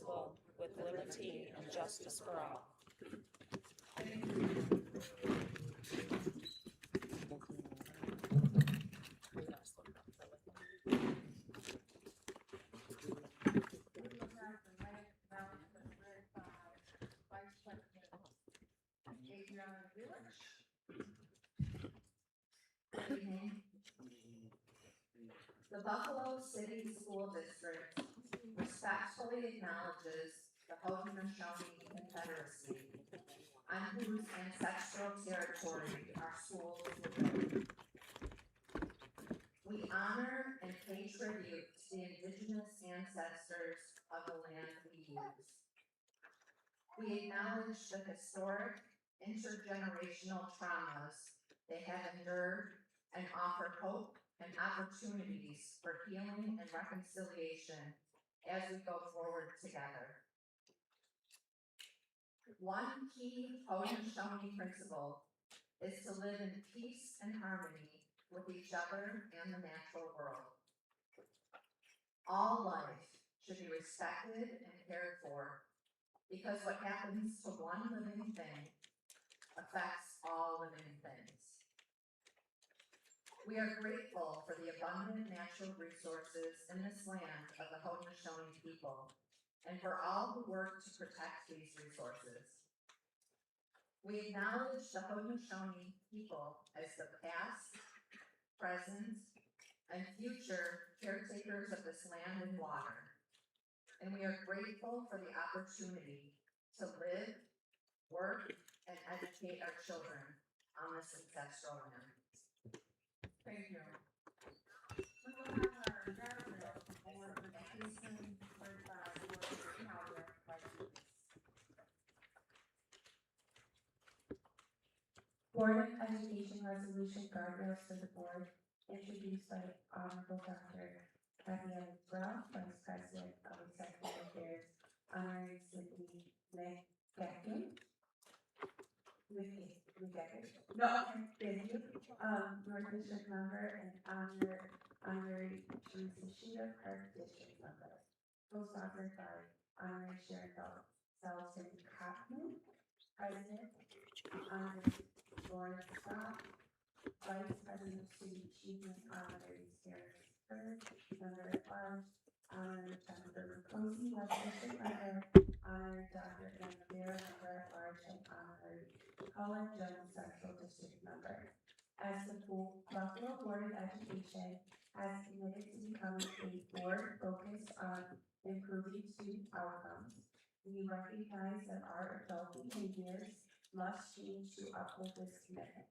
indivisible, with liberty and justice for all. Good evening. The Buffalo City School District respectfully acknowledges the Haudenosaunee Confederacy, on whose ancestral territory our schools were built. We honor and pay tribute to the indigenous ancestors of the land we use. We acknowledge the historic intergenerational traumas they have endured and offer hope and opportunities for healing and reconciliation as we go forward together. One key Haudenosaunee principle is to live in peace and harmony with each other and the natural world. All life should be respected and cared for, because what happens to one living thing affects all living things. We are grateful for the abundant natural resources in this land of the Haudenosaunee people, and for all who work to protect these resources. We acknowledge the Haudenosaunee people as the past, present, and future caretakers of this land and water, and we are grateful for the opportunity to live, work, and educate our children on this ancestral land. Thank you. We will have our guardrail for Board of Education read by Board Calder by Judas. Board of Education Resolution Guardrails for the Board, introduced by Honorable Dr. Kathy Brown, Vice President of Executive Affairs, honoring Sydney McGetkin. No, thank you. North District member and honorary Teresa Sheeta, Park District member. Co-sponsored by honorary Sharon Selson Kaufman, President, honorary Lawrence Scott, Vice President of Student Achievement, honorary Sarah Bird, member at large, honorary Jennifer Raposi, West District member, honorary Dr. Anna Vera, member at large, and honorary Colin Jones, Central District member. As the Buffalo Board of Education has committed to becoming a board focused on improving student outcomes, we recognize that our adult behaviors must change to uphold this commitment.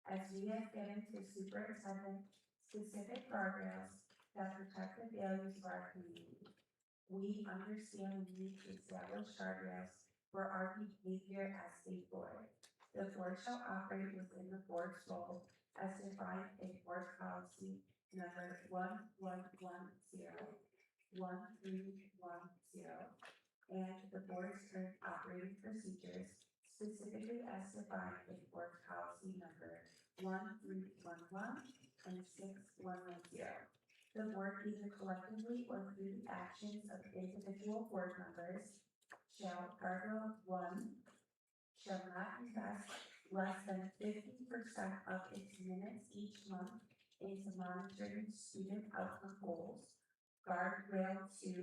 As we have given to superintendent specific guardrails that protect the values of our community, we understand the need to establish guardrails for our behavior as a board. The board shall operate within the board's role as defined in board policy number 1110, 1310, and the board's current operating procedures, specifically as defined in board policy number 1311 and 6110. The board, either collectively or through the actions of individual board members, shall guardrail 1 shall not invest less than 50% of its minutes each month into monitoring student outcome goals. Guardrail 2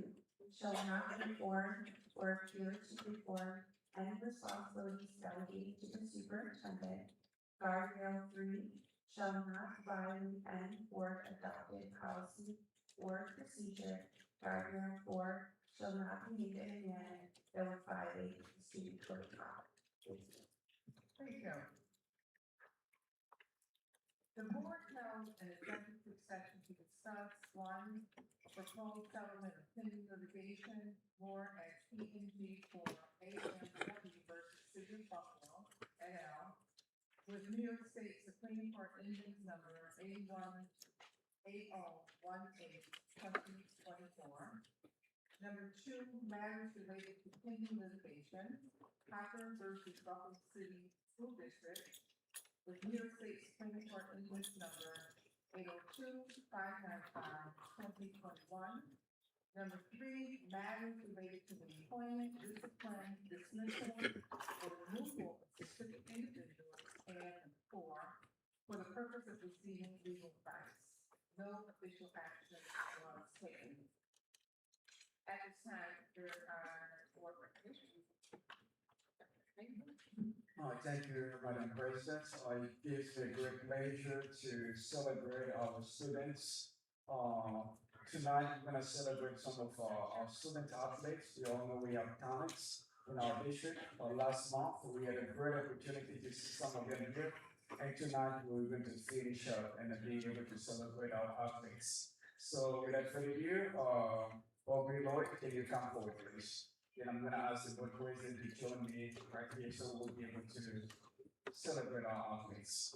shall not perform or appear to perform any responsibilities delegated to the superintendent. Guardrail 3 shall not violate any board adopted policy or procedure. Guardrail 4 shall not behave in a manner that would violate the student code of conduct. Thank you. The board held an executive session to discuss: 1, proposed settlement of pending litigation, more at P&G for AMW versus City of Buffalo, et al., with New York State Supreme Court instance number 8018/2024. Number 2, matters related to pending litigation, Copper versus Buffalo City School District, with New York State Supreme Court instance number 802/595/2021. Number 3, matters related to the employment, discipline, dismissal, or removal of specific individuals. And 4, for the purpose of receiving legal advice. No official action was taken. At this time, there are 4 recognitions. Thank you, Madam President. It gives me great pleasure to celebrate our students. Tonight, we're going to celebrate some of our student athletes. We all know we have talents in our district. Last month, we had a great opportunity to see some of them here. And tonight, we're going to finish up and be able to celebrate our athletes. So, without further ado, Aubrey Lloyd, can you come forward, please? And I'm going to ask the board president to join me right here so we'll be able to celebrate our athletes.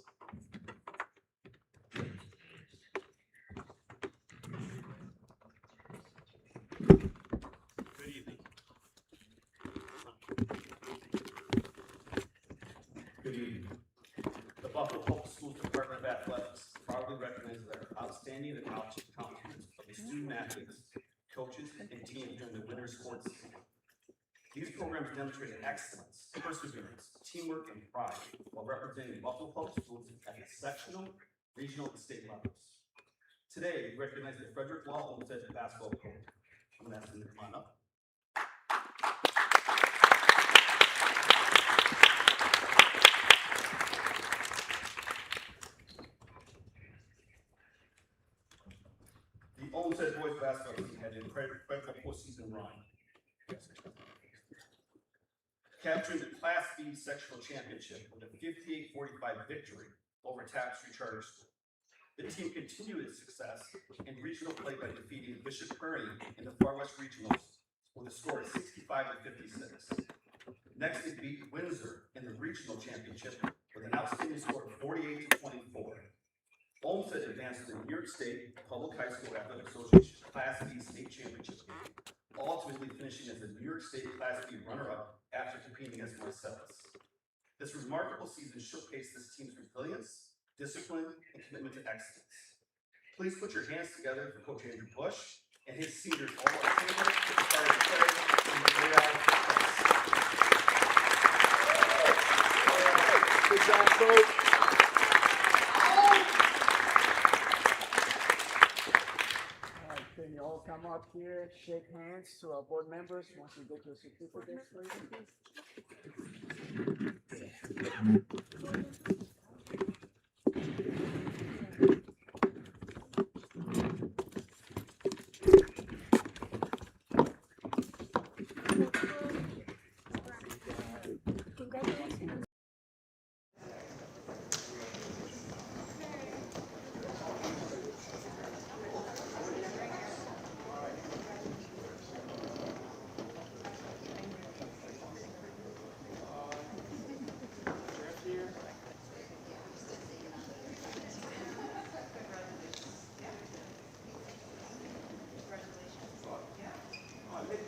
Good evening. Good evening. The Buffalo Public Schools Department of Athletics proudly recognizes our outstanding accomplishments of the student athletes, coaches, and teams during the winter sports season. These programs demonstrate excellence, perseverance, teamwork, and pride while representing Buffalo Public Schools at the sectional, regional, and state levels. Today, we recognize the Frederick Law Olmsted basketball coach. I'm going to ask them to come on up. The Olmsted boys basketball team had an incredible postseason run, capturing the Class B sectional championship with a 58-45 victory over Tapestry Charter School. The team continued its success in regional play by defeating Bishop Kearney in the Far West Regionals with a score of 65-56. Next, they beat Windsor in the regional championship with an outstanding score of 48-24. Olmsted advanced to the New York State Public High School Athletic Association Class B state championship game, ultimately finishing as the New York State Class B runner-up after competing against Marcellus. This remarkable season showcased this team's resilience, discipline, and commitment to excellence. Please put your hands together for Coach Andrew Bush and his seniors all on the table to start the play and the way out of the Good job, Coach. All right, can you all come up here, shake hands to our board members once you get your certificates, please? Congratulations.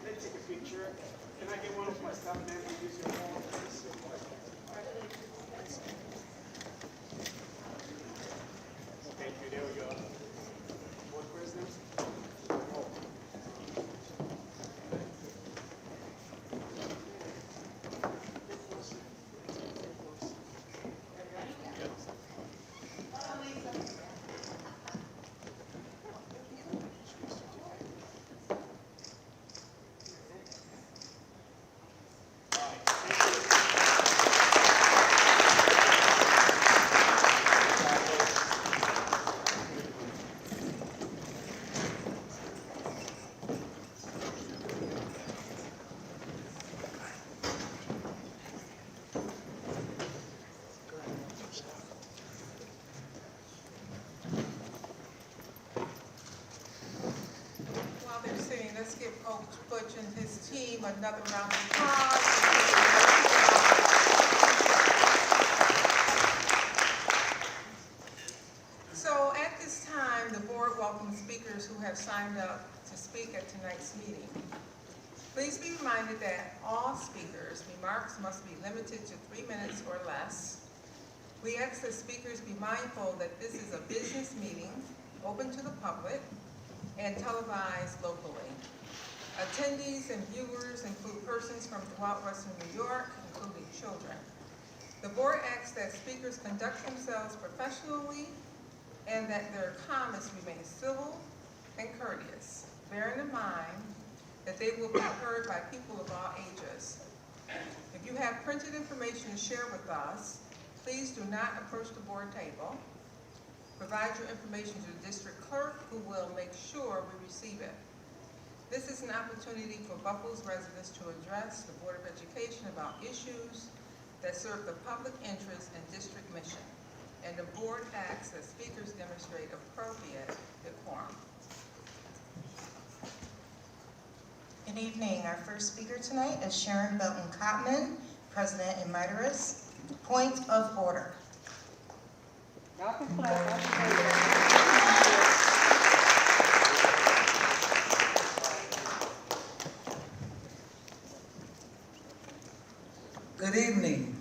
Let's take a picture. Can I get one of my staff members to use your phone, please? Thank you. There we go. Board president. While they're sitting, let's give Coach Butch and his team another round of applause. So at this time, the board welcomes speakers who have signed up to speak at tonight's meeting. Please be reminded that all speakers' remarks must be limited to 3 minutes or less. We ask that speakers be mindful that this is a business meeting, open to the public, and televised locally. Attendees and viewers include persons from throughout Western New York, including children. The board asks that speakers conduct themselves professionally and that their comments remain civil and courteous, bearing in mind that they will be heard by people of all ages. If you have printed information to share with us, please do not approach the board table. Provide your information to the district clerk, who will make sure we receive it. This is an opportunity for Buffalo's residents to address the Board of Education about issues that serve the public interest and district mission. And the board asks that speakers demonstrate appropriate decorum. Good evening. Our first speaker tonight is Sharon Belton Cotman, President Emeritus. Point of order. Y'all can clap. Good evening.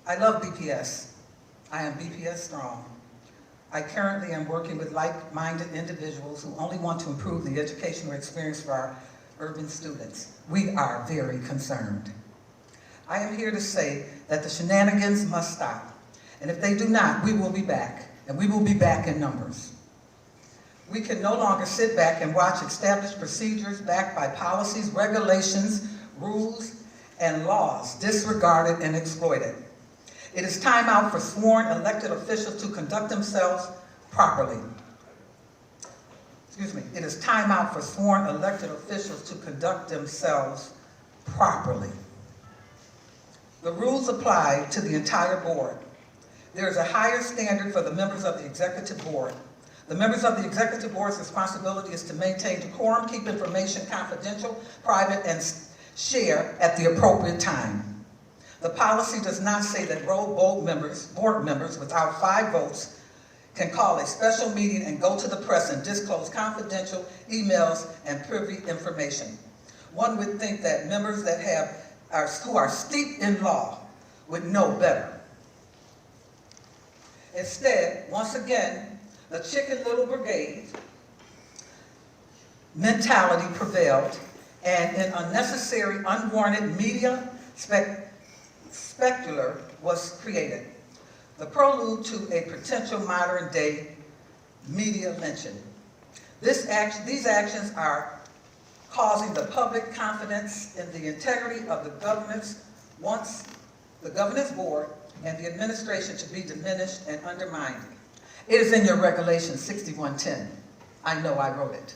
I love BPS. I am BPS strong. I currently am working with like-minded individuals who only want to improve the educational experience for our urban students. We are very concerned. I am here to say that the shenanigans must stop. And if they do not, we will be back, and we will be back in numbers. We can no longer sit back and watch established procedures backed by policies, regulations, rules, and laws disregarded and exploited. It is time out for sworn elected officials to conduct themselves properly. Excuse me, it is time out for sworn elected officials to conduct themselves properly. The rules apply to the entire board. There is a higher standard for the members of the executive board. The members of the executive board's responsibility is to maintain decorum, keep information confidential, private, and share at the appropriate time. The policy does not say that board members without 5 votes can call a special meeting and go to the press and disclose confidential emails and privy information. One would think that members that who are steeped in law would know better. Instead, once again, the Chicken Little Brigade mentality prevailed, and an unnecessary, unwarranted media spectacular was created, the prelude to a potential modern-day media lynching. These actions are causing the public confidence in the integrity of the governance board and the administration to be diminished and undermined. It is in your regulation 6110. I know I wrote it.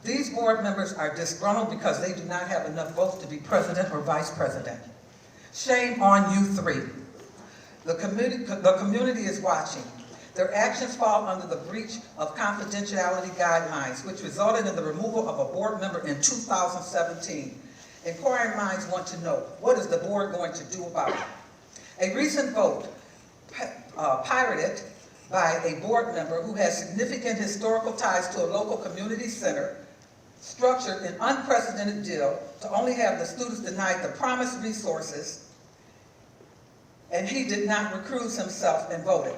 These board members are disgruntled because they do not have enough votes to be president or vice president. Shame on you 3. The community is watching. Their actions fall under the breach of confidentiality guidelines, which resulted in the removal of a board member in 2017. Inquiring minds want to know, what is the board going to do about it? A recent vote pirated by a board member who has significant historical ties to a local community center structured an unprecedented deal to only have the students denied the promised resources, and he did not recuse himself and voted.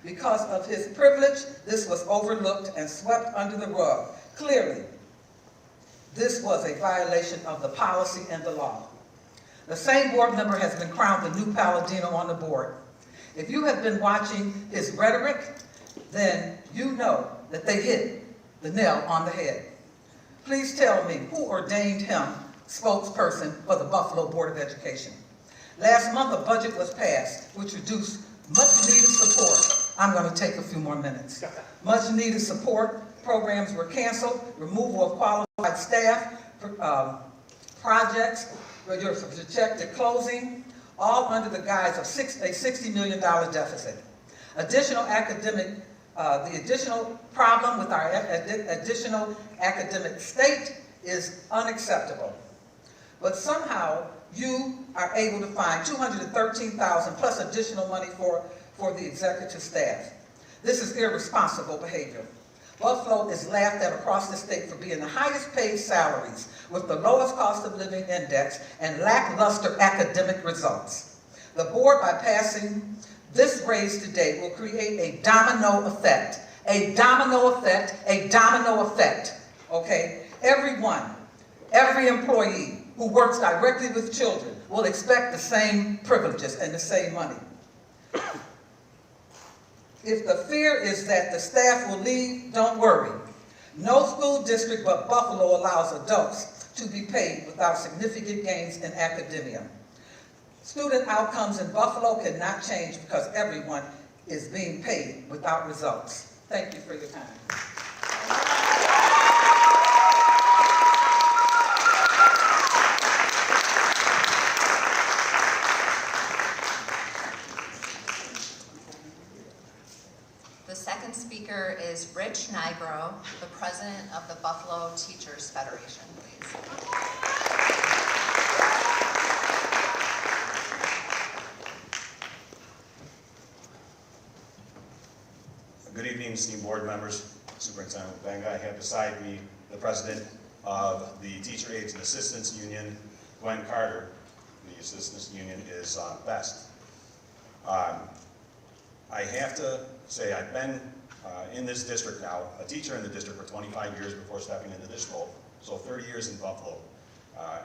Because of his privilege, this was overlooked and swept under the rug. Clearly, this was a violation of the policy and the law. The same board member has been crowned the new Paladino on the board. If you have been watching his rhetoric, then you know that they hit the nail on the head. Please tell me who ordained him spokesperson for the Buffalo Board of Education. Last month, a budget was passed, which reduced much needed support. I'm going to take a few more minutes. Much needed support programs were canceled, removal of qualified staff, projects, projected closing, all under the guise of a $60 million deficit. The additional problem with our additional academic state is unacceptable. But somehow you are able to find $213,000 plus additional money for the executive staff. This is irresponsible behavior. Buffalo is laughed at across the state for being the highest paid salaries with the lowest cost of living index and lackluster academic results. The board, by passing this raise today, will create a domino effect, okay? Everyone, every employee who works directly with children will expect the same privileges and the same money. If the fear is that the staff will leave, don't worry. No school district but Buffalo allows adults to be paid without significant gains in academia. Student outcomes in Buffalo cannot change because everyone is being paid without results. Thank you for your time. The second speaker is Rich Nigro, the president of the Buffalo Teachers Federation, please. Good evening, esteemed board members, Superintendent Benga. I have beside me the president of the Teacher Aides and Assistants Union, Gwen Carter. The Assistants Union is BEST. I have to say I've been in this district now, a teacher in the district for 25 years before stepping into this role, so 30 years in Buffalo.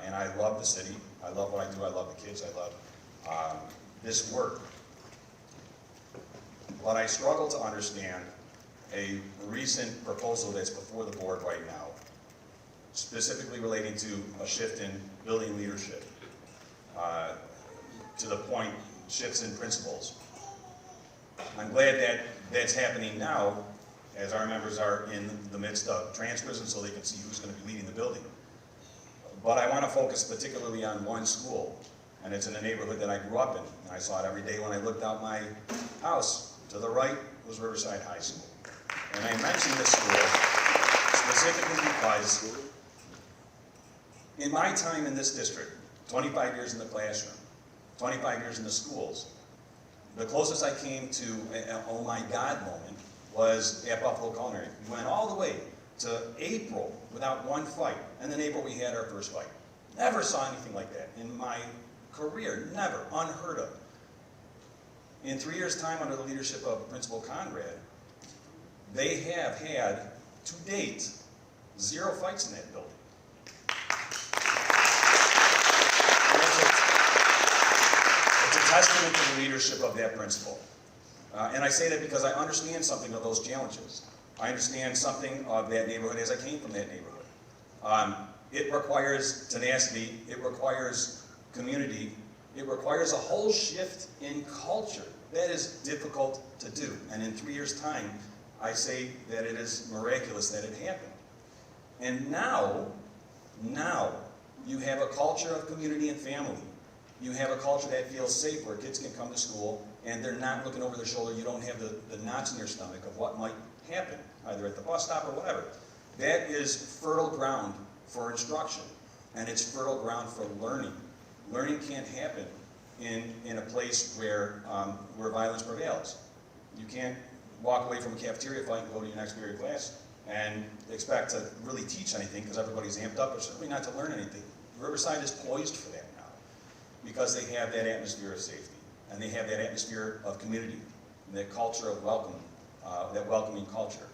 And I love the city, I love what I do, I love the kids, I love this work. But I struggle to understand a recent proposal that's before the board right now, specifically relating to a shift in building leadership, to the point, shifts in principles. I'm glad that that's happening now, as our members are in the midst of transfers and so they can see who's going to be leading the building. But I want to focus particularly on one school, and it's in the neighborhood that I grew up in. And I saw it every day when I looked out my house. To the right was Riverside High School. And I mention this school specifically because in my time in this district, 25 years in the classroom, 25 years in the schools, the closest I came to an oh my God moment was at Buffalo Culinary. We went all the way to April without one fight, and then April we had our first fight. Never saw anything like that in my career, never, unheard of. In 3 years' time, under the leadership of Principal Conrad, they have had, to date, 0 fights in that building. It's a testament to the leadership of that principal. And I say that because I understand something of those challenges. I understand something of that neighborhood as I came from that neighborhood. It requires tenacity, it requires community, it requires a whole shift in culture. That is difficult to do. And in 3 years' time, I say that it is miraculous that it happened. And now, you have a culture of community and family. You have a culture that feels safe where kids can come to school and they're not looking over their shoulder. You don't have the knots in your stomach of what might happen, either at the bus stop or whatever. That is fertile ground for instruction, and it's fertile ground for learning. Learning can't happen in a place where violence prevails. You can't walk away from a cafeteria fight and go to your next period class and expect to really teach anything because everybody's amped up, or certainly not to learn anything. Riverside is poised for that now because they have that atmosphere of safety, and they have that atmosphere of community, and that culture of welcome, that welcoming culture.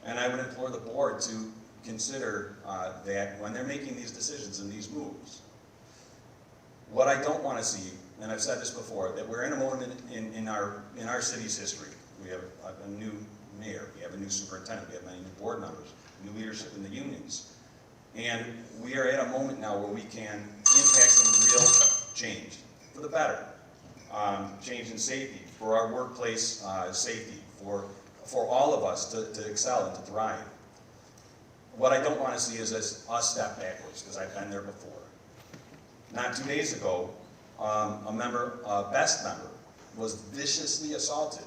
And I would implore the board to consider that when they're making these decisions and these moves. What I don't want to see, and I've said this before, that we're in a moment in our city's history. We have a new mayor, we have a new superintendent, we have many new board members, new leadership in the unions. And we are at a moment now where we can impact some real change for the better. Change in safety, for our workplace safety, for all of us to excel and to thrive. What I don't want to see is us step backwards, because I've been there before. Not 2 days ago, a BEST member was viciously assaulted.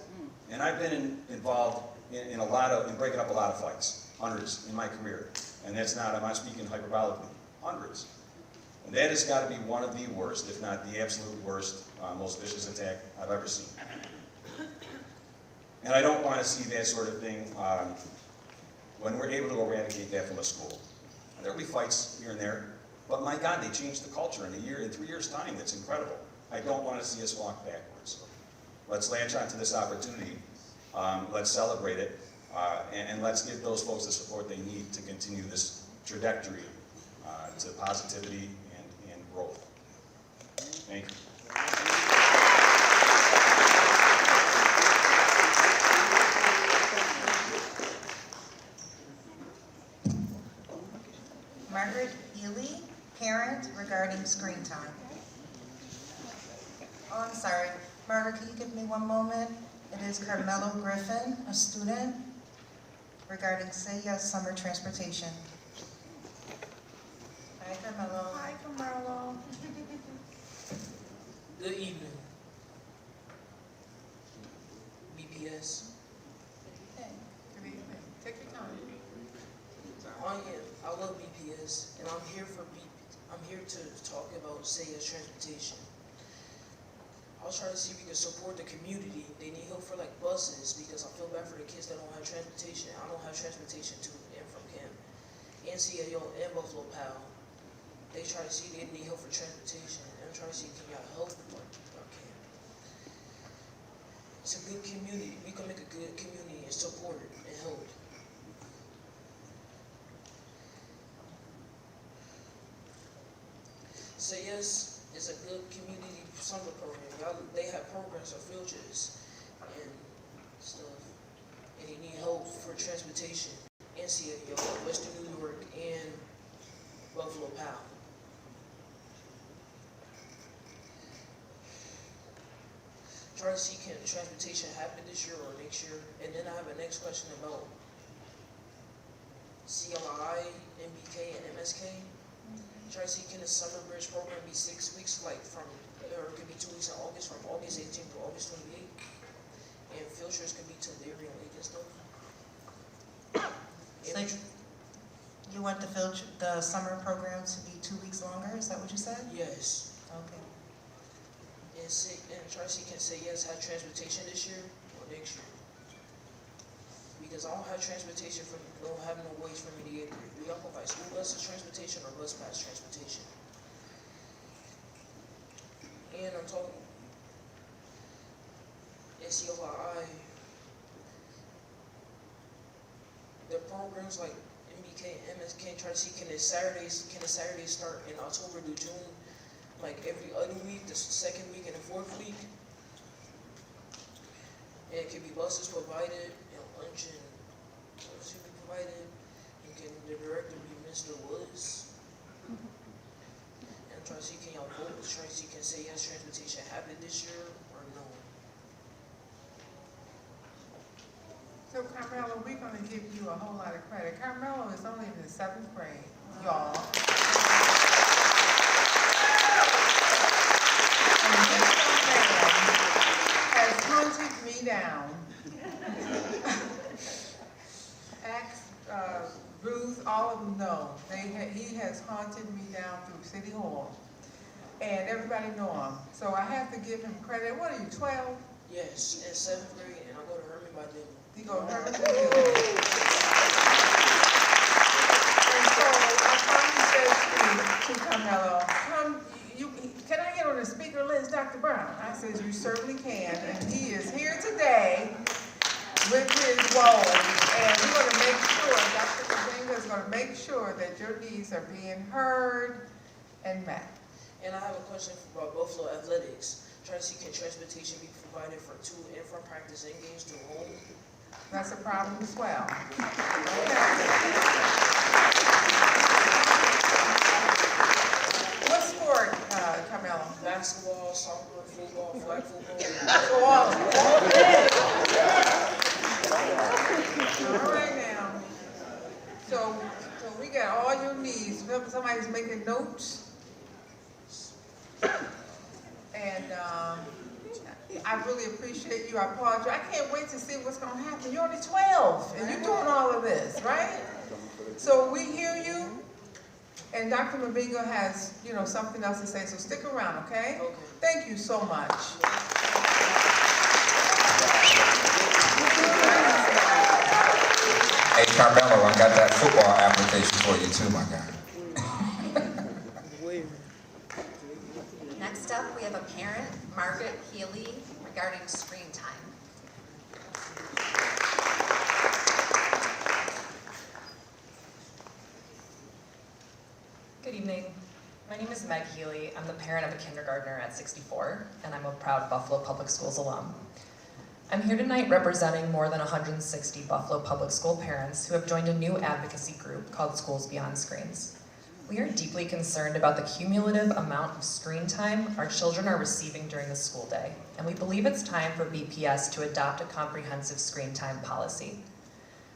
And I've been involved in breaking up a lot of fights, hundreds in my career. And I'm not speaking hyperbolically, hundreds. And that has got to be one of the worst, if not the absolute worst, most vicious attack I've ever seen. And I don't want to see that sort of thing when we're able to eradicate that from a school. And there'll be fights here and there, but my God, they changed the culture in 3 years' time. That's incredible. I don't want to see us walk backwards. Let's latch onto this opportunity. Let's celebrate it, and let's give those folks the support they need to continue this trajectory to positivity and growth. Thank you. Margaret Ely, parent regarding screen time. Oh, I'm sorry. Margaret, can you give me one moment? It is Carmelo Griffin, a student, regarding Say Yes Summer Transportation. Hi, Carmelo. Hi, Carmelo. Good evening. BPS. Good evening. Take your time. I love BPS, and I'm here to talk about Say Yes Transportation. I'll try to see if we can support the community. They need help for like buses, because I feel bad for the kids that don't have transportation. I don't have transportation to and from camp. NCAO and Buffalo PAL. They try to see they need help for transportation, and I'm trying to see can y'all help our camp. It's a good community. We can make a good community and support it and help. Say Yes is a good community summer program. They have programs or field trips and stuff, and they need help for transportation. NCAO, Western New York, and Buffalo PAL. Try to see can transportation happen this year or next year. And then I have a next question about CLI, MBK, and MSK. Try to see can the summer bridge program be 6 weeks, like or it could be 2 weeks in August, from August 18th to August 28th. And field trips could be to Darien Lake and stuff. So you want the summer program to be 2 weeks longer? Is that what you said? Yes. Okay. And try to see can Say Yes have transportation this year or next year. Because I don't have transportation don't have no ways for me to get there. Do y'all provide school buses transportation or bus pass transportation? And I'm talking SCOI, the programs like MBK and MSK, try to see can the Saturdays start in October to June, like every other week, the second week and the fourth week. And it can be buses provided, lunch and whatever should be provided. And can the director be Mr. Woods? And I'm trying to see can y'all vote, trying to see can Say Yes transportation happen this year or no. So Carmelo, we're gonna give you a whole lot of credit. Carmelo is only in the 7th grade, y'all. And this young man has hunted me down. Ask Ruth, all of them know. He has hunted me down through City Hall. And everybody know him. So I have to give him credit. What are you, 12? Yes, in 7th grade, and I go to Herman by then. He go to Herman Hill. And so I finally said to Carmelo, can I get on the speaker list, Dr. Brown? I said, you certainly can. And he is here today with his role. And we're going to make sure, Dr. Kazinga is going to make sure that your needs are being heard and met. And I have a question about Buffalo Athletics. Trying to see can transportation be provided for to and from practice and games to home? That's a problem as well. What sport, Carmelo? Basketball, soccer, football, flag football. So all of them. All right now. So we got all your needs. Remember somebody's making notes? And I really appreciate you. I applaud you. I can't wait to see what's going to happen. You're only 12 and you're doing all of this, right? So we hear you. And Dr. Mabinga has, something else to say. So stick around, okay? Okay. Thank you so much. Hey, Carmelo, I got that football application for you too, my guy. Next up, we have a parent, Margaret Healy, regarding screen time. Good evening. My name is Meg Healy. I'm the parent of a kindergartner at 64, and I'm a proud Buffalo Public Schools alum. I'm here tonight representing more than 160 Buffalo Public School parents who have joined a new advocacy group called Schools Beyond Screens. We are deeply concerned about the cumulative amount of screen time our children are receiving during the school day, and we believe it's time for BPS to adopt a comprehensive screen time policy.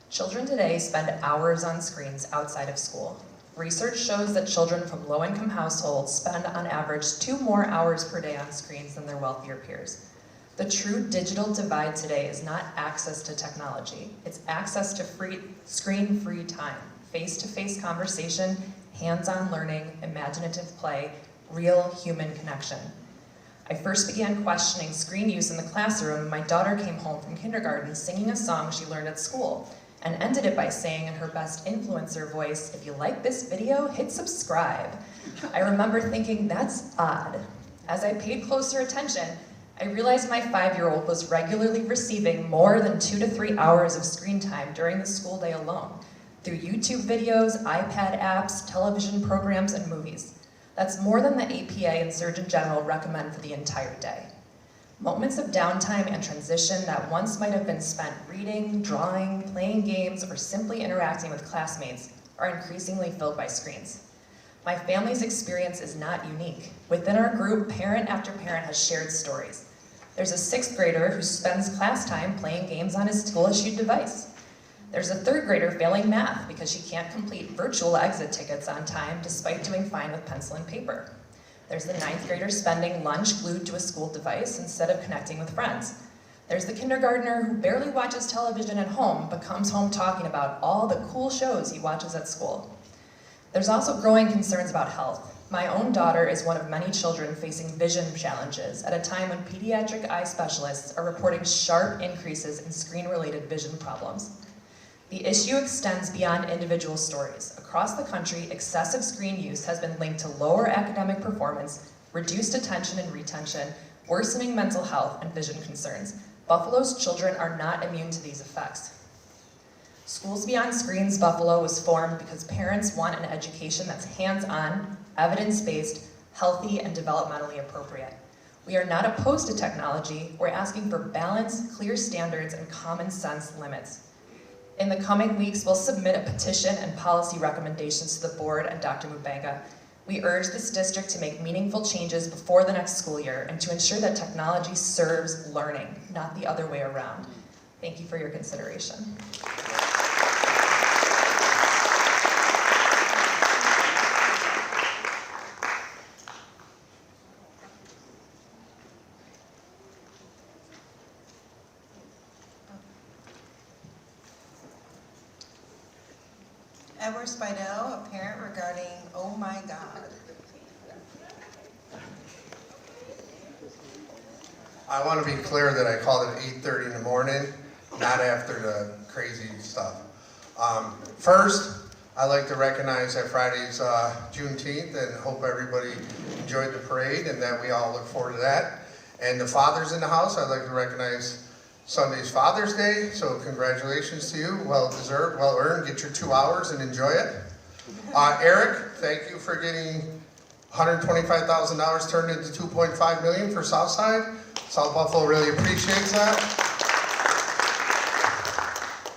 Children today spend hours on screens outside of school. Research shows that children from low-income households spend on average 2 more hours per day on screens than their wealthier peers. The true digital divide today is not access to technology. It's access to screen-free time, face-to-face conversation, hands-on learning, imaginative play, real human connection. I first began questioning screen use in the classroom when my daughter came home from kindergarten singing a song she learned at school, and ended it by saying in her best influencer voice, "If you like this video, hit subscribe." I remember thinking, that's odd. As I paid closer attention, I realized my 5-year-old was regularly receiving more than 2 to 3 hours of screen time during the school day alone, through YouTube videos, iPad apps, television programs, and movies. That's more than the APA and Surgeon General recommend for the entire day. Moments of downtime and transition that once might have been spent reading, drawing, playing games, or simply interacting with classmates are increasingly filled by screens. My family's experience is not unique. Within our group, parent after parent has shared stories. There's a 6th grader who spends class time playing games on his school-issued device. There's a 3rd grader failing math because she can't complete virtual exit tickets on time despite doing fine with pencil and paper. There's the 9th grader spending lunch glued to a school device instead of connecting with friends. There's the kindergartner who barely watches television at home but comes home talking about all the cool shows he watches at school. There's also growing concerns about health. My own daughter is one of many children facing vision challenges at a time when pediatric eye specialists are reporting sharp increases in screen-related vision problems. The issue extends beyond individual stories. Across the country, excessive screen use has been linked to lower academic performance, reduced attention and retention, worsening mental health, and vision concerns. Buffalo's children are not immune to these effects. Schools Beyond Screens Buffalo was formed because parents want an education that's hands-on, evidence-based, healthy, and developmentally appropriate. We are not opposed to technology. We're asking for balance, clear standards, and common sense limits. In the coming weeks, we'll submit a petition and policy recommendations to the board and Dr. Mubanga. We urge this district to make meaningful changes before the next school year and to ensure that technology serves learning, not the other way around. Thank you for your consideration. Edward Spidell, a parent regarding Oh My God. I want to be clear that I called it 8:30 in the morning, not after the crazy stuff. First, I'd like to recognize that Friday's Juneteenth and hope everybody enjoyed the parade and that we all look forward to that. And the fathers in the house, I'd like to recognize Sunday's Father's Day, so congratulations to you, well deserved, well earned, get your 2 hours and enjoy it. Eric, thank you for getting $125,000 turned into $2.5 million for Southside. South Buffalo really appreciates that.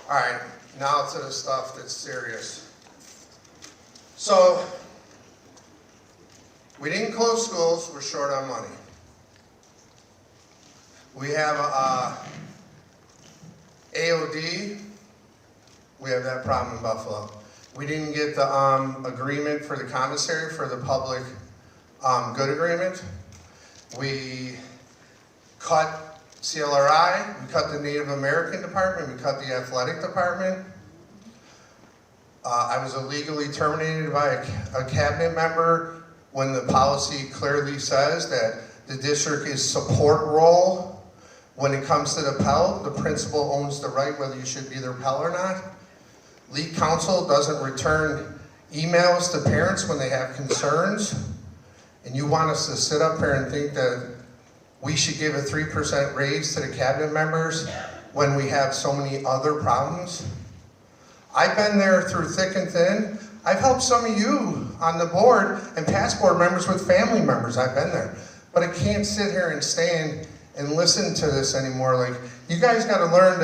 All right, now to the stuff that's serious. So, we didn't close schools, we're short on money. We have AOD, we have that problem in Buffalo. We didn't get the agreement for the commissary for the public good agreement. We cut CLRI, we cut the Native American department, we cut the athletic department. I was illegally terminated by a cabinet member when the policy clearly says that the district is support role. When it comes to the Pell, the principal owns the right whether you should be their Pell or not. League Council doesn't return emails to parents when they have concerns, and you want us to sit up here and think that we should give a 3% raise to the cabinet members when we have so many other problems? I've been there through thick and thin. I've helped some of you on the board and past board members with family members. I've been there. But I can't sit here and stand and listen to this anymore. Like, you guys gotta learn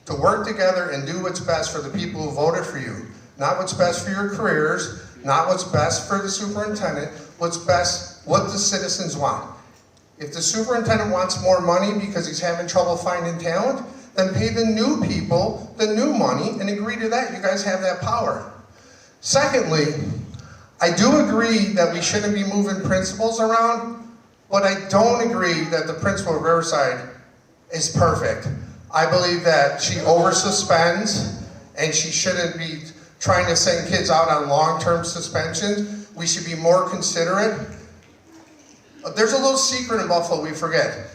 to work together and do what's best for the people who voted for you. Not what's best for your careers, not what's best for the superintendent, what's best, what the citizens want. If the superintendent wants more money because he's having trouble finding talent, then pay the new people the new money and agree to that. You guys have that power. Secondly, I do agree that we shouldn't be moving principals around, but I don't agree that the principal of Riverside is perfect. I believe that she over-suspends and she shouldn't be trying to send kids out on long-term suspensions. We should be more considerate. There's a little secret in Buffalo we forget.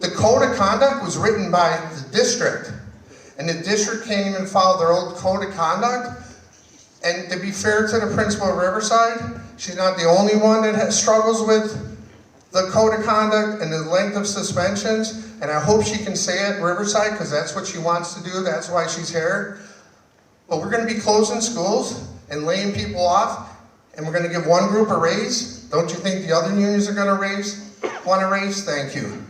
The code of conduct was written by the district, and the district can't even follow their old code of conduct. And to be fair to the principal of Riverside, she's not the only one that struggles with the code of conduct and the length of suspensions, and I hope she can say it Riverside because that's what she wants to do, that's why she's here. But we're going to be closing schools and laying people off, and we're going to give one group a raise. Don't you think the other unions are going to want a raise? Thank you.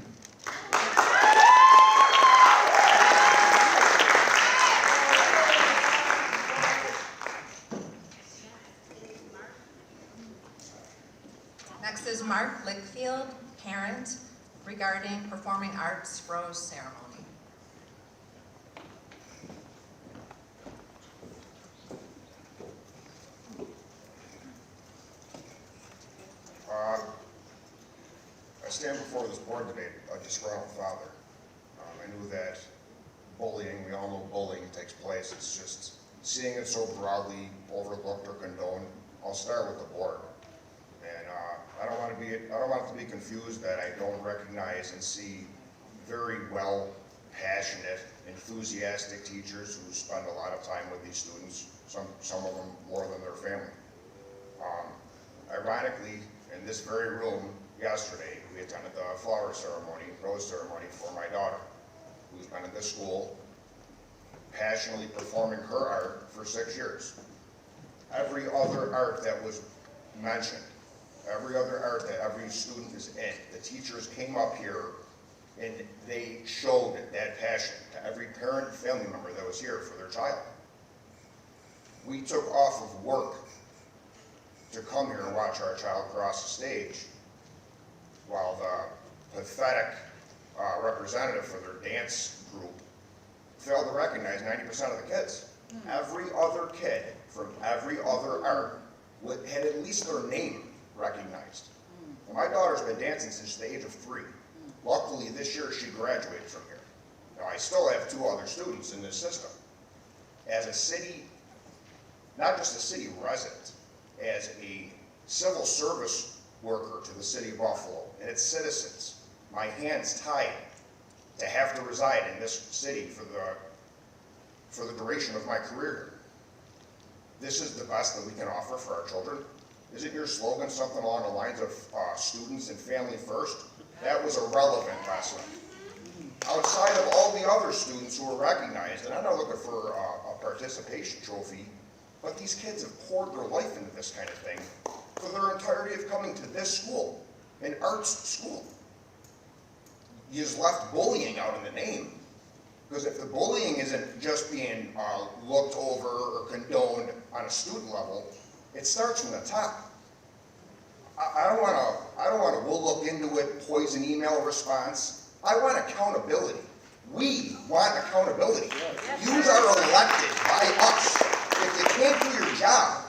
Next is Mark Lickfield, parent, regarding Performing Arts Rose Ceremony. I stand before this board today a disgruntled father. I knew that bullying, we all know bullying takes place. It's just seeing it so broadly overlooked or condoned. I'll start with the board. And I don't want it to be confused that I don't recognize and see very well, passionate, enthusiastic teachers who spend a lot of time with these students, some of them more than their family. Ironically, in this very room yesterday, we attended the flower ceremony, rose ceremony for my daughter, who's been at this school, passionately performing her art for 6 years. Every other art that was mentioned, every other art that every student is in, the teachers came up here and they showed that passion to every parent and family member that was here for their child. We took off of work to come here and watch our child cross the stage while the pathetic representative for their dance group failed to recognize 90% of the kids. Every other kid from every other art had at least their name recognized. And my daughter's been dancing since the age of 3. Luckily, this year she graduated from here. Now, I still have 2 other students in this system. As a city, not just a city resident, as a civil service worker to the city of Buffalo and its citizens, my hands tied to have to reside in this city for the duration of my career. This is the best that we can offer for our children. Isn't your slogan something along the lines of students and family first? That was a relevant lesson. Outside of all the other students who were recognized, and I'm not looking for a participation trophy, but these kids have poured their life into this kind of thing for their entirety of coming to this school, an arts school. You just left bullying out in the name, because if the bullying isn't just being looked over or condoned on a student level, it starts from the top. I don't want to, we'll look into it, poison email response. I want accountability. We want accountability. You are elected by us. If you can't do your job,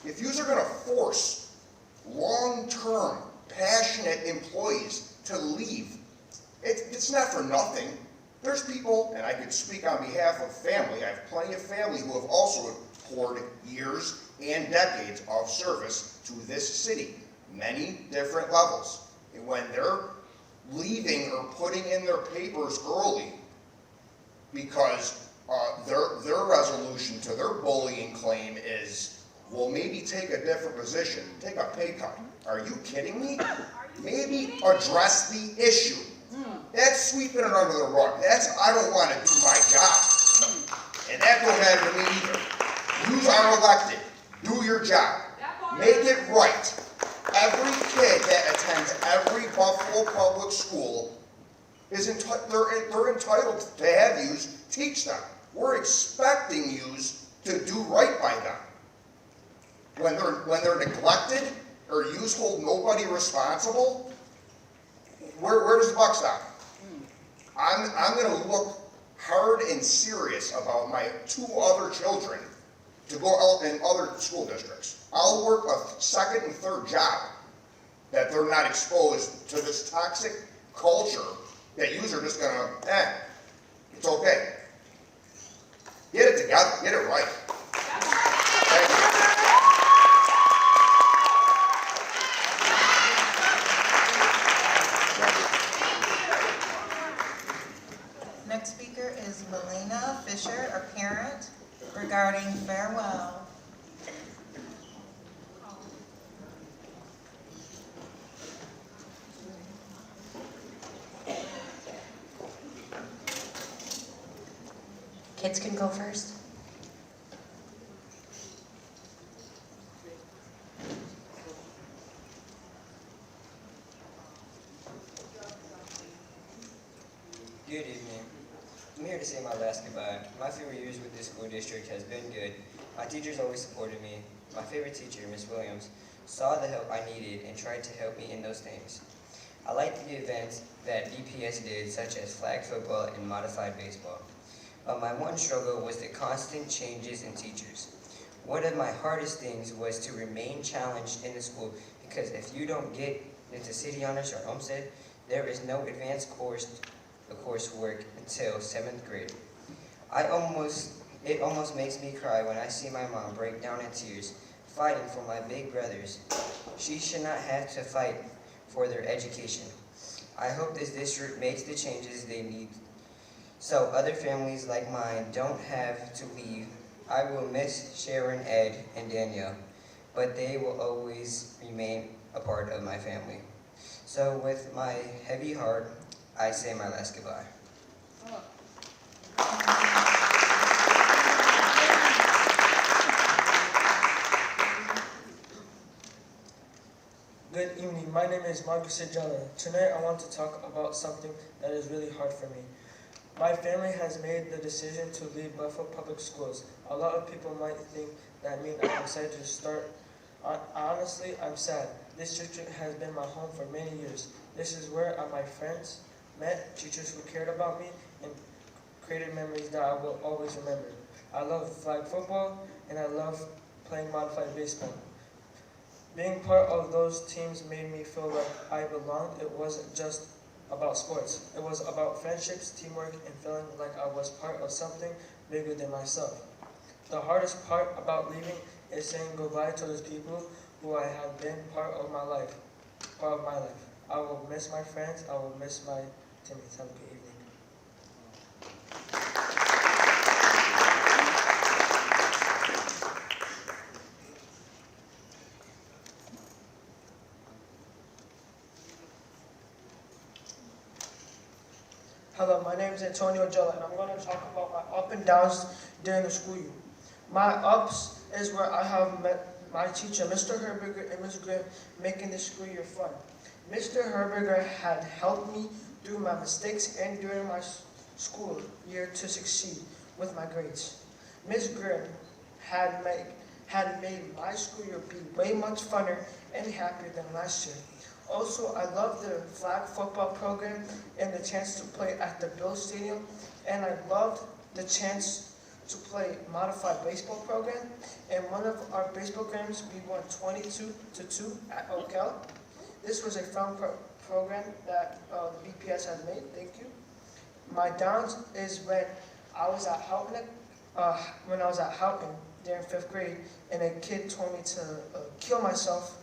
if you are going to force long-term, passionate employees to leave, it's not for nothing. There's people, and I could speak on behalf of family, I have plenty of family who have also poured years and decades of service to this city, many different levels. And when they're leaving or putting in their papers early because their resolution to their bullying claim is, well, maybe take a different position, take a pay cut. Are you kidding me? Maybe address the issue. That's sweeping it under the rug. That's, I don't want to do my job. And that don't matter to me either. You are elected. Do your job. Make it right. Every kid that attends every Buffalo public school is they're entitled to have yous teach them. We're expecting yous to do right by them. When they're neglected or yous hold nobody responsible, where does the buck stop? I'm going to look hard and serious about my 2 other children to go out in other school districts. I'll work a second and third job that they're not exposed to this toxic culture that yous are just gonna, it's okay. Get it together, get it right. Thank you. Next speaker is Melina Fisher, a parent, regarding farewell. Kids can go first. Good evening. I'm here to say my last goodbye. My few years with this school district has been good. My teachers always supported me. My favorite teacher, Miss Williams, saw the help I needed and tried to help me in those things. I liked the events that BPS did, such as flag football and modified baseball. But my one struggle was the constant changes in teachers. One of my hardest things was to remain challenged in the school, because if you don't get into City Honors or Homestead, there is no advanced coursework until 7th grade. It almost makes me cry when I see my mom break down in tears, fighting for my big brothers. She should not have to fight for their education. I hope this district makes the changes they need, so other families like mine don't have to leave. I will miss Sharon, Ed, and Danielle, but they will always remain a part of my family. So with my heavy heart, I say my last goodbye. Good evening, my name is Marcus Sejala. Tonight I want to talk about something that is really hard for me. My family has made the decision to leave Buffalo Public Schools. A lot of people might think that means I'm excited to start. Honestly, I'm sad. This district has been my home for many years. This is where my friends met, teachers who cared about me, and created memories that I will always remember. I love flag football, and I love playing modified baseball. Being part of those teams made me feel like I belonged. It wasn't just about sports. It was about friendships, teamwork, and feeling like I was part of something bigger than myself. The hardest part about leaving is saying goodbye to those people who I have been part of my life. I will miss my friends. I will miss my teammates. Have a good evening. Hello, my name is Antonio Jella, and I'm going to talk about my up and downs during the school year. My ups is where I have met my teacher, Mr. Herberger and Ms. Grimm, making the school year fun. Mr. Herberger had helped me through my mistakes and during my school year to succeed with my grades. Ms. Grimm had made my school year be way much funner and happier than last year. Also, I love the flag football program and the chance to play at the Bill Stadium, and I loved the chance to play modified baseball program. And one of our baseball games, we won 22-2 at Oakell. This was a fun program that the BPS has made. Thank you. My downs is when I was at Houghton, there in 5th grade, and a kid told me to kill myself,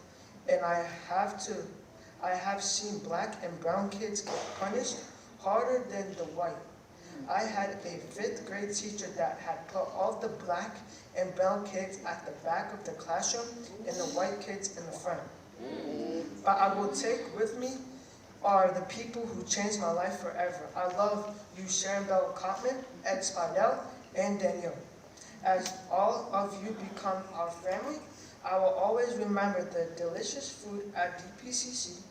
and I have seen black and brown kids get punished harder than the white. I had a 5th grade teacher that had put all the black and brown kids at the back of the classroom and the white kids in the front. But I will take with me are the people who changed my life forever. I love you, Sharon Bell Cotman, Ed Spidell, and Danielle. As all of you become our family, I will always remember the delicious food at DPCC,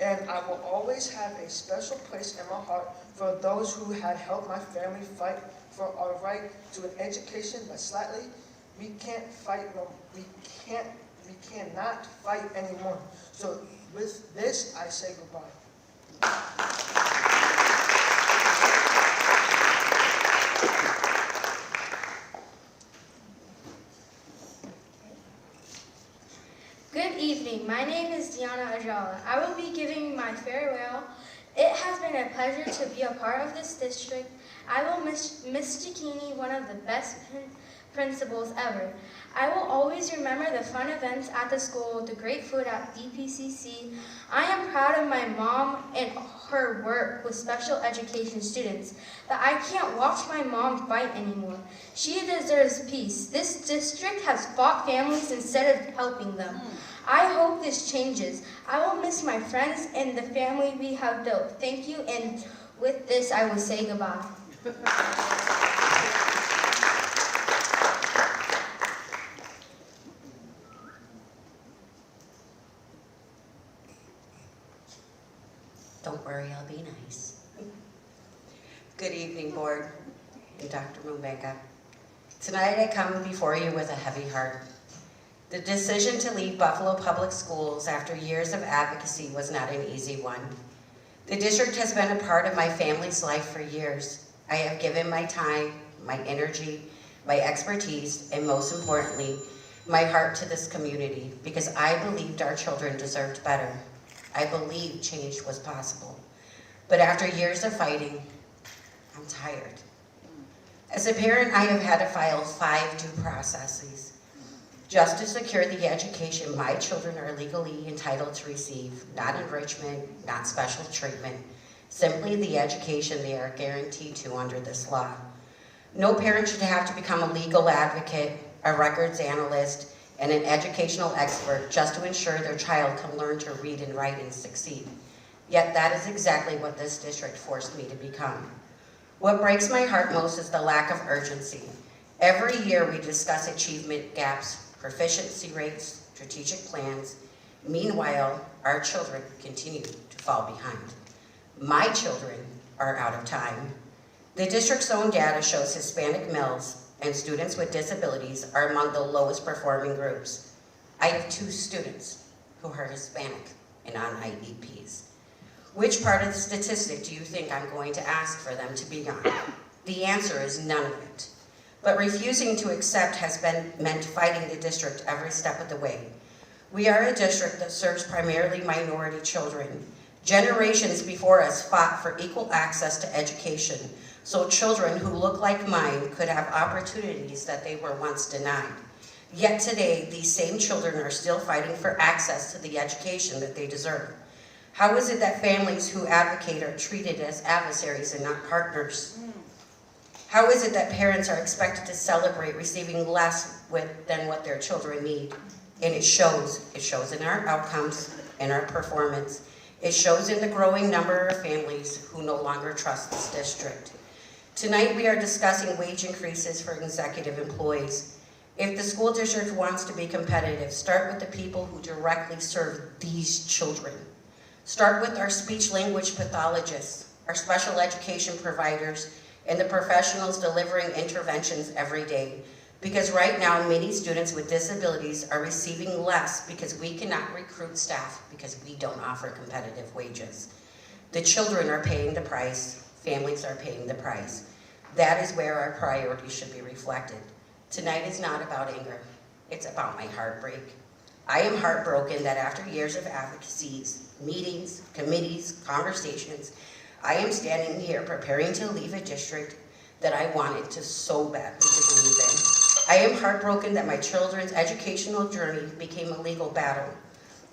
and I will always have a special place in my heart for those who had helped my family fight for our right to an education, but slightly, we cannot fight anymore. So with this, I say goodbye. Good evening. My name is Deanna Ajala. I will be giving my farewell. It has been a pleasure to be a part of this district. I will miss Ms. Cicchini, one of the best principals ever. I will always remember the fun events at the school, the great food at DPCC. I am proud of my mom and her work with special education students, but I can't watch my mom fight anymore. She deserves peace. This district has fought families instead of helping them. I hope this changes. I will miss my friends and the family we have built. Thank you, and with this, I will say goodbye. Don't worry, I'll be nice. Good evening, board and Dr. Mubeka. Tonight I come before you with a heavy heart. The decision to leave Buffalo Public Schools after years of advocacy was not an easy one. The district has been a part of my family's life for years. I have given my time, my energy, my expertise, and most importantly, my heart to this community because I believed our children deserved better. I believed change was possible. But after years of fighting, I'm tired. As a parent, I have had to file 5 due processes just to secure the education my children are legally entitled to receive, not enrichment, not special treatment, simply the education they are guaranteed to under this law. No parent should have to become a legal advocate, a records analyst, and an educational expert just to ensure their child can learn to read and write and succeed. Yet that is exactly what this district forced me to become. What breaks my heart most is the lack of urgency. Every year we discuss achievement gaps, proficiency rates, strategic plans. Meanwhile, our children continue to fall behind. My children are out of time. The district's own data shows Hispanic males and students with disabilities are among the lowest performing groups. I have 2 students who are Hispanic and on IEPs. Which part of the statistic do you think I'm going to ask for them to be on? The answer is none of it. But refusing to accept has meant fighting the district every step of the way. We are a district that serves primarily minority children. Generations before us fought for equal access to education, so children who look like mine could have opportunities that they were once denied. Yet today, these same children are still fighting for access to the education that they deserve. How is it that families who advocate are treated as adversaries and not partners? How is it that parents are expected to celebrate receiving less than what their children need? And it shows in our outcomes, in our performance. It shows in the growing number of families who no longer trust this district. Tonight we are discussing wage increases for executive employees. If the school district wants to be competitive, start with the people who directly serve these children. Start with our speech language pathologists, our special education providers, and the professionals delivering interventions every day. Because right now, many students with disabilities are receiving less because we cannot recruit staff because we don't offer competitive wages. The children are paying the price, families are paying the price. That is where our priorities should be reflected. Tonight is not about anger, it's about my heartbreak. I am heartbroken that after years of advocacies, meetings, committees, conversations, I am standing here preparing to leave a district that I wanted to so badly to believe in. I am heartbroken that my children's educational journey became a legal battle.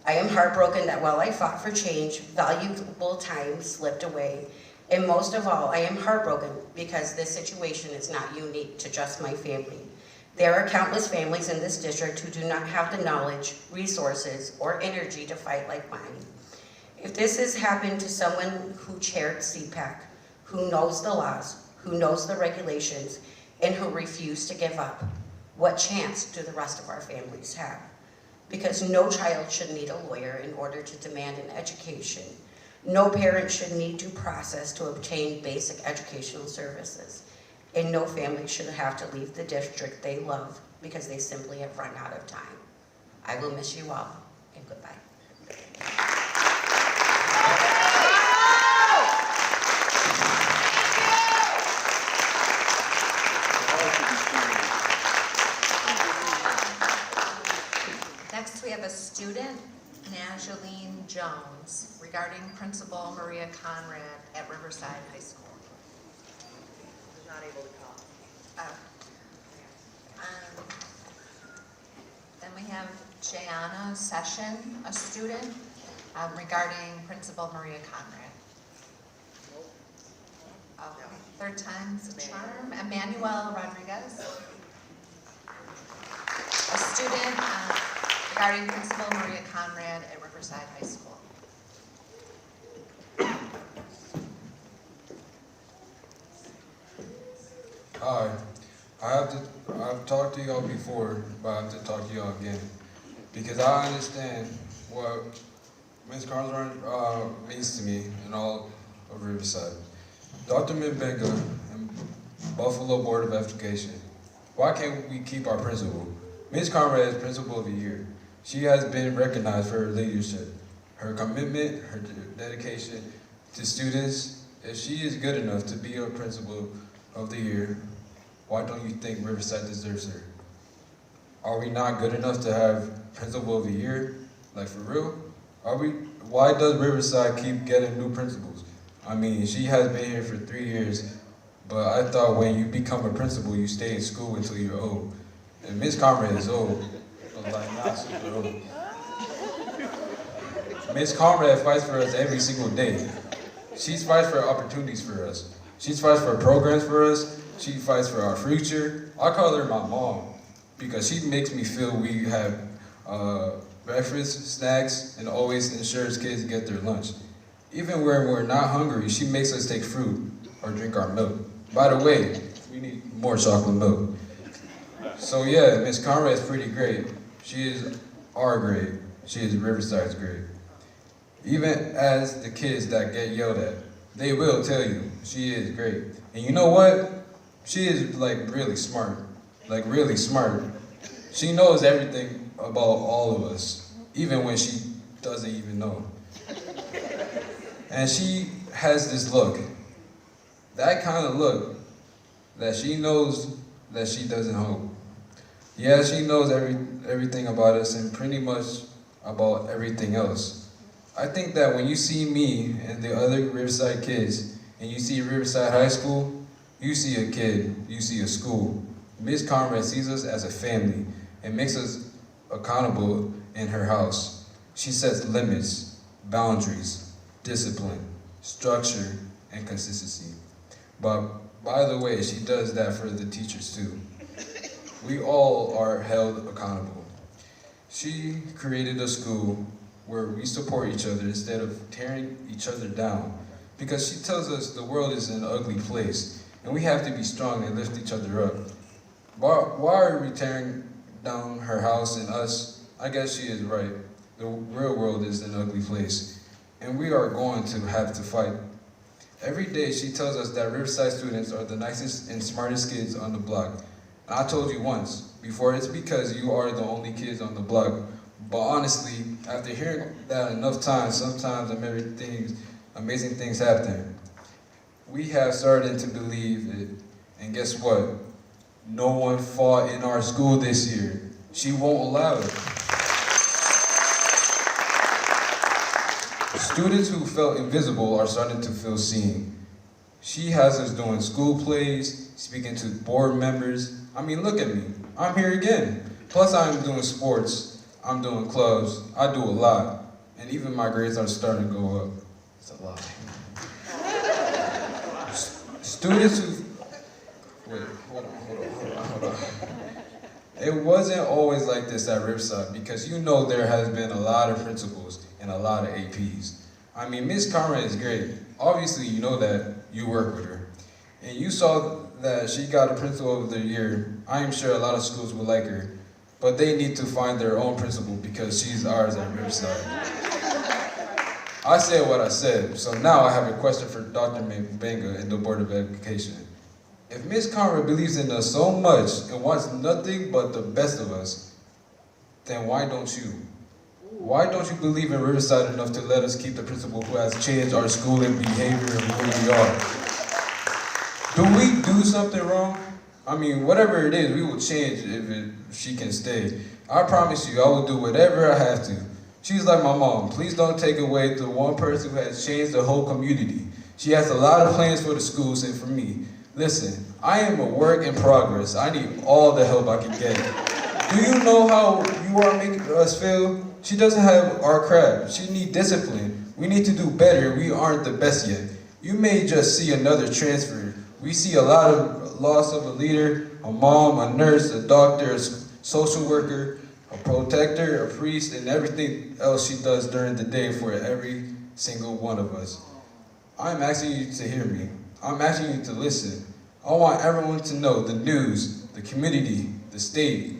I am heartbroken that while I fought for change, valuable time slipped away. And most of all, I am heartbroken because this situation is not unique to just my family. There are countless families in this district who do not have the knowledge, resources, or energy to fight like mine. If this has happened to someone who chaired CPAC, who knows the laws, who knows the regulations, and who refused to give up, what chance do the rest of our families have? Because no child should need a lawyer in order to demand an education. No parent should need due process to obtain basic educational services. And no family should have to leave the district they love because they simply have run out of time. I will miss you all, and goodbye. Next, we have a student, Najaline Jones, regarding Principal Maria Conrad at Riverside High School. She's not able to come. Then we have Jayana Session, a student, regarding Principal Maria Conrad. Okay, third time's a charm. Emmanuel Rodriguez, a student regarding Principal Maria Conrad at Riverside High School. Hi, I've talked to y'all before, but I have to talk to y'all again. Because I understand what Ms. Carlson means to me and all of Riverside. Dr. Mbenga and Buffalo Board of Education, why can't we keep our principal? Ms. Conrad is Principal of the Year. She has been recognized for her leadership, her commitment, her dedication to students. If she is good enough to be a Principal of the Year, why don't you think Riverside deserves her? Are we not good enough to have Principal of the Year? Like, for real? Why does Riverside keep getting new principals? I mean, she has been here for 3 years, but I thought when you become a principal, you stay in school until you're old. And Ms. Conrad is old, but like not super old. Ms. Conrad fights for us every single day. She fights for opportunities for us. She fights for programs for us. She fights for our future. I call her my mom because she makes me feel we have breakfast, snacks, and always ensures kids get their lunch. Even when we're not hungry, she makes us take fruit or drink our milk. By the way, we need more chocolate milk. So yeah, Miss Conrad is pretty great. She is our grade. She is Riverside's grade. Even as the kids that get yelled at, they will tell you she is great. And you know what? She is like really smart. Like really smart. She knows everything about all of us, even when she doesn't even know. And she has this look, that kind of look, that she knows that she doesn't hope. Yeah, she knows everything about us and pretty much about everything else. I think that when you see me and the other Riverside kids, and you see Riverside High School, you see a kid, you see a school. Ms. Conrad sees us as a family and makes us accountable in her house. She sets limits, boundaries, discipline, structure, and consistency. But by the way, she does that for the teachers too. We all are held accountable. She created a school where we support each other instead of tearing each other down, because she tells us the world is an ugly place and we have to be strong and lift each other up. Why are we tearing down her house and us? I guess she is right. The real world is an ugly place, and we are going to have to fight. Every day she tells us that Riverside students are the nicest and smartest kids on the block. And I told you once before, it's because you are the only kids on the block. But honestly, after hearing that enough times, sometimes amazing things happen. We have started to believe it, and guess what? No one fought in our school this year. She won't allow it. Students who felt invisible are starting to feel seen. She has us doing school plays, speaking to board members. I mean, look at me. I'm here again. Plus, I'm doing sports. I'm doing clubs. I do a lot. And even my grades are starting to go up. It's a lot. Students who, wait, hold on. It wasn't always like this at Riverside because you know there has been a lot of principals and a lot of APs. I mean, Miss Conrad is great. Obviously, you know that you work with her. And you saw that she got a principal of the year. I am sure a lot of schools would like her, but they need to find their own principal because she's ours at Riverside. I said what I said, so now I have a question for Dr. Mbanga and the Board of Education. If Ms. Conrad believes in us so much and wants nothing but the best of us, then why don't you? Why don't you believe in Riverside enough to let us keep the principal who has changed our school and behavior and who we are? Do we do something wrong? I mean, whatever it is, we will change if she can stay. I promise you, I will do whatever I have to. She's like my mom. Please don't take away the one person who has changed the whole community. She has a lot of plans for the schools and for me. Listen, I am a work in progress. I need all the help I can get. Do you know how you are making us feel? She doesn't have our crap. She needs discipline. We need to do better. We aren't the best yet. You may just see another transfer. We see a lot of loss of a leader, a mom, a nurse, a doctor, a social worker, a protector, a priest, and everything else she does during the day for every single one of us. I'm asking you to hear me. I'm asking you to listen. I want everyone to know, the news, the community, the state.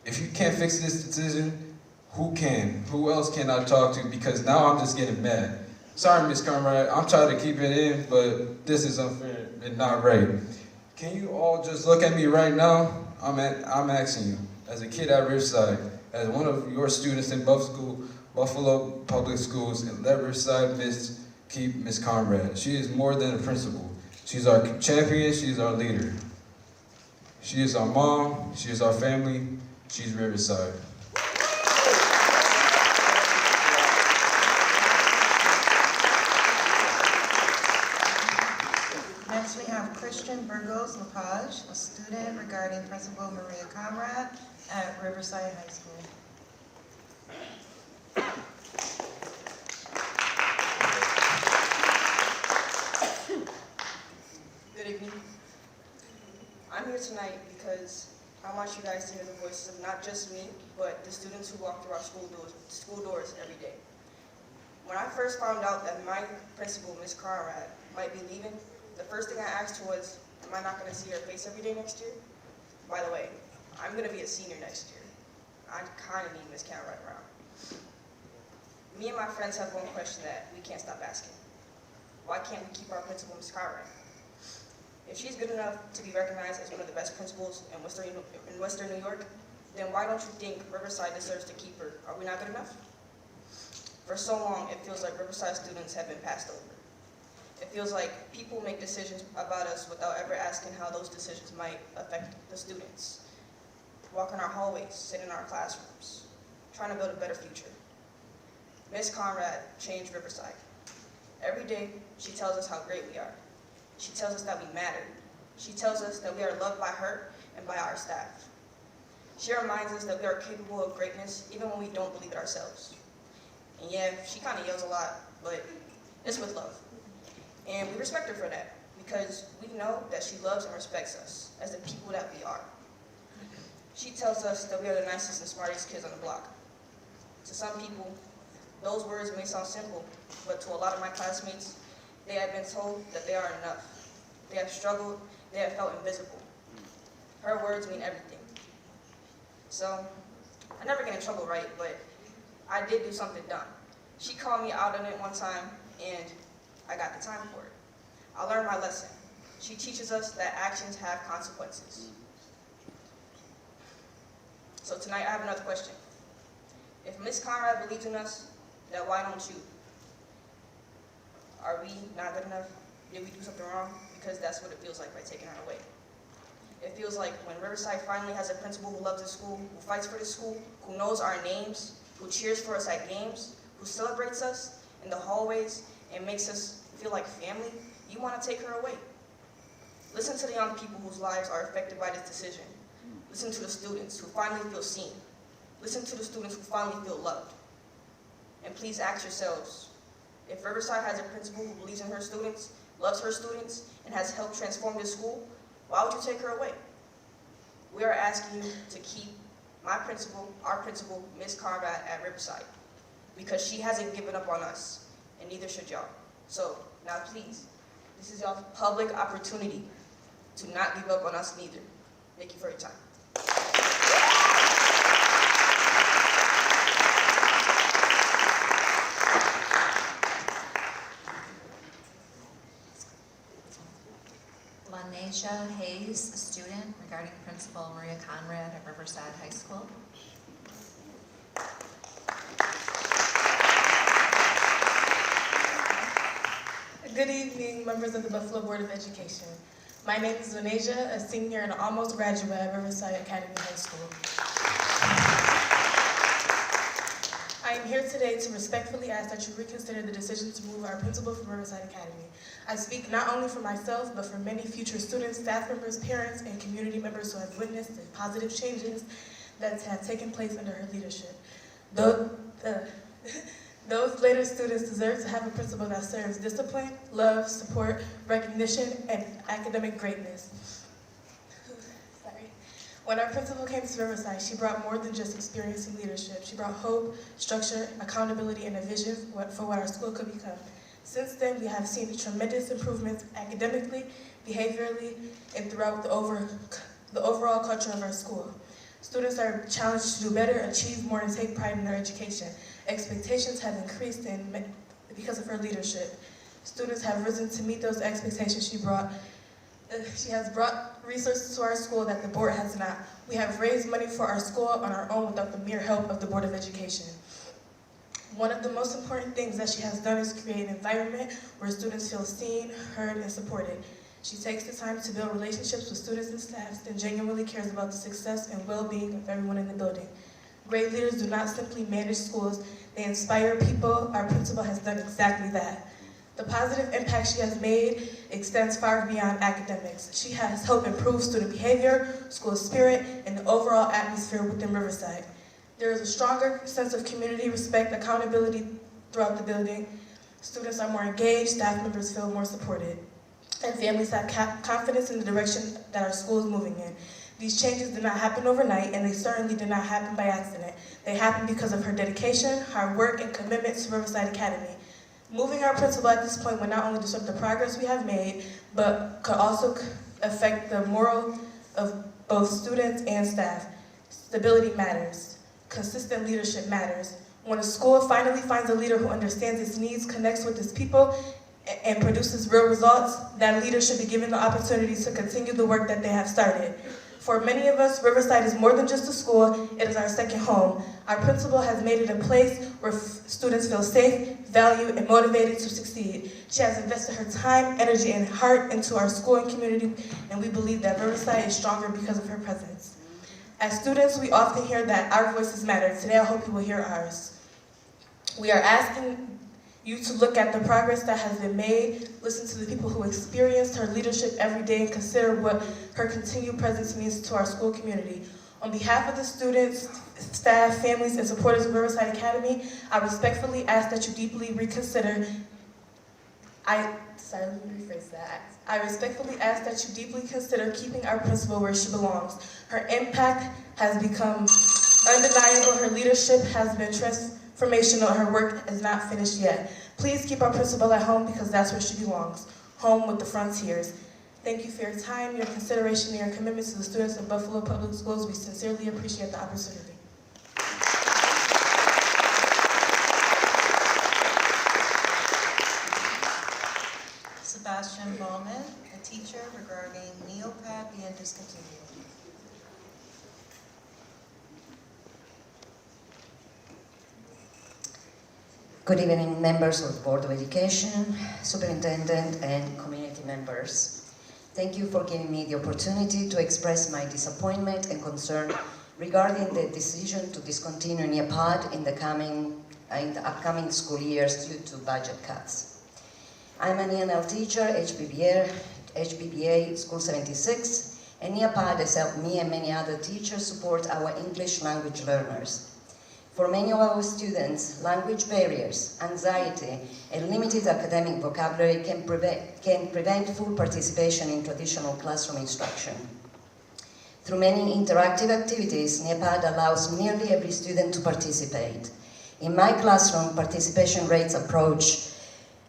If you can't fix this decision, who can? Who else can I talk to? Because now I'm just getting mad. Sorry, Miss Conrad, I'm trying to keep it in, but this is unfair and not right. Can you all just look at me right now? I'm asking you, as a kid at Riverside, as one of your students in Buffalo Public Schools, and let Riverside keep Miss Conrad. She is more than a principal. She's our champion, she's our leader. She is our mom, she is our family, she's Riverside. Next we have Christian Burgos Lepage, a student regarding Principal Maria Conrad at Riverside High School. Good evening. I'm here tonight because I want you guys to hear the voices of not just me, but the students who walk through our school doors every day. When I first found out that my principal, Ms. Conrad, might be leaving, the first thing I asked her was, am I not going to see her face every day next year? By the way, I'm going to be a senior next year. I kind of need Ms. Conrad around. Me and my friends have one question that we can't stop asking. Why can't we keep our principal, Ms. Conrad? If she's good enough to be recognized as one of the best principals in Western New York, then why don't you think Riverside deserves to keep her? Are we not good enough? For so long, it feels like Riverside students have been passed over. It feels like people make decisions about us without ever asking how those decisions might affect the students. Walk in our hallways, sit in our classrooms, trying to build a better future. Ms. Conrad changed Riverside. Every day, she tells us how great we are. She tells us that we matter. She tells us that we are loved by her and by our staff. She reminds us that we are capable of greatness even when we don't believe it ourselves. And yeah, she kind of yells a lot, but it's with love. And we respect her for that, because we know that she loves and respects us as the people that we are. She tells us that we are the nicest and smartest kids on the block. To some people, those words may sound simple, but to a lot of my classmates, they have been told that they aren't enough. They have struggled, they have felt invisible. Her words mean everything. So, I never get in trouble, right, but I did do something dumb. She called me out on it one time, and I got the time for it. I learned my lesson. She teaches us that actions have consequences. So tonight I have another question. If Ms. Conrad believes in us, then why don't you? Are we not good enough? Did we do something wrong? Because that's what it feels like by taking her away. It feels like when Riverside finally has a principal who loves the school, who fights for the school, who knows our names, who cheers for us at games, who celebrates us in the hallways and makes us feel like family, you want to take her away. Listen to the young people whose lives are affected by this decision. Listen to the students who finally feel seen. Listen to the students who finally feel loved. And please ask yourselves, if Riverside has a principal who believes in her students, loves her students, and has helped transform this school, why would you take her away? We are asking you to keep my principal, our principal, Ms. Conrad, at Riverside, because she hasn't given up on us, and neither should y'all. So now please, this is y'all's public opportunity to not give up on us neither. Thank you for your time. Lanesha Hayes, a student, regarding Principal Maria Conrad at Riverside High School. Good evening, members of the Buffalo Board of Education. My name is Lanesha, a senior and almost graduate at Riverside Academy High School. I am here today to respectfully ask that you reconsider the decision to move our principal from Riverside Academy. I speak not only for myself, but for many future students, staff members, parents, and community members who have witnessed the positive changes that have taken place under her leadership. Those later students deserve to have a principal that serves discipline, love, support, recognition, and academic greatness. Sorry. When our principal came to Riverside, she brought more than just experience and leadership. She brought hope, structure, accountability, and a vision for what our school could become. Since then, we have seen tremendous improvements academically, behaviorally, and throughout the overall culture of our school. Students are challenged to do better, achieve more, and take pride in their education. Expectations have increased because of her leadership. Students have risen to meet those expectations she has brought resources to our school that the board has not. We have raised money for our school on our own without the mere help of the Board of Education. One of the most important things that she has done is create an environment where students feel seen, heard, and supported. She takes the time to build relationships with students and staff and genuinely cares about the success and well-being of everyone in the building. Great leaders do not simply manage schools, they inspire people. Our principal has done exactly that. The positive impact she has made extends far beyond academics. She has helped improve student behavior, school spirit, and the overall atmosphere within Riverside. There is a stronger sense of community, respect, accountability throughout the building. Students are more engaged, staff members feel more supported, and families have confidence in the direction that our school is moving in. These changes did not happen overnight, and they certainly did not happen by accident. They happened because of her dedication, hard work, and commitment to Riverside Academy. Moving our principal at this point would not only disrupt the progress we have made, but could also affect the morale of both students and staff. Stability matters. Consistent leadership matters. When a school finally finds a leader who understands its needs, connects with its people, and produces real results, that leader should be given the opportunity to continue the work that they have started. For many of us, Riverside is more than just a school, it is our second home. Our principal has made it a place where students feel safe, valued, and motivated to succeed. She has invested her time, energy, and heart into our school and community, and we believe that Riverside is stronger because of her presence. As students, we often hear that our voices matter. Today, I hope you will hear ours. We are asking you to look at the progress that has been made, listen to the people who experienced her leadership every day, and consider what her continued presence means to our school community. On behalf of the students, staff, families, and supporters of Riverside Academy, I respectfully ask that you deeply reconsider. I respectfully ask that you deeply consider keeping our principal where she belongs. Her impact has become undeniable. Her leadership has been transformational. Her work is not finished yet. Please keep our principal at home because that's where she belongs, home with the Frontiers. Thank you for your time, your consideration, and your commitment to the students of Buffalo Public Schools. We sincerely appreciate the opportunity. Sebastian Bowman, a teacher, regarding Neopad being discontinued. Good evening, members of the Board of Education, Superintendent, and community members. Thank you for giving me the opportunity to express my disappointment and concern regarding the decision to discontinue Neopad in the upcoming school years due to budget cuts. I'm an ENL teacher, HPBA School 76, and Neopad has helped me and many other teachers support our English language learners. For many of our students, language barriers, anxiety, and limited academic vocabulary can prevent full participation in traditional classroom instruction. Through many interactive activities, NEPAD allows nearly every student to participate. In my classroom, participation rates approach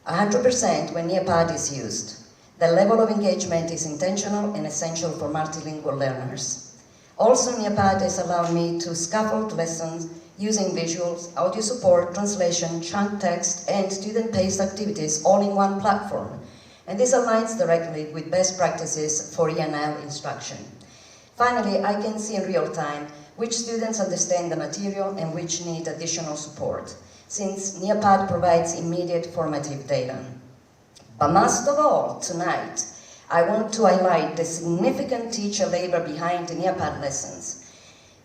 100% when NEPAD is used. The level of engagement is intentional and essential for multilingual learners. Also, NEPAD has allowed me to scaffold lessons using visuals, audio support, translation, chunk text, and student-paced activities all in one platform. And this aligns directly with best practices for ENL instruction. Finally, I can see in real time which students understand the material and which need additional support, since NEPAD provides immediate formative data. But most of all, tonight, I want to highlight the significant teacher labor behind the NEPAD lessons.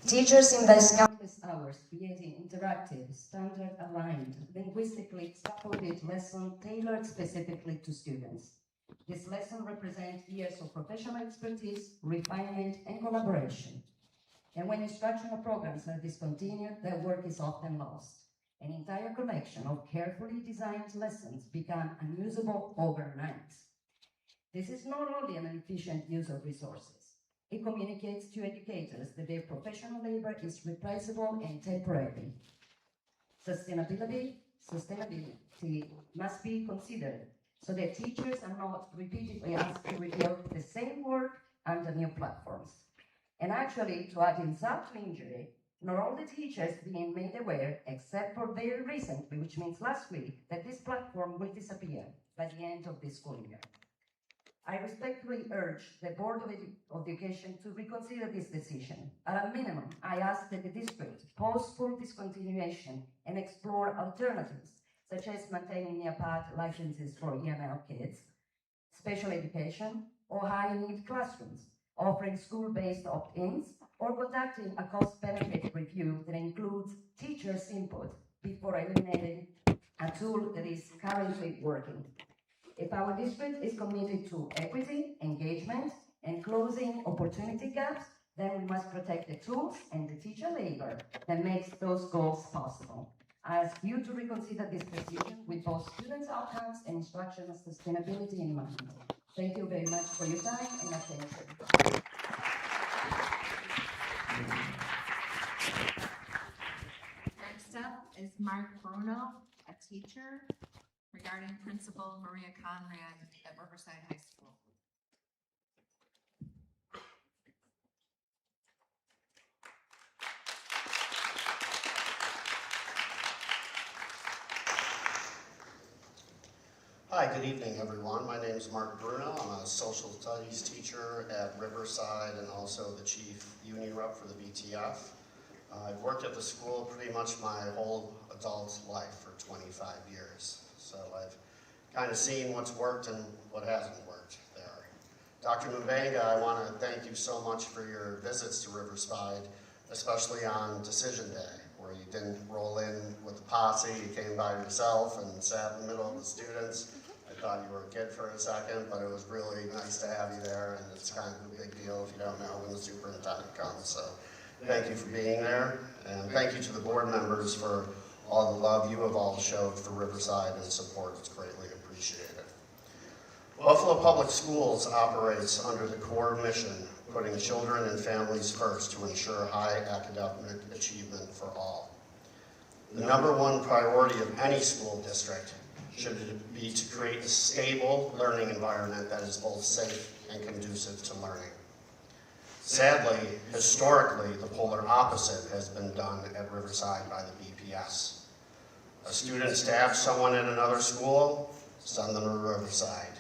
Teachers invest countless hours creating interactive, standard-aligned, linguistically scaffolded lessons tailored specifically to students. This lesson represents years of professional expertise, refinement, and collaboration. And when instructional programs are discontinued, their work is often lost. An entire collection of carefully designed lessons become unusable overnight. This is not only an inefficient use of resources, it communicates to educators that their professional labor is replaceable and temporary. Sustainability must be considered so that teachers are not repeatedly asked to rebuild the same work under new platforms. And actually, to add insult to injury, not all the teachers being made aware, except for very recently, which means last week, that this platform will disappear by the end of this school year. I respectfully urge the Board of Education to reconsider this decision. At a minimum, I ask that the district pause full discontinuation and explore alternatives, such as maintaining NEPAD licenses for EML kids, special education, or high-need classrooms, offering school-based opt-ins, or conducting a cost-benefit review that includes teachers' input before eliminating a tool that is currently working. If our district is committed to equity, engagement, and closing opportunity gaps, then we must protect the tools and the teacher labor that makes those goals possible. I ask you to reconsider this decision with both students' outcomes and instructional sustainability in mind. Thank you very much for your time and attention. Next up is Mark Bruno, a teacher, regarding Principal Maria Conrad at Riverside High School. Hi, good evening, everyone. My name is Mark Bruno. I'm a social studies teacher at Riverside and also the chief union rep for the BTF. I've worked at the school pretty much my whole adult life for 25 years. So I've kind of seen what's worked and what hasn't worked there. Dr. Mubanga, I want to thank you so much for your visits to Riverside, especially on decision day, where you didn't roll in with the posse, you came by yourself and sat in the middle of the students. I thought you were a kid for a second, but it was really nice to have you there, and it's kind of a big deal if you don't know when the superintendent comes. So thank you for being there, and thank you to the board members for all the love you have all showed for Riverside and support. It's greatly appreciated. Buffalo Public Schools operates under the core mission, putting children and families first to ensure high academic achievement for all. The number one priority of any school district should be to create a stable learning environment that is both safe and conducive to learning. Sadly, historically, the polar opposite has been done at Riverside by the BPS. A student stabs someone at another school, send them to Riverside.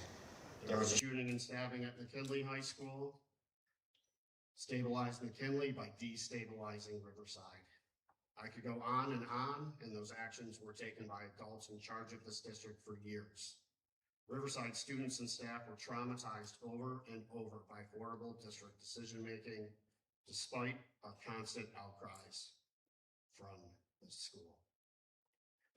There was a shooting and stabbing at McKinley High School. Stabilize McKinley by destabilizing Riverside. I could go on, and those actions were taken by adults in charge of this district for years. Riverside students and staff were traumatized over and over by horrible district decision-making, despite constant outcries from the school.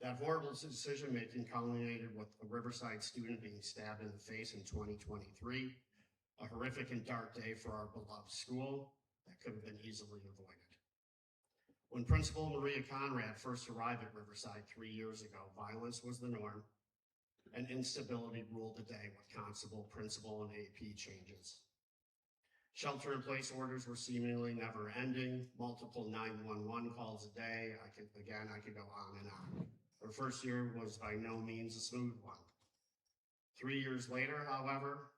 That horrible decision-making culminated with a Riverside student being stabbed in the face in 2023, a horrific and dark day for our beloved school that could have been easily avoided. When Principal Maria Conrad first arrived at Riverside 3 years ago, violence was the norm and instability ruled the day with constable, principal, and AP changes. Shelter-in-place orders were seemingly never-ending, multiple 911 calls a day. I could go on and on. Her first year was by no means a smooth one. 3 years later, however,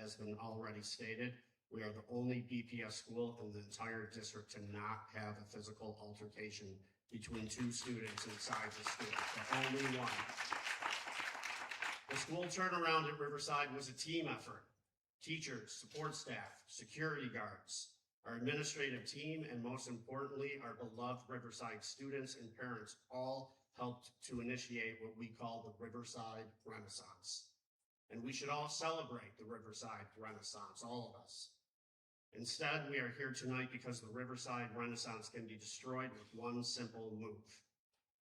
as been already stated, we are the only BPS school in the entire district to not have a physical altercation between two students inside the school, the only one. The school turnaround at Riverside was a team effort. Teachers, support staff, security guards, our administrative team, and most importantly, our beloved Riverside students and parents all helped to initiate what we call the Riverside Renaissance. And we should all celebrate the Riverside Renaissance, all of us. Instead, we are here tonight because the Riverside Renaissance can be destroyed with one simple move.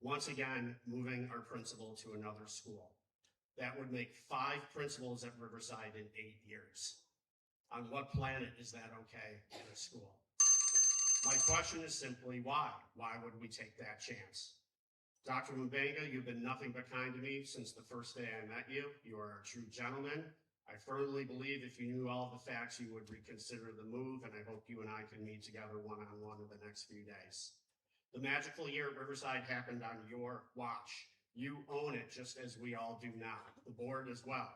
Once again, moving our principal to another school. That would make 5 principals at Riverside in 8 years. On what planet is that okay in a school? My question is simply why? Why would we take that chance? Dr. Mbanga, you've been nothing but kind to me since the first day I met you. You are a true gentleman. I firmly believe if you knew all the facts, you would reconsider the move, and I hope you and I can meet together one-on-one in the next few days. The magical year at Riverside happened on your watch. You own it just as we all do now, the board as well.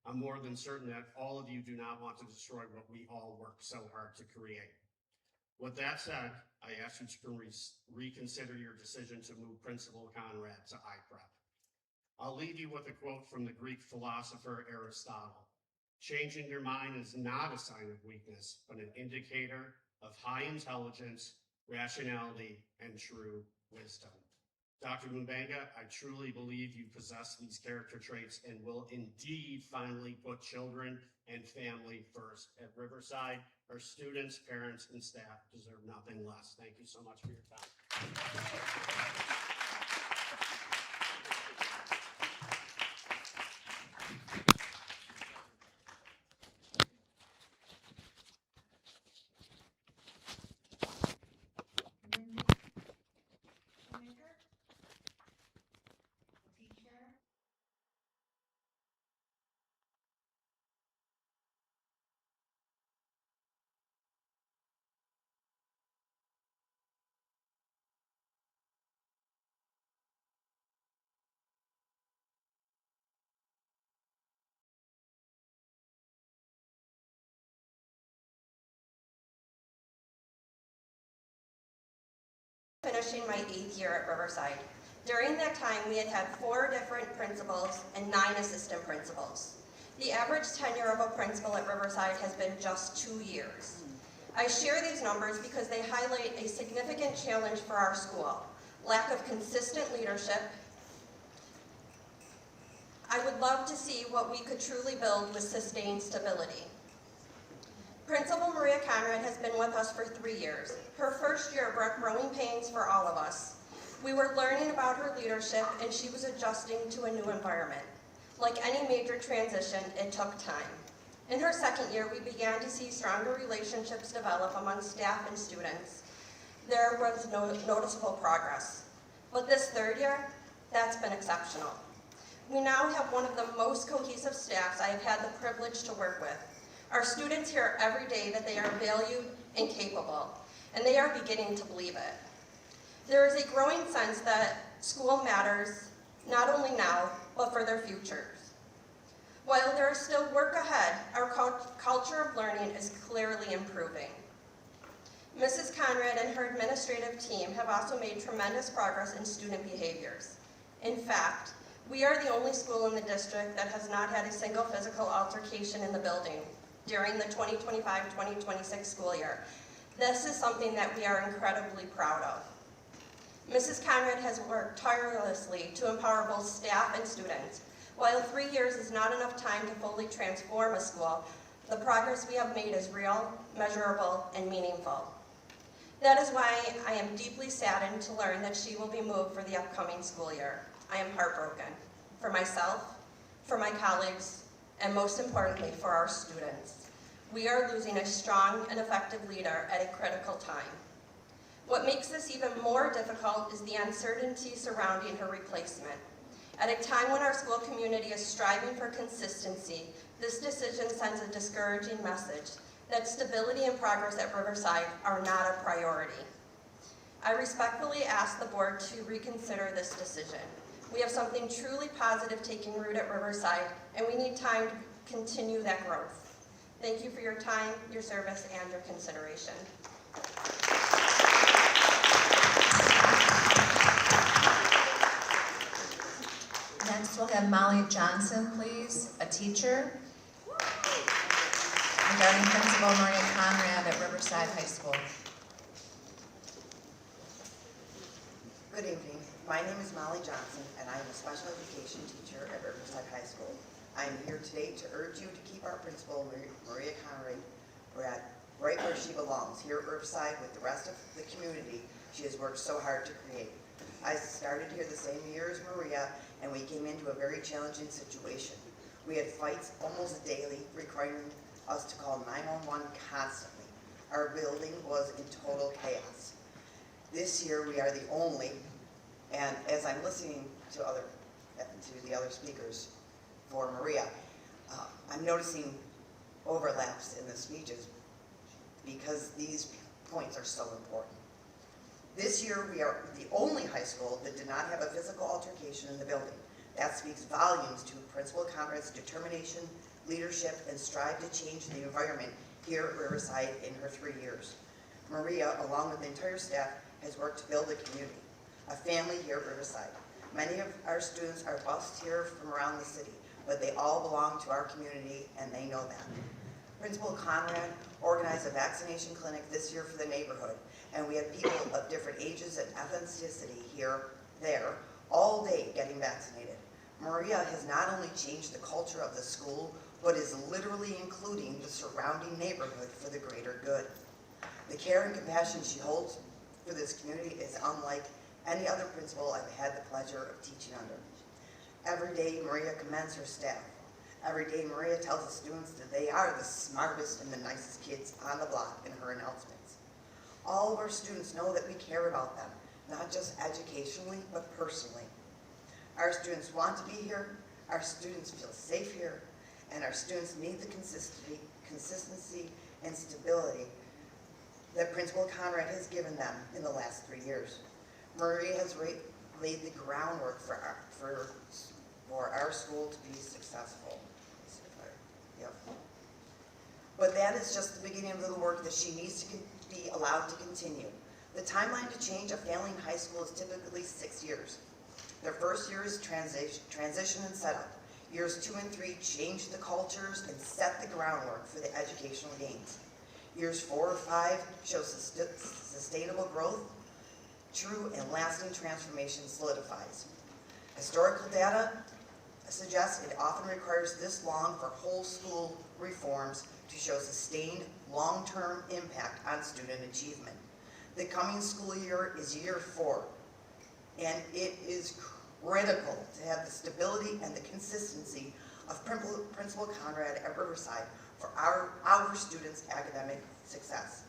I'm more than certain that all of you do not want to destroy what we all worked so hard to create. With that said, I ask you to reconsider your decision to move Principal Conrad to IPREP. I'll leave you with a quote from the Greek philosopher Aristotle. Changing your mind is not a sign of weakness, but an indicator of high intelligence, rationality, and true wisdom. Dr. Mbanga, I truly believe you possess these character traits and will indeed finally put children and family first. At Riverside, our students, parents, and staff deserve nothing less. Thank you so much for your time. Finishing my 8th year at Riverside. During that time, we had 4 different principals and 9 assistant principals. The average tenure of a principal at Riverside has been just 2 years. I share these numbers because they highlight a significant challenge for our school: lack of consistent leadership. I would love to see what we could truly build with sustained stability. Principal Maria Conrad has been with us for 3 years. Her first year brought growing pains for all of us. We were learning about her leadership and she was adjusting to a new environment. Like any major transition, it took time. In her second year, we began to see stronger relationships develop among staff and students. There was noticeable progress. But this 3rd year, that's been exceptional. We now have one of the most cohesive staffs I have had the privilege to work with. Our students hear every day that they are valued and capable, and they are beginning to believe it. There is a growing sense that school matters, not only now, but for their futures. While there is still work ahead, our culture of learning is clearly improving. Mrs. Conrad and her administrative team have also made tremendous progress in student behaviors. In fact, we are the only school in the district that has not had a single physical altercation in the building during the 2025-2026 school year. This is something that we are incredibly proud of. Mrs. Conrad has worked tirelessly to empower both staff and students. While 3 years is not enough time to fully transform a school, the progress we have made is real, measurable, and meaningful. That is why I am deeply saddened to learn that she will be moved for the upcoming school year. I am heartbroken for myself, for my colleagues, and most importantly, for our students. We are losing a strong and effective leader at a critical time. What makes this even more difficult is the uncertainty surrounding her replacement. At a time when our school community is striving for consistency, this decision sends a discouraging message that stability and progress at Riverside are not a priority. I respectfully ask the board to reconsider this decision. We have something truly positive taking root at Riverside, and we need time to continue that growth. Thank you for your time, your service, and your consideration. Next, we'll have Molly Johnson, please, a teacher, regarding Principal Maria Conrad at Riverside High School. Good evening. My name is Molly Johnson, and I am a special education teacher at Riverside High School. I am here today to urge you to keep our principal, Maria Conrad, right where she belongs, here at Riverside with the rest of the community she has worked so hard to create. I started here the same year as Maria, and we came into a very challenging situation. We had fights almost daily, requiring us to call 911 constantly. Our building was in total chaos. This year we are the only, and as I'm listening to the other speakers for Maria, I'm noticing overlaps in the speeches because these points are so important. This year we are the only high school that did not have a physical altercation in the building. That speaks volumes to Principal Conrad's determination, leadership, and strive to change the environment here at Riverside in her 3 years. Maria, along with the entire staff, has worked to build a community, a family here at Riverside. Many of our students are bused here from around the city, but they all belong to our community and they know that. Principal Conrad organized a vaccination clinic this year for the neighborhood, and we had people of different ages and ethnicity there, all day getting vaccinated. Maria has not only changed the culture of the school, but is literally including the surrounding neighborhood for the greater good. The care and compassion she holds for this community is unlike any other principal I've had the pleasure of teaching under. Every day, Maria commends her staff. Every day, Maria tells the students that they are the smartest and the nicest kids on the block in her announcements. All of our students know that we care about them, not just educationally, but personally. Our students want to be here, our students feel safe here, and our students need the consistency and stability that Principal Conrad has given them in the last 3 years. Maria has laid the groundwork for our school to be successful. Yep. But that is just the beginning of the work that she needs to be allowed to continue. The timeline to change a failing high school is typically 6 years. Their first year is transition and setup. Years 2 and 3 change the cultures and set the groundwork for the educational gains. Years 4 or 5 show sustainable growth. True and lasting transformation solidifies. Historical data suggests it often requires this long for whole school reforms to show sustained long-term impact on student achievement. The coming school year is year 4, and it is critical to have the stability and the consistency of Principal Conrad at Riverside for our students' academic success.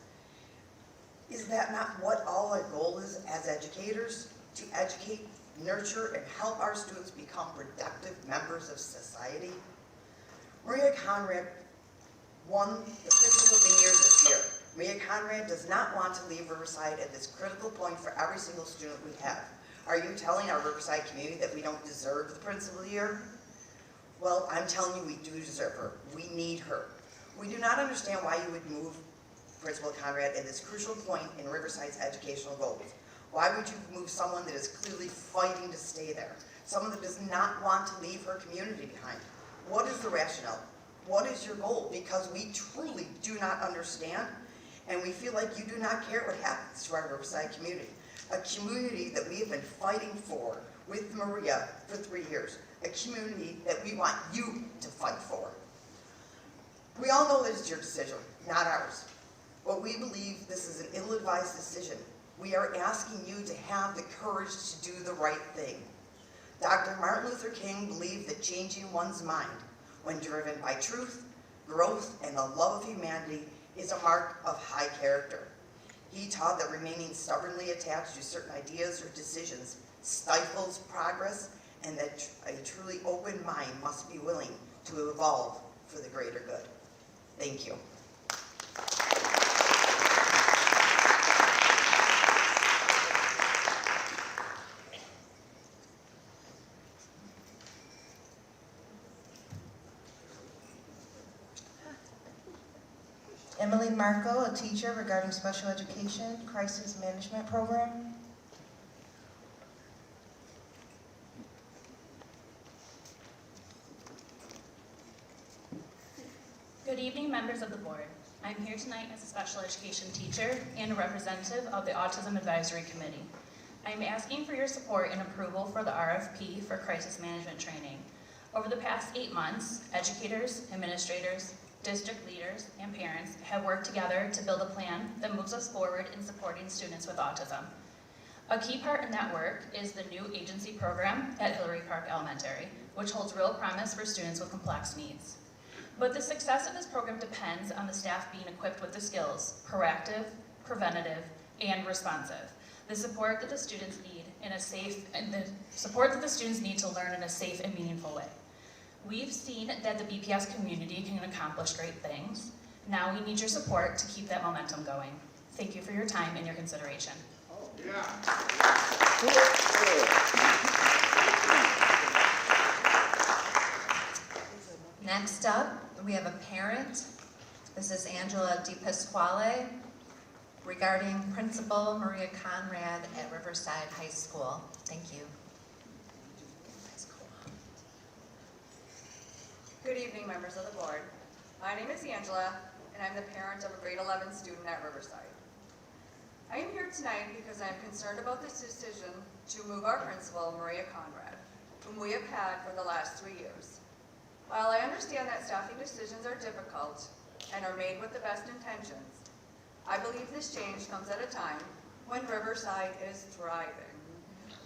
Is that not what all our goal is as educators? To educate, nurture, and help our students become productive members of society? Maria Conrad won the Principal of the Year this year. Maria Conrad does not want to leave Riverside at this critical point for every single student we have. Are you telling our Riverside community that we don't deserve the Principal of the Year? Well, I'm telling you we do deserve her. We need her. We do not understand why you would move Principal Conrad at this crucial point in Riverside's educational goals. Why would you move someone that is clearly fighting to stay there? Someone that does not want to leave her community behind? What is the rationale? What is your goal? Because we truly do not understand, and we feel like you do not care what happens to our Riverside community. A community that we have been fighting for with Maria for 3 years. A community that we want you to fight for. We all know that it's your decision, not ours. But we believe this is an ill-advised decision. We are asking you to have the courage to do the right thing. Dr. Martin Luther King believed that changing one's mind, when driven by truth, growth, and the love of humanity, is a mark of high character. He taught that remaining stubbornly attached to certain ideas or decisions stifles progress, and that a truly open mind must be willing to evolve for the greater good. Thank you. Emily Marco, a teacher regarding special education crisis management program. Good evening, members of the board. I'm here tonight as a special education teacher and a representative of the Autism Advisory Committee. I'm asking for your support and approval for the RFP for crisis management training. Over the past 8 months, educators, administrators, district leaders, and parents have worked together to build a plan that moves us forward in supporting students with autism. A key part in that work is the new agency program at Hillary Park Elementary, which holds real promise for students with complex needs. But the success of this program depends on the staff being equipped with the skills, proactive, preventative, and responsive. The support that the students need to learn in a safe and meaningful way. We've seen that the BPS community can accomplish great things. Now we need your support to keep that momentum going. Thank you for your time and your consideration. Next up, we have a parent. This is Angela DePasquale regarding Principal Maria Conrad at Riverside High School. Thank you. Good evening, members of the board. My name is Angela, and I'm the parent of a grade 11 student at Riverside. I am here tonight because I am concerned about this decision to move our principal, Maria Conrad, whom we have had for the last 3 years. While I understand that staffing decisions are difficult and are made with the best intentions, I believe this change comes at a time when Riverside is thriving.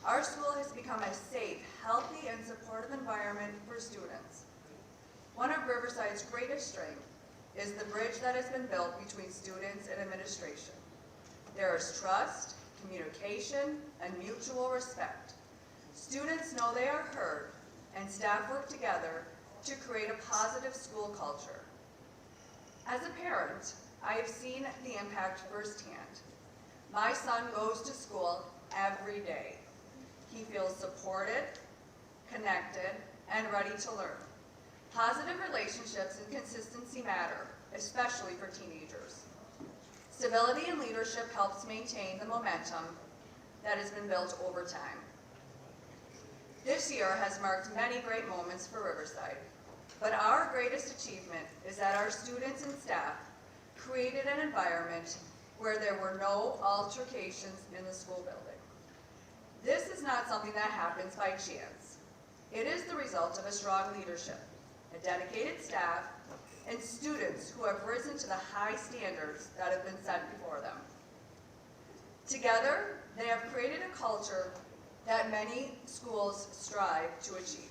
Our school has become a safe, healthy, and supportive environment for students. One of Riverside's greatest strengths is the bridge that has been built between students and administration. There is trust, communication, and mutual respect. Students know they are heard, and staff work together to create a positive school culture. As a parent, I have seen the impact firsthand. My son goes to school every day. He feels supported, connected, and ready to learn. Positive relationships and consistency matter, especially for teenagers. Stability and leadership helps maintain the momentum that has been built over time. This year has marked many great moments for Riverside, but our greatest achievement is that our students and staff created an environment where there were no altercations in the school building. This is not something that happens by chance. It is the result of a strong leadership, a dedicated staff, and students who have risen to the high standards that have been set before them. Together, they have created a culture that many schools strive to achieve.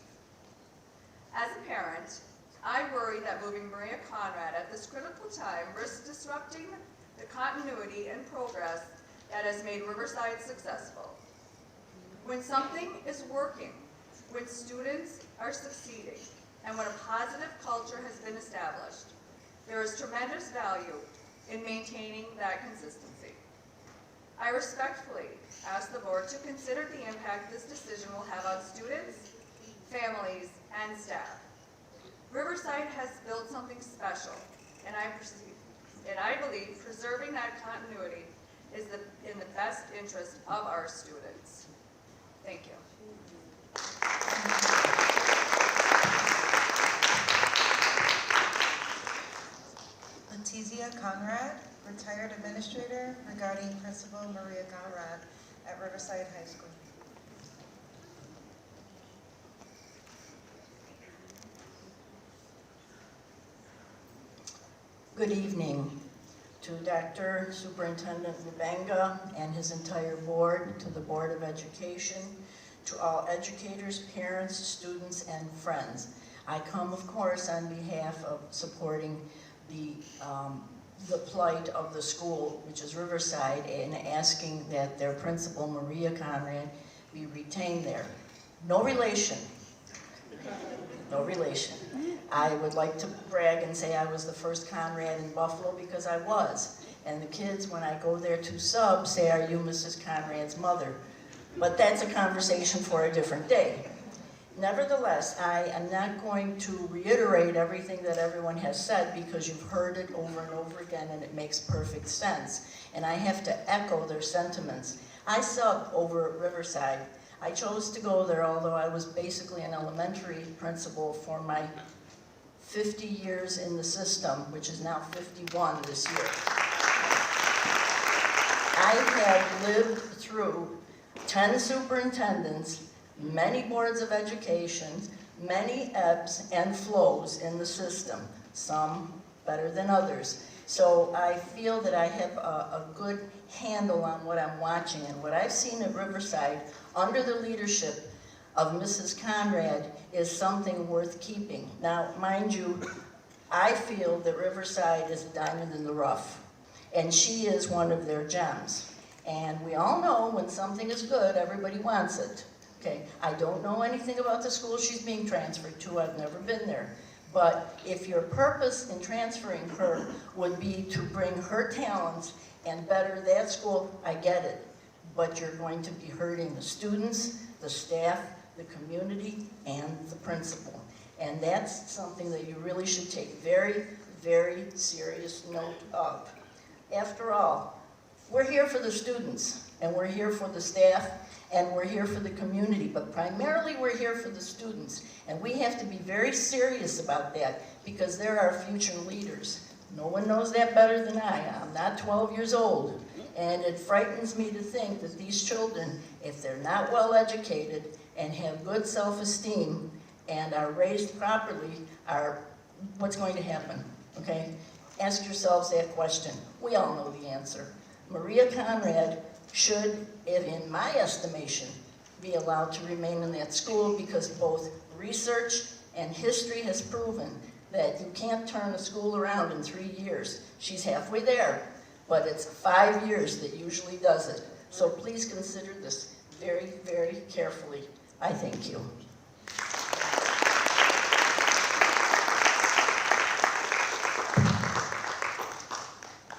As a parent, I worry that moving Maria Conrad at this critical time risks disrupting the continuity and progress that has made Riverside successful. When something is working, when students are succeeding, and when a positive culture has been established, there is tremendous value in maintaining that consistency. I respectfully ask the board to consider the impact this decision will have on students, families, and staff. Riverside has built something special, and I believe preserving that continuity is in the best interest of our students. Thank you. Letizia Conrad, retired administrator, regarding Principal Maria Conrad at Riverside High School. Good evening to Dr. Superintendent Mubanga and his entire board, to the Board of Education, to all educators, parents, students, and friends. I come, of course, on behalf of supporting the the plight of the school, which is Riverside, and asking that their principal, Maria Conrad, be retained there. No relation. No relation. I would like to brag and say I was the first Conrad in Buffalo because I was. And the kids, when I go there to sub, say, "Are you Mrs. Conrad's mother?" But that's a conversation for a different day. Nevertheless, I am not going to reiterate everything that everyone has said because you've heard it over and over again and it makes perfect sense. And I have to echo their sentiments. I sub over at Riverside. I chose to go there, although I was basically an elementary principal for my 50 years in the system, which is now 51 this year. I have lived through 10 superintendents, many boards of education, many ebbs and flows in the system, some better than others. So I feel that I have a good handle on what I'm watching, and what I've seen at Riverside under the leadership of Mrs. Conrad is something worth keeping. Now, mind you, I feel that Riverside is a diamond in the rough, and she is one of their gems. And we all know when something is good, everybody wants it. Okay, I don't know anything about the school she's being transferred to. I've never been there. But if your purpose in transferring her would be to bring her talents and better that school, I get it. But you're going to be hurting the students, the staff, the community, and the principal. And that's something that you really should take very, very serious note of. After all, we're here for the students, and we're here for the staff, and we're here for the community, but primarily we're here for the students. And we have to be very serious about that because they're our future leaders. No one knows that better than I. I'm not 12 years old, and it frightens me to think that these children, if they're not well educated and have good self-esteem and are raised properly, are what's going to happen, okay? Ask yourselves that question. We all know the answer. Maria Conrad should, in my estimation, be allowed to remain in that school because both research and history has proven that you can't turn a school around in 3 years. She's halfway there, but it's 5 years that usually does it. So please consider this very, very carefully. I thank you.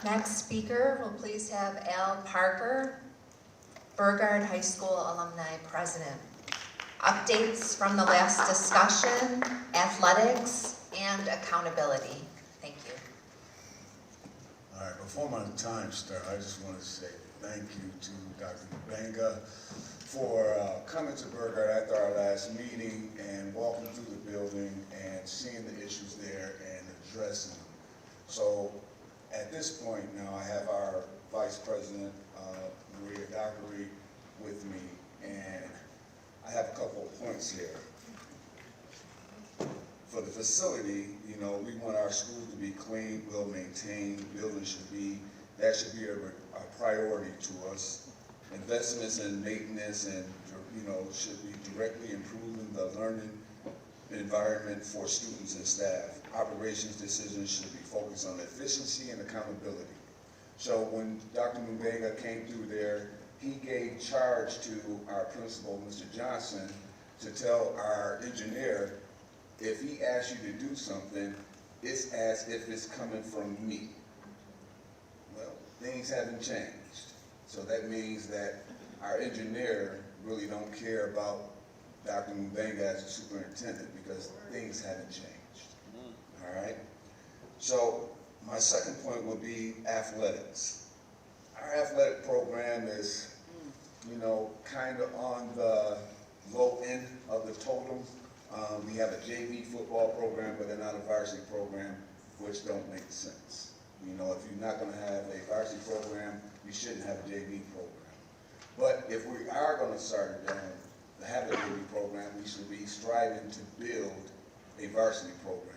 Next speaker will please have Al Parker, Burgard High School Alumni President. Updates from the last discussion, athletics, and accountability. Thank you. All right, before my time starts, I just want to say thank you to Dr. Benga for coming to Burgard after our last meeting and walking through the building and seeing the issues there and addressing them. So at this point now, I have our Vice President, Maria Dockery, with me, and I have a couple of points here. For the facility, you know, we want our schools to be clean, well maintained, buildings should be, that should be a priority to us. Investments in maintenance and, you know, should be directly improving the learning environment for students and staff. Operations decisions should be focused on efficiency and accountability. So when Dr. Mubenga came through there, he gave charge to our principal, Mr. Johnson, to tell our engineer, if he asks you to do something, it's as if it's coming from me. Well, things haven't changed. So that means that our engineer really don't care about Dr. Mubenga as a superintendent because things haven't changed. All right? So my second point would be athletics. Our athletic program is, you know, kind of on the low end of the total. We have a JV football program, but they're not a varsity program, which don't make sense. You know, if you're not going to have a varsity program, you shouldn't have a JV program. But if we are going to start to have a JV program, we should be striving to build a varsity program.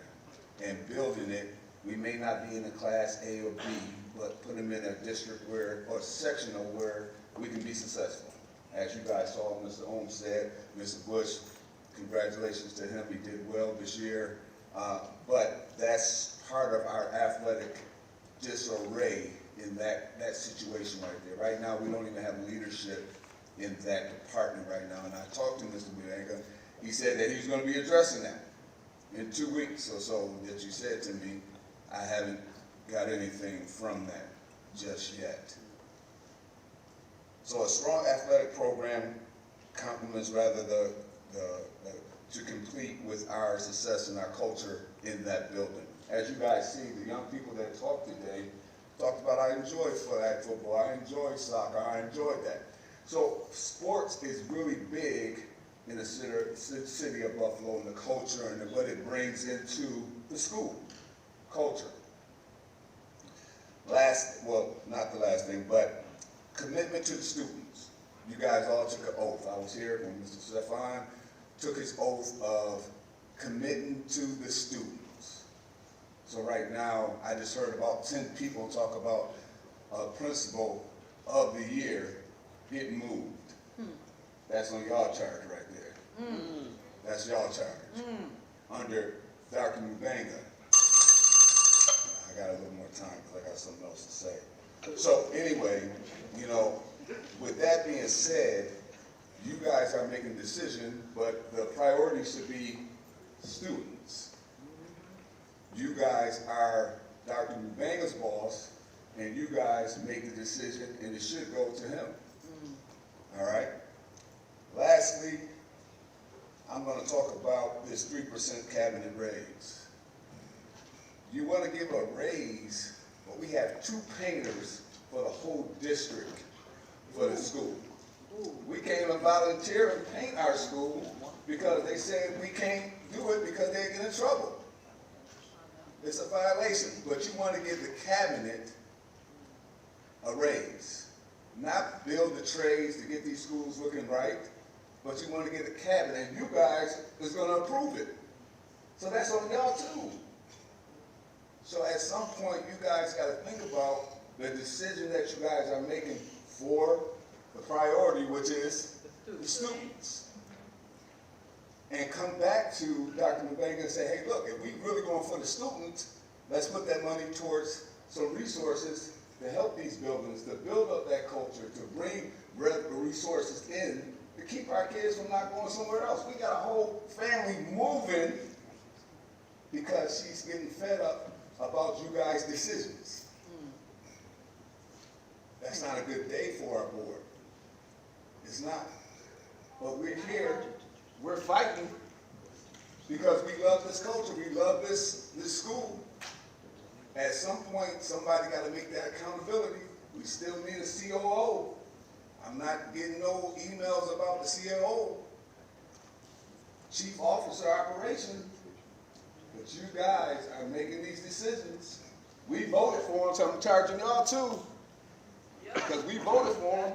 And building it, we may not be in a class A or B, but put them in a district where, or sectional where we can be successful. As you guys saw, Mr. Holmes said, Mr. Bush, congratulations to him, he did well this year. But that's part of our athletic disarray in that situation right there. Right now, we don't even have leadership in that department right now. And I talked to Mr. Bianca. He said that he's going to be addressing that in 2 weeks or so that you said to me. I haven't got anything from that just yet. So a strong athletic program complements rather to complete with our success and our culture in that building. As you guys see, the young people that talked today talked about, I enjoy flag football, I enjoy soccer, I enjoyed that. So sports is really big in the city of Buffalo and the culture and what it brings into the school culture. Not the last thing, but commitment to the students. You guys all took an oath. I was here when Mr. Stefan took his oath of committing to the students. So right now, I just heard about 10 people talk about principal of the year getting moved. That's on y'all charge right there. That's y'all charge. Under Dr. Mubanga. I got a little more time because I got something else to say. So anyway, you know, with that being said, you guys are making a decision, but the priority should be students. You guys are Dr. Mubanga's boss, and you guys make the decision, and it should go to him. All right? Lastly, I'm going to talk about this 3% cabinet raise. You want to give a raise, but we have 2 painters for the whole district for the school. We came and volunteered and paint our school because they said we can't do it because they get in trouble. It's a violation, but you want to give the cabinet a raise. Not build the trades to get these schools looking right, but you want to get the cabinet, and you guys is going to approve it. So that's on y'all too. So at some point, you guys got to think about the decision that you guys are making for the priority, which is the students. And come back to Dr. Mubanga and say, hey, look, if we really going for the students, let's put that money towards some resources to help these buildings, to build up that culture, to bring resources in, to keep our kids from not going somewhere else. We got a whole family moving because she's getting fed up about you guys' decisions. That's not a good day for our board. It's not. But we're here, we're fighting because we love this culture, we love this school. At some point, somebody got to make that accountability. We still need a COO. I'm not getting no emails about the COO, Chief Officer Operation. But you guys are making these decisions. We voted for them, so I'm charging y'all too. Because we voted for them.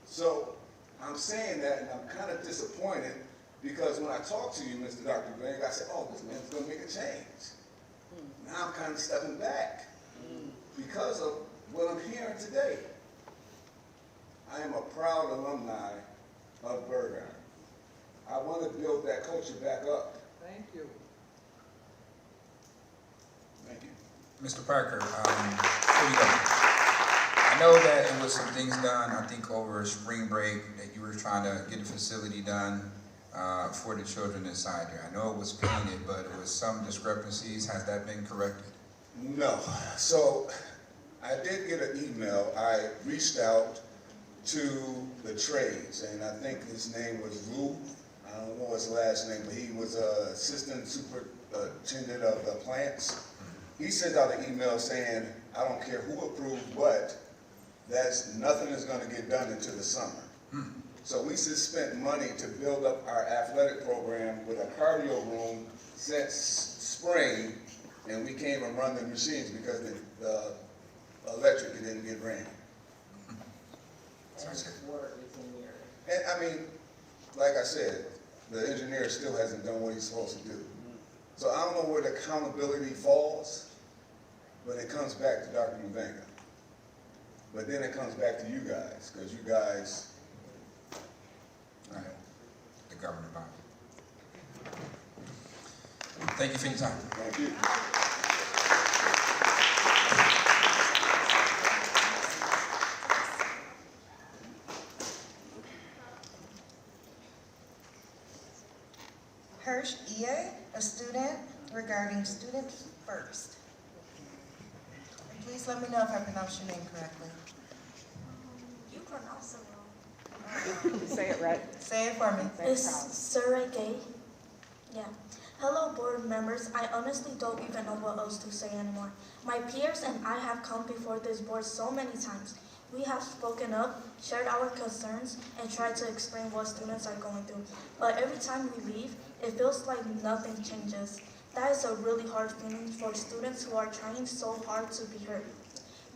So I'm saying that, and I'm kind of disappointed because when I talked to you, Mr. Dr. Bang, I said, oh, this man's going to make a change. Now I'm kind of stepping back because of what I'm hearing today. I am a proud alumni of Burger. I want to build that culture back up. Thank you. Thank you. Mr. Parker, here we go. I know that it was some things done, I think over spring break, that you were trying to get a facility done for the children inside there. I know it was painted, but it was some discrepancies. Has that been corrected? No. So I did get an email. I reached out to the trades, and I think his name was Lou. I don't know his last name, but he was assistant superintendent of the plants. He sent out an email saying, I don't care who approved what, nothing is going to get done until the summer. So we just spent money to build up our athletic program with a cardio room since spring, and we came and run the machines because the electric didn't get ran. And I mean, like I said, the engineer still hasn't done what he's supposed to do. So I don't know where the accountability falls, but it comes back to Dr. Mubanga. But then it comes back to you guys, because you guys, the governing body. Thank you for your time. Thank you. Hirsch EA, a student, regarding Students First. And please let me know if I pronounced your name correctly. You pronounce it wrong. Say it right. Say it for me. It's Surrey. Yeah. Hello, board members. I honestly don't even know what else to say anymore. My peers and I have come before this board so many times. We have spoken up, shared our concerns, and tried to explain what students are going through. But every time we leave, it feels like nothing changes. That is a really hard feeling for students who are trying so hard to be heard.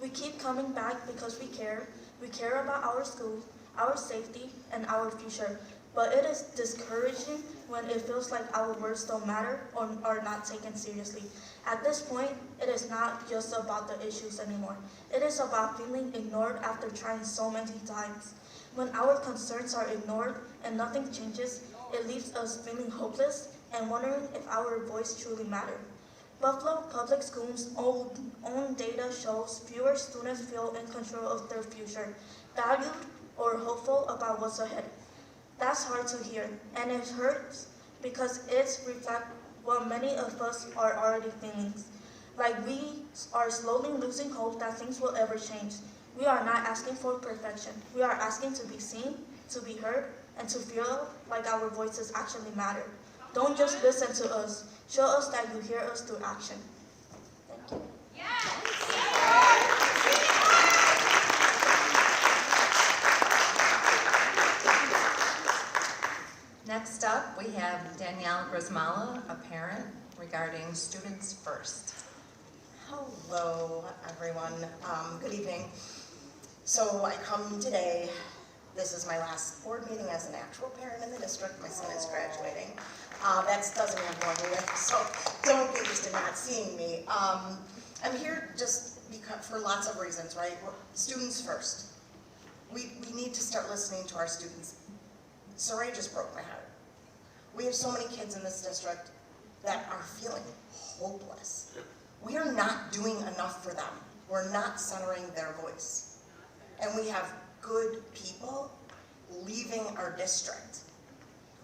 We keep coming back because we care. We care about our school, our safety, and our future. But it is discouraging when it feels like our words don't matter or are not taken seriously. At this point, it is not just about the issues anymore. It is about feeling ignored after trying so many times. When our concerns are ignored and nothing changes, it leaves us feeling hopeless and wondering if our voice truly matters. Buffalo Public Schools' own data shows fewer students feel in control of their future, valued, or hopeful about what's ahead. That's hard to hear, and it hurts because it reflects what many of us are already feeling. Like we are slowly losing hope that things will ever change. We are not asking for perfection. We are asking to be seen, to be heard, and to feel like our voices actually matter. Don't just listen to us. Show us that you hear us through action. Thank you. Next up, we have Danielle Grismala, a parent, regarding Students First. Hello, everyone. Good evening. So I come today. This is my last board meeting as an actual parent in the district. My son is graduating. That doesn't have one with, so don't get used to not seeing me. I'm here just because, for lots of reasons, right? Students first. We need to start listening to our students. Saray just broke my heart. We have so many kids in this district that are feeling hopeless. We are not doing enough for them. We're not centering their voice. And we have good people leaving our district.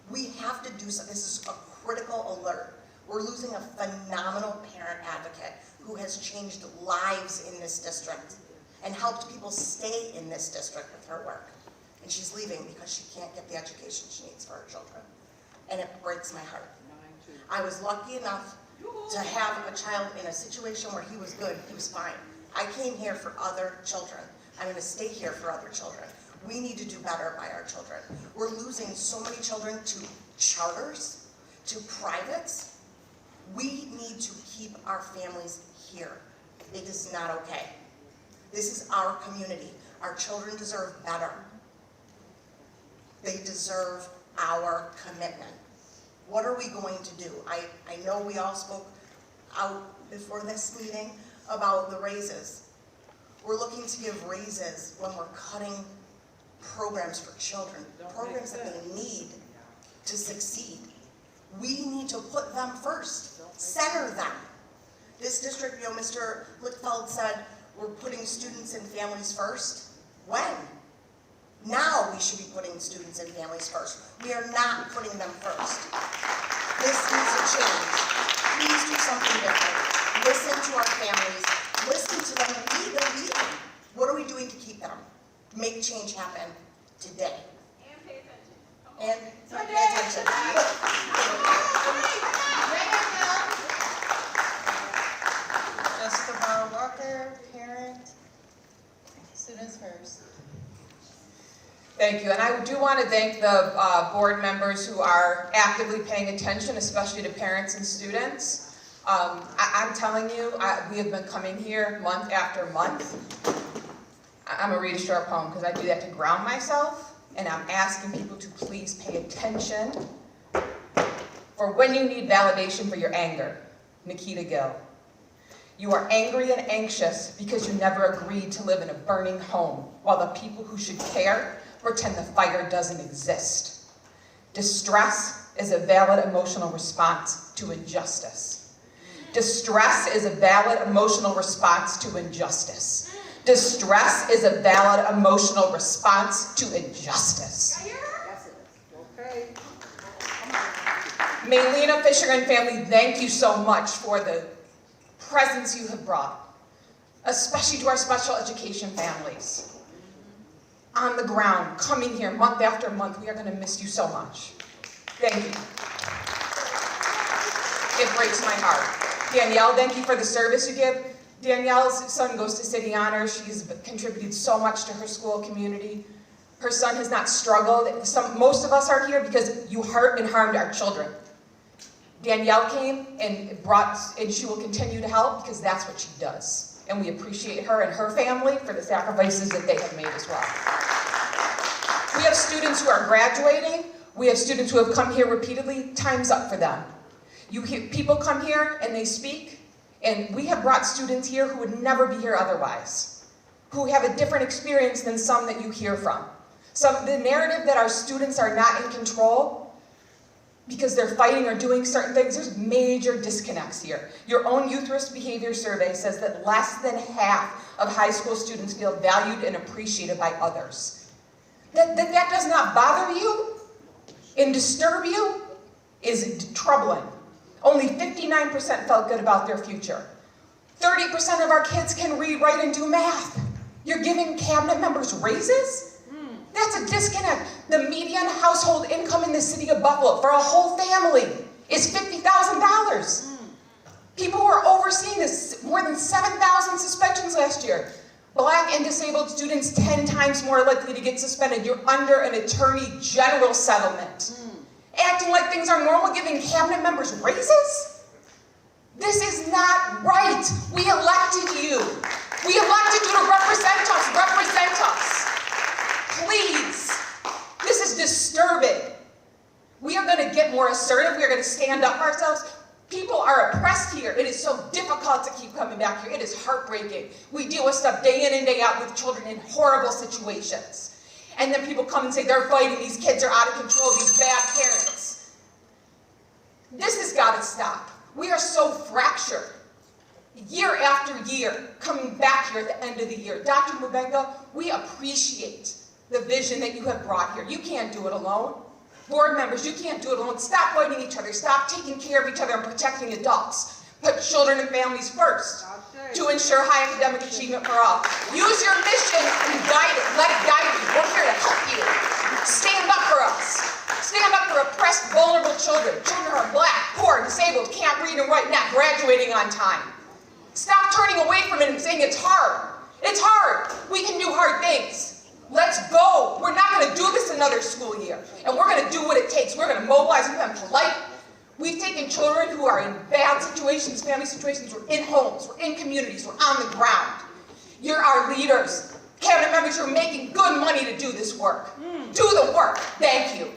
We have to do something. This is a critical alert. We're losing a phenomenal parent advocate who has changed lives in this district and helped people stay in this district with her work. And she's leaving because she can't get the education she needs for her children. And it breaks my heart. I was lucky enough to have a child in a situation where he was good, he was fine. I came here for other children. I'm gonna stay here for other children. We need to do better by our children. We're losing so many children to charters, to privates. We need to keep our families here. It is not okay. This is our community. Our children deserve better. They deserve our commitment. What are we going to do? I know we all spoke out before this meeting about the raises. We're looking to give raises when we're cutting programs for children, programs that they need to succeed. We need to put them first, center them. This district, Mr. Lichtfeld said, we're putting students and families first. When? Now we should be putting students and families first. We are not putting them first. This needs to change. Please do something different. Listen to our families. Listen to them. They're leaving. What are we doing to keep them? Make change happen today. And pay attention. And pay attention. Jessica Walker, parent, Students First. Thank you, and I do want to thank the board members who are actively paying attention, especially to parents and students. I'm telling you, we have been coming here month after month. I'm gonna read a short poem because I do that to ground myself, and I'm asking people to please pay attention for when you need validation for your anger. Nikita Gill. You are angry and anxious because you never agreed to live in a burning home, while the people who should care pretend the fire doesn't exist. Distress is a valid emotional response to injustice. Distress is a valid emotional response to injustice. Distress is a valid emotional response to injustice. Maylena Fisher and family, thank you so much for the presence you have brought, especially to our special education families. On the ground, coming here month after month, we are going to miss you so much. Thank you. It breaks my heart. Danielle, thank you for the service you give. Danielle's son goes to City Honors. She's contributed so much to her school community. Her son has not struggled. Most of us are here because you hurt and harmed our children. Danielle came and she will continue to help because that's what she does. And we appreciate her and her family for the sacrifices that they have made as well. We have students who are graduating. We have students who have come here repeatedly. Time's up for them. People come here and they speak, and we have brought students here who would never be here otherwise, who have a different experience than some that you hear from. The narrative that our students are not in control because they're fighting or doing certain things, there's major disconnects here. Your own youth risk behavior survey says that less than half of high school students feel valued and appreciated by others. That does not bother you and disturb you is troubling. Only 59% felt good about their future. 30% of our kids can read, write, and do math. You're giving cabinet members raises? That's a disconnect. The median household income in the city of Buffalo for a whole family is $50,000. People were overseeing this, more than 7,000 suspensions last year. Black and disabled students 10 times more likely to get suspended. You're under an attorney general settlement. Acting like things are normal, giving cabinet members raises? This is not right. We elected you. We elected you to represent us. Represent us. Please. This is disturbing. We are going to get more assertive. We are going to stand up for ourselves. People are oppressed here. It is so difficult to keep coming back here. It is heartbreaking. We deal with stuff day in and day out with children in horrible situations. And then people come and say they're fighting, these kids are out of control, these bad parents. This has got to stop. We are so fractured. Year after year, coming back here at the end of the year. Dr. Mubenga, we appreciate the vision that you have brought here. You can't do it alone. Board members, you can't do it alone. Stop fighting each other. Stop taking care of each other and protecting adults. Put children and families first to ensure high academic achievement for all. Use your mission and guide it. Let it guide you. We're here to help you. Stand up for us. Stand up for oppressed, vulnerable children. Children who are black, poor, disabled, can't read and write, not graduating on time. Stop turning away from it and saying it's hard. It's hard. We can do hard things. Let's go. We're not going to do this another school year. And we're going to do what it takes. We're going to mobilize and become polite. We've taken children who are in bad situations, family situations. We're in homes. We're in communities. We're on the ground. You're our leaders. Cabinet members, you're making good money to do this work. Do the work. Thank you.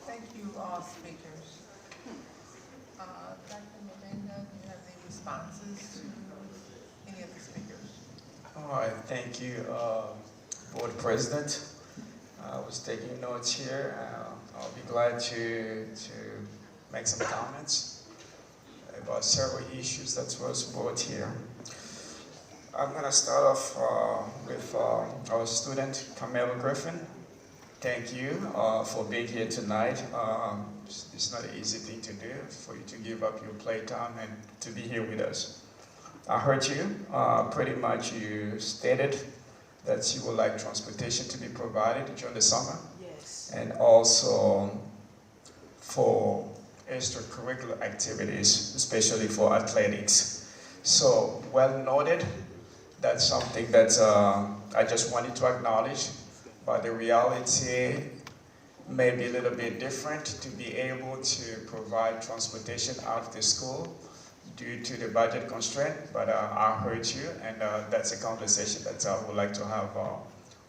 Thank you, all speakers. Dr. Mubenga, do you have any responses to any of the speakers? All right, thank you, Board President. I was taking notes here. I'll be glad to make some comments about several issues that was brought here. I'm going to start off with our student, Camilla Griffin. Thank you for being here tonight. It's not an easy thing to do, for you to give up your playtime and to be here with us. I heard you. Pretty much you stated that you would like transportation to be provided during the summer. Yes. And also for extracurricular activities, especially for athletics. So, well noted. That's something that I just wanted to acknowledge. But the reality may be a little bit different to be able to provide transportation after school due to the budget constraint. But I heard you, and that's a conversation that I would like to have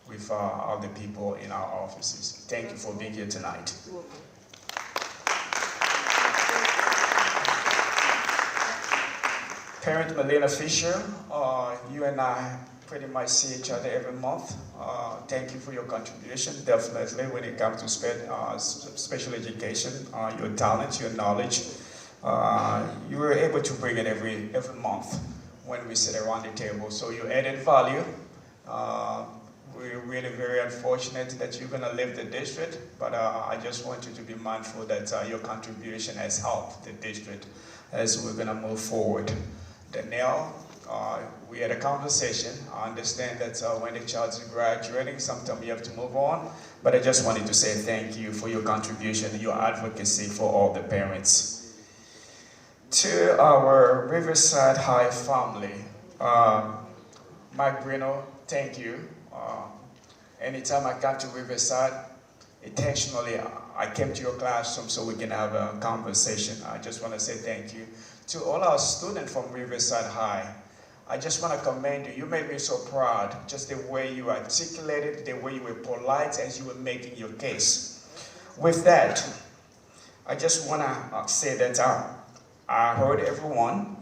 with all the people in our offices. Thank you for being here tonight. Parent Melina Fisher, you and I pretty much see each other every month. Thank you for your contribution, definitely, when it comes to special education, your talent, your knowledge. You were able to bring it every month when we sit around the table. So you added value. We're really very unfortunate that you're going to leave the district, but I just want you to be mindful that your contribution has helped the district as we're going to move forward. Danielle, we had a conversation. I understand that when the child is graduating, sometimes you have to move on, but I just wanted to say thank you for your contribution, your advocacy for all the parents. To our Riverside High family, Mike Bruno, thank you. Anytime I come to Riverside, intentionally, I came to your classroom so we can have a conversation. I just want to say thank you. To all our students from Riverside High, I just want to commend you. You made me so proud, just the way you articulated, the way you were polite as you were making your case. With that, I just want to say that I heard everyone,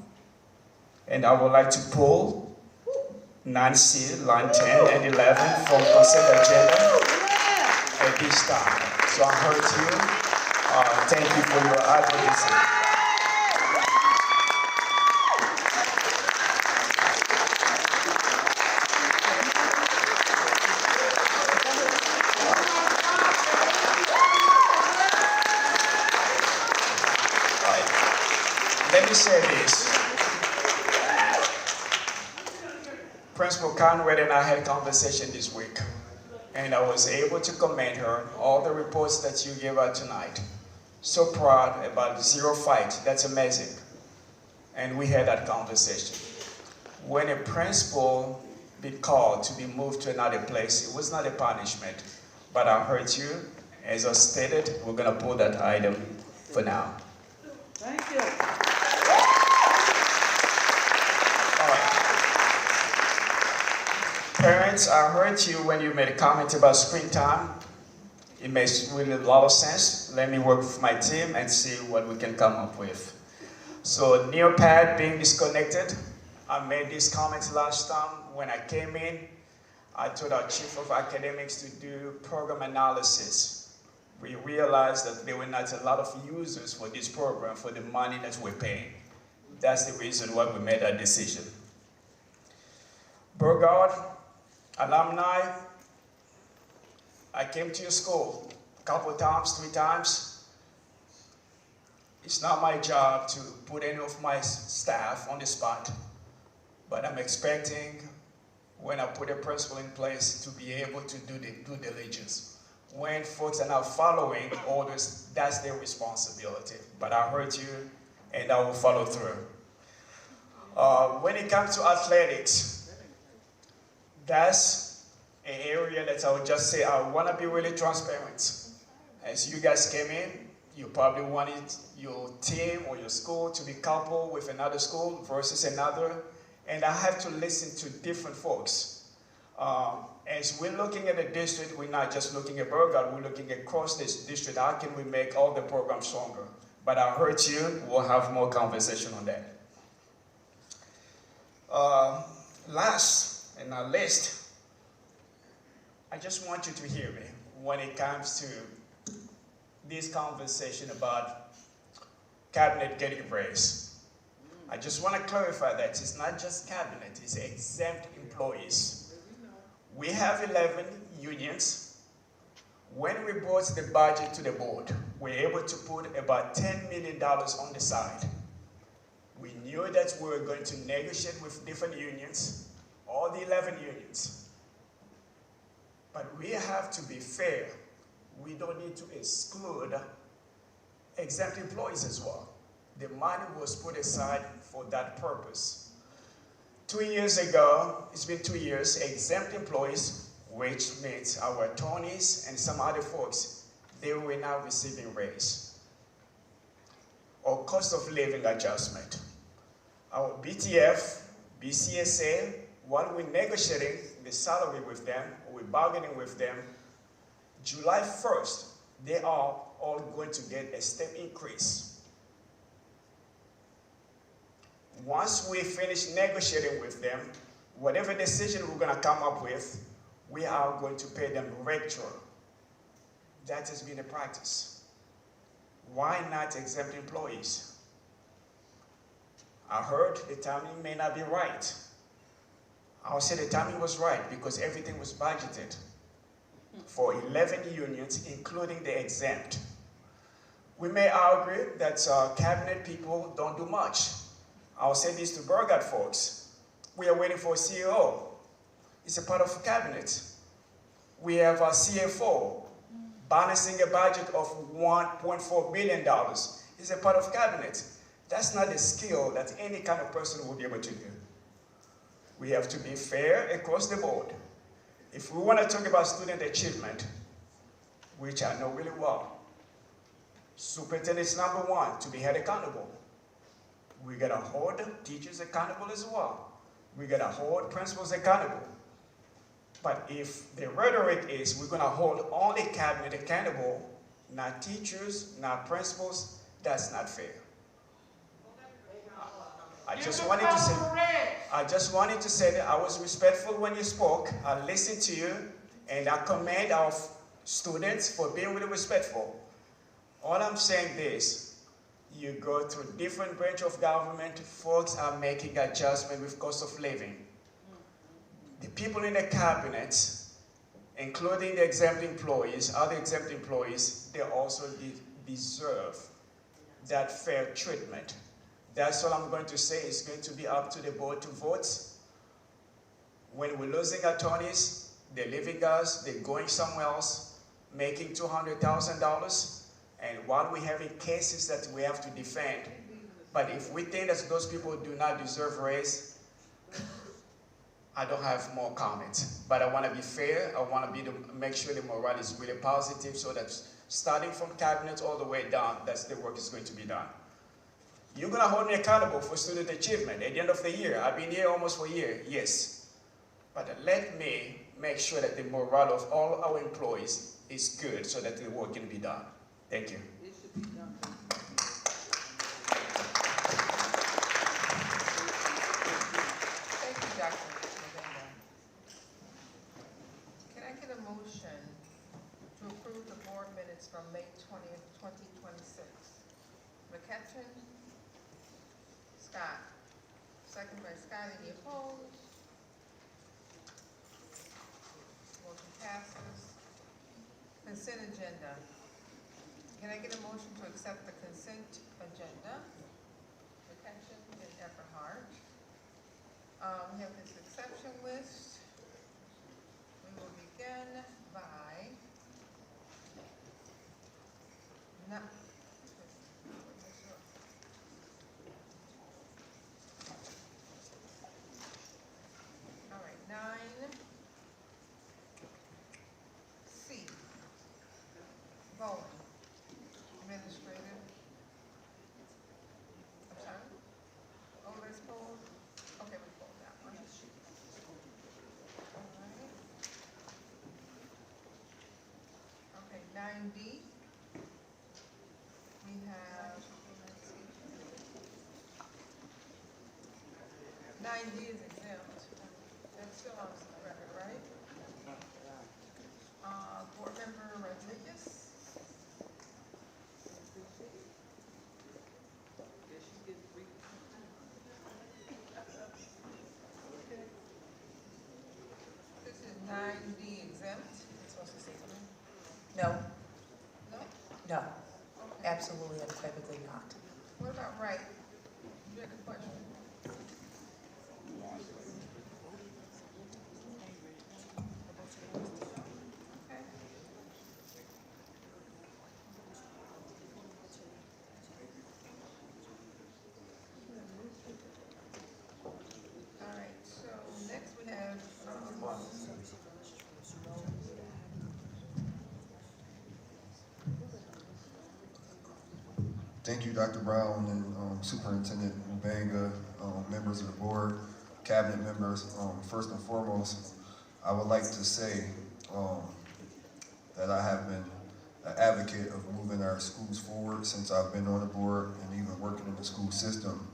and I would like to pull 9C, line 10 and 11 from consent agenda at this time. So I heard you. Thank you for your advocacy. Let me say this. Principal Conrad and I had a conversation this week, and I was able to commend her all the reports that you gave out tonight. So proud about zero fight. That's amazing. And we had that conversation. When a principal be called to be moved to another place, it was not a punishment, but I heard you. As I stated, we're going to pull that item for now. Thank you. Parents, I heard you when you made a comment about screen time. It makes really a lot of sense. Let me work with my team and see what we can come up with. So Neopad being disconnected, I made these comments last time when I came in. I told our chief of academics to do program analysis. We realized that there were not a lot of users for this program for the money that we're paying. That's the reason why we made that decision. Burgard, alumni, I came to your school a couple of times, 3 times. It's not my job to put any of my staff on the spot, but I'm expecting when I put a principal in place to be able to do the due diligence. When folks are not following orders, that's their responsibility. But I heard you, and I will follow through. When it comes to athletics, that's an area that I would just say I want to be really transparent. As you guys came in, you probably wanted your team or your school to be coupled with another school versus another, and I have to listen to different folks. As we're looking at the district, we're not just looking at Burgard, we're looking across this district. How can we make all the programs stronger? But I heard you, we'll have more conversation on that. Last in our list, I just want you to hear me when it comes to this conversation about cabinet getting raised. I just want to clarify that it's not just cabinet, it's exempt employees. We have 11 unions. When we brought the budget to the board, we were able to put about $10 million on the side. We knew that we were going to negotiate with different unions, all the 11 unions. But we have to be fair. We don't need to exclude exempt employees as well. The money was put aside for that purpose. 2 years ago, it's been 2 years, exempt employees, which means our attorneys and some other folks, they were now receiving raise or cost of living adjustment. Our BTF, BCSA, while we're negotiating the salary with them, or we're bargaining with them, July 1st, they are all going to get a step increase. Once we finish negotiating with them, whatever decision we're going to come up with, we are going to pay them retro. That has been the practice. Why not exempt employees? I heard the timing may not be right. I'll say the timing was right because everything was budgeted for 11 unions, including the exempt. We may argue that cabinet people don't do much. I'll say this to Burgard folks. We are waiting for a CEO. It's a part of cabinet. We have a CFO balancing a budget of $1.4 billion. It's a part of cabinet. That's not a skill that any kind of person will be able to do. We have to be fair across the board. If we want to talk about student achievement, which I know really well, superintendent's number one, to be held accountable. We gotta hold teachers accountable as well. We gotta hold principals accountable. But if the rhetoric is we're gonna hold only cabinet accountable, not teachers, not principals, that's not fair. I just wanted to say that I was respectful when you spoke. I listened to you, and I commend our students for being really respectful. All I'm saying is, you go through different branch of government, folks are making adjustment with cost of living. The people in the cabinet, including the exempt employees, other exempt employees, they also deserve that fair treatment. That's all I'm going to say. It's going to be up to the board to vote. When we're losing attorneys, they're leaving us, they're going somewhere else, making $200,000. And while we're having cases that we have to defend, but if we think that those people do not deserve raise, I don't have more comments. But I want to be fair. I want to make sure the morale is really positive so that starting from cabinet all the way down, that's the work is going to be done. You're going to hold me accountable for student achievement at the end of the year. I've been here almost for a year, yes. But let me make sure that the morale of all our employees is good so that the work can be done. Thank you. Thank you, Dr. Mabenga. Can I get a motion to approve the board minutes from May 20th, 2026? McKetron? Scott. Second by Scott. Any opposed? Motion passes. Consent agenda. Can I get a motion to accept the consent agenda? McKetron and Everhart. We have this exception list. We will begin by all right, 9C. Bowling. Administrative. I'm sorry? Oh, let's pull. Okay, we pulled that one. All right. Okay, 9D. We have 9D is exempt. That's still on the record, right? Board member Rodriguez. This is 9D exempt. It's supposed to say something? No. No? No. Absolutely, unequivocally not. What about right? You had a question? Okay. All right, so next we have, Thank you, Dr. Brown and Superintendent Mbanga, members of the board, cabinet members. First and foremost, I would like to say that I have been an advocate of moving our schools forward since I've been on the board and even working in the school system.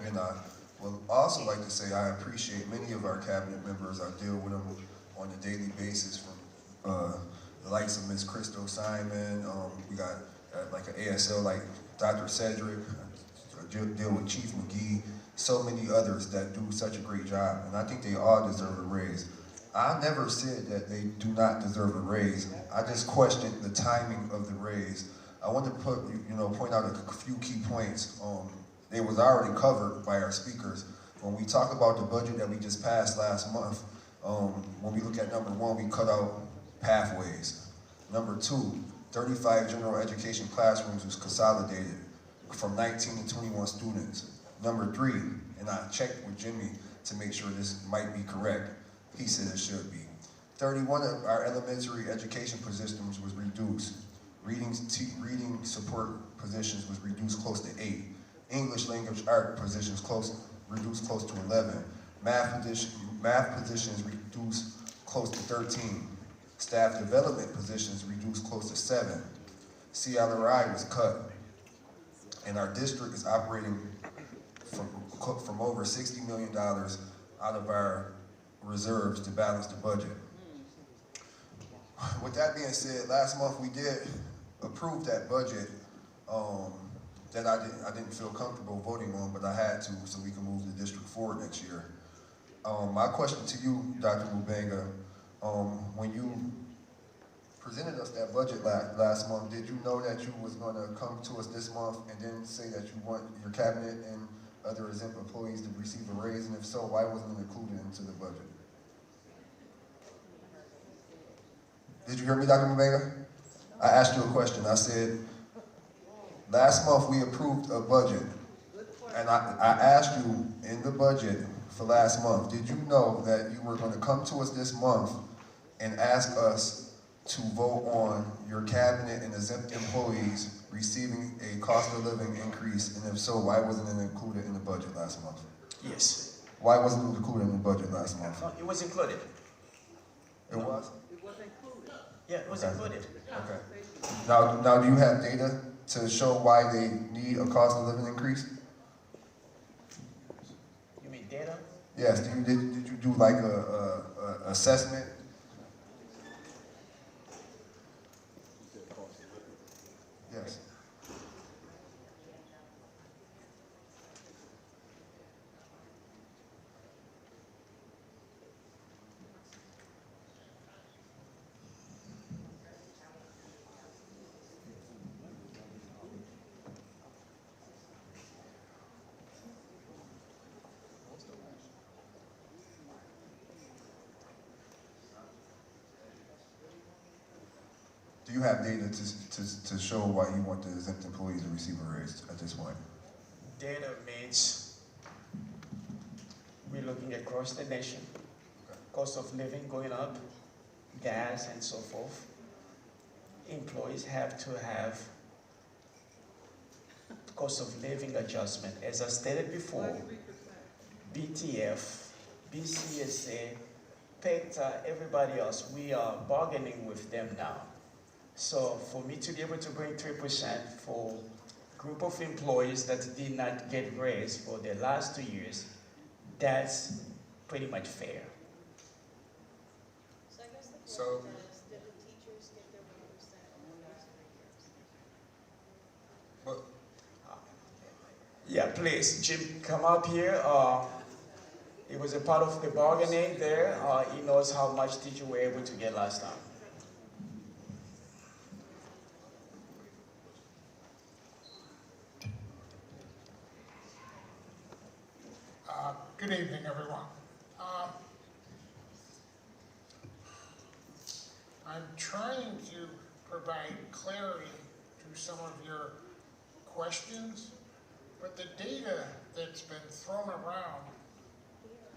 And I would also like to say I appreciate many of our cabinet members. I deal with them on a daily basis, from the likes of Ms. Crystal Simon. We got like an ASL like Dr. Cedric. I deal with Chief McGee. So many others that do such a great job, and I think they all deserve a raise. I never said that they do not deserve a raise. I just questioned the timing of the raise. I want to point out a few key points. They was already covered by our speakers. When we talk about the budget that we just passed last month, when we look at number one, we cut out pathways. Number two, 35 general education classrooms was consolidated from 19 to 21 students. Number three, and I checked with Jimmy to make sure this might be correct. He said it should be. 31 of our elementary education positions was reduced. Reading support positions was reduced close to 8. English language art positions reduced close to 11. Math positions reduced close to 13. Staff development positions reduced close to 7. CLRI was cut. And our district is operating from over $60 million out of our reserves to balance the budget. With that being said, last month we did approve that budget that I didn't feel comfortable voting on, but I had to so we can move the district forward next year. My question to you, Dr. Mubanga, when you presented us that budget last month, did you know that you was going to come to us this month and then say that you want your cabinet and other exempt employees to receive a raise, and if so, why wasn't it included into the budget? Did you hear me, Dr. Mubanga? I asked you a question. I said, last month we approved a budget, and I asked you in the budget for last month, did you know that you were going to come to us this month and ask us to vote on your cabinet and exempt employees receiving a cost of living increase, and if so, why wasn't it included in the budget last month? Yes. Why wasn't it included in the budget last month? No, it was included. It was? Yeah, it was included. Okay. Now, do you have data to show why they need a cost of living increase? You mean data? Yes. Did you do like a assessment? Yes. Do you have data to show why you want the exempt employees to receive a raise at this point? Data means we're looking across the nation. Cost of living going up, gas and so forth. Employees have to have cost of living adjustment. As I stated before, BTF, BCSA, PECTA, everybody else, we are bargaining with them now. So for me to be able to bring 3% for a group of employees that did not get raised for the last 2 years, that's pretty much fair. So, yeah, please, Jim, come up here. It was a part of the bargaining there. He knows how much did you were able to get last time. Good evening, everyone. I'm trying to provide clarity to some of your questions, but the data that's been thrown around,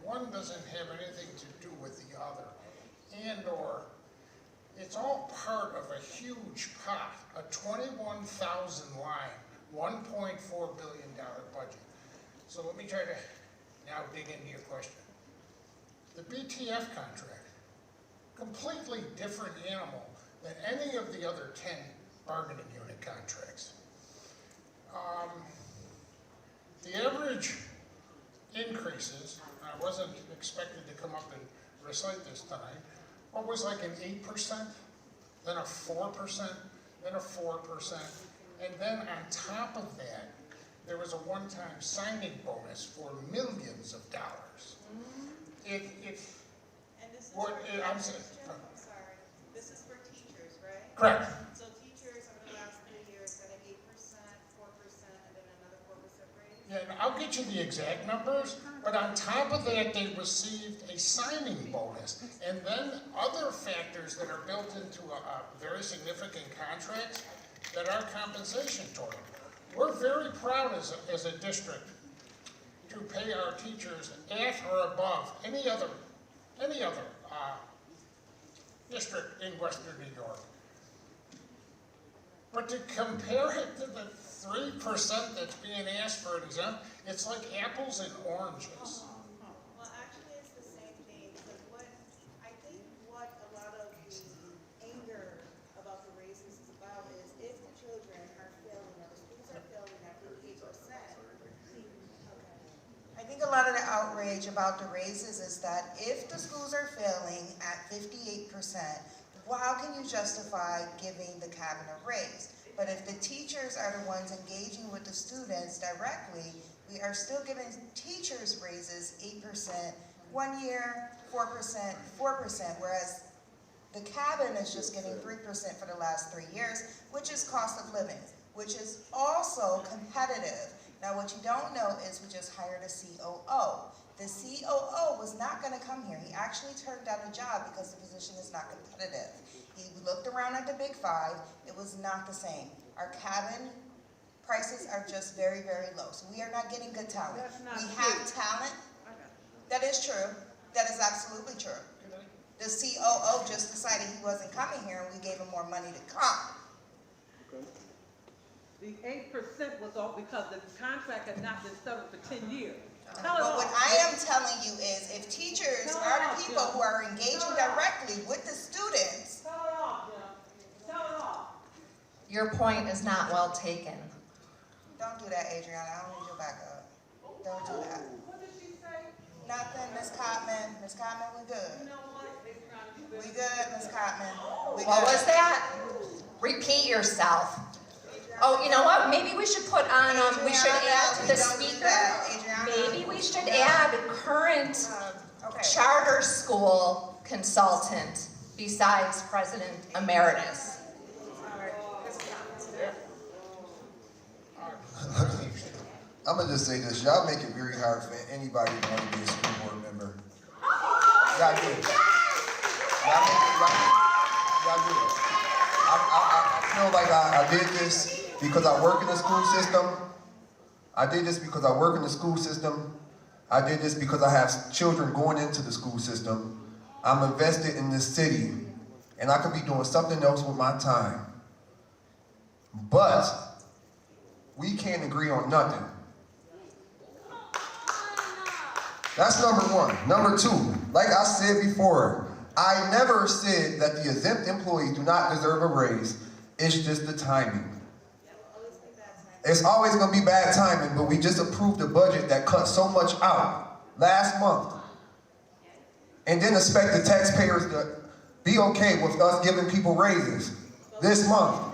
one doesn't have anything to do with the other, and/or it's all part of a huge pot, a 21,000 line, $1.4 billion budget. So let me try to now dig into your question. The BTF contract, completely different animal than any of the other 10 bargaining unit contracts. The average increases. I wasn't expected to come up and recite this time. What was like an 8%, then a 4%, then a 4%, and then on top of that, there was a one-time signing bonus for millions of dollars. And this is for I'm sorry. This is for teachers, right? Correct. So teachers over the last 3 years got an 8%, 4%, and then another 4% raise? Yeah, and I'll get you the exact numbers, but on top of that, they received a signing bonus. And then other factors that are built into a very significant contracts that are compensation toward them. We're very proud as a district to pay our teachers at or above any other district in Western New York. But to compare it to the 3% that's being asked for an exempt, it's like apples and oranges. Well, actually, it's the same thing, because I think what a lot of the anger about the raises is about is if the children are failing, or the schools are failing at 8%. I think a lot of the outrage about the raises is that if the schools are failing at 58%, well, how can you justify giving the cabinet a raise? But if the teachers are the ones engaging with the students directly, we are still giving teachers raises 8%, 1 year, 4%, 4%, whereas the cabinet is just getting 3% for the last 3 years, which is cost of living, which is also competitive. Now, what you don't know is we just hired a COO. The COO was not going to come here. He actually turned down a job because the position is not competitive. He looked around at the Big Five. It was not the same. Our cabin prices are just very, very low. So we are not getting good talent. We have talent. That is true. That is absolutely true. The COO just decided he wasn't coming here, and we gave him more money to come. The 8% was all because the contract had not been settled for 10 years. But what I am telling you is if teachers are the people who are engaging directly with the students. Tell it off, Jim. Tell it off. Your point is not well taken. Don't do that, Adriana. I don't need your backup. Don't do that. What did she say? Nothing, Miss Cotman. Miss Cotman, we good. You know what? We good, Miss Cotman. We good. What was that? Repeat yourself. Oh, you know what? Maybe we should put on, we should add to the speaker. Maybe we should add current charter school consultant besides President Emeritus. I'm gonna just say this, y'all make it very hard for anybody to want to be a school board member. Y'all do it. Y'all do it. I feel like I did this because I work in the school system. I did this because I work in the school system. I did this because I have children going into the school system. I'm invested in this city, and I could be doing something else with my time. But we can't agree on nothing. That's number one. Number two, like I said before, I never said that the exempt employees do not deserve a raise. It's just the timing. It's always going to be bad timing, but we just approved a budget that cut so much out last month. And then expect the taxpayers to be okay with us giving people raises this month.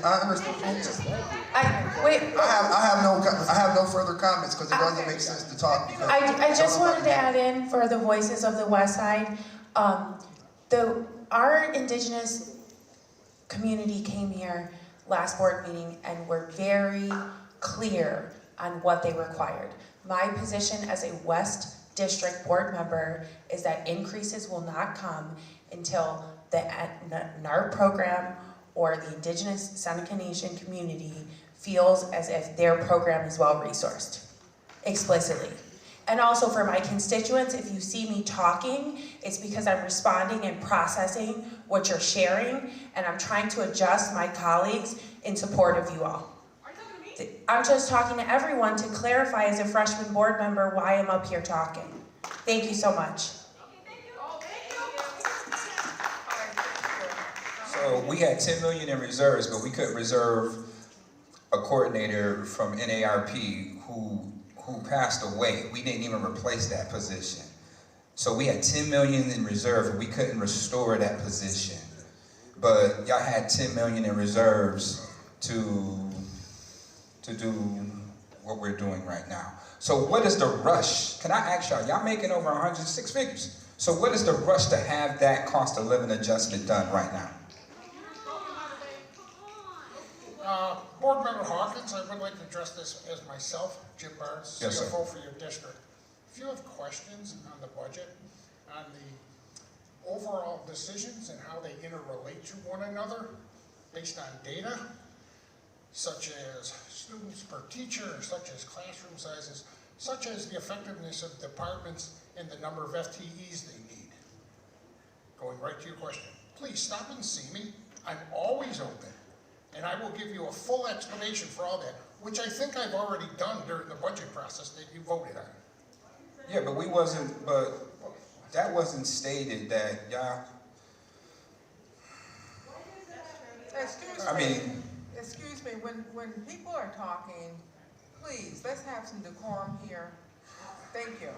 I understand. I have no further comments because it doesn't make sense to talk. I just wanted to add in for the voices of the West Side. Our Indigenous community came here last board meeting and were very clear on what they required. My position as a West District board member is that increases will not come until the NARP program or the Indigenous Seneca Nation community feels as if their program is well-resourced, explicitly. And also for my constituents, if you see me talking, it's because I'm responding and processing what you're sharing, and I'm trying to adjust my colleagues in support of you all. I'm just talking to everyone to clarify as a freshman board member why I'm up here talking. Thank you so much. So we had 10 million in reserves, but we couldn't reserve a coordinator from NARP who passed away. We didn't even replace that position. So we had 10 million in reserve and we couldn't restore that position. But y'all had 10 million in reserves to do what we're doing right now. So what is the rush? Can I ask y'all making over 106 figures. So what is the rush to have that cost of living adjustment done right now? Board Member Hawkins, I would like to address this as myself, Jim Barnes, Yes, sir. CFO for your district. If you have questions on the budget, on the overall decisions and how they interrelate to one another based on data, such as students per teacher, such as classroom sizes, such as the effectiveness of departments and the number of FTEs they need. Going right to your question, please stop and see me. I'm always open, and I will give you a full explanation for all that, which I think I've already done during the budget process that you voted on. Yeah, but that wasn't stated that y'all, Excuse me, when people are talking, please, let's have some decorum here. Thank you.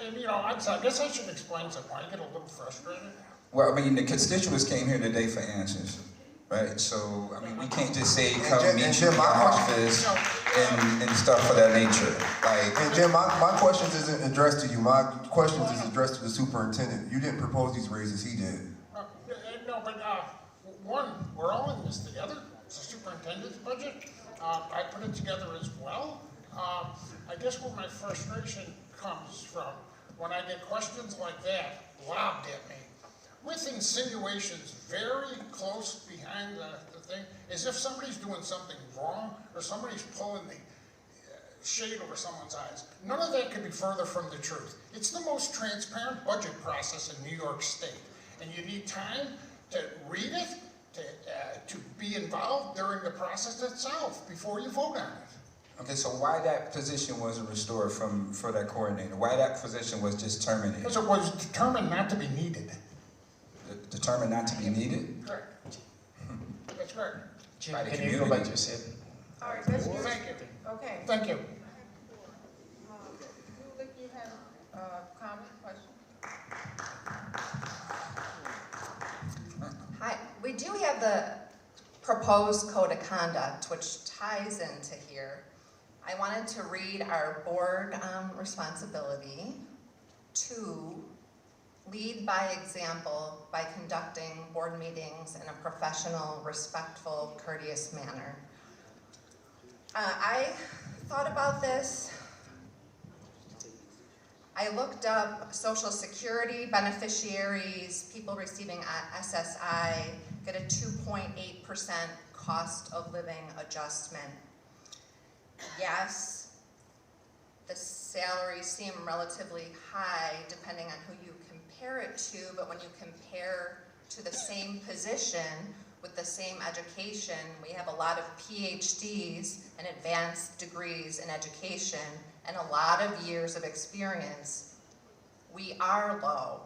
And you know, I guess I should explain something. I get a little frustrated. well, the constituents came here today for answers, right? So, we can't just say, come meet you in my office and stuff of that nature. And Jim, my questions isn't addressed to you. My questions is addressed to the superintendent. You didn't propose these raises, he did. No, but one, we're all in this together. It's the superintendent's budget. I put it together as well. I guess where my frustration comes from, when I get questions like that lobbed at me, with insinuations very close behind the thing, as if somebody's doing something wrong or somebody's pulling the shade over someone's eyes. None of that could be further from the truth. It's the most transparent budget process in New York State, and you need time to read it, to be involved during the process itself before you vote on it. Okay, so why that position wasn't restored for that coordinator? Why that position was just terminated? Because it was determined not to be needed. Determined not to be needed? Correct. That's correct. Jim, can you go back to your seat? All right, that's good. Thank you. Okay. Thank you. Julie, you have a comment, question? Hi, we do have the proposed code of conduct, which ties into here. I wanted to read our board responsibility to lead by example by conducting board meetings in a professional, respectful, courteous manner. I thought about this. I looked up Social Security beneficiaries, people receiving SSI, get a 2.8% cost of living adjustment. Yes, the salaries seem relatively high depending on who you compare it to, but when you compare to the same position with the same education, we have a lot of PhDs and advanced degrees in education and a lot of years of experience. We are low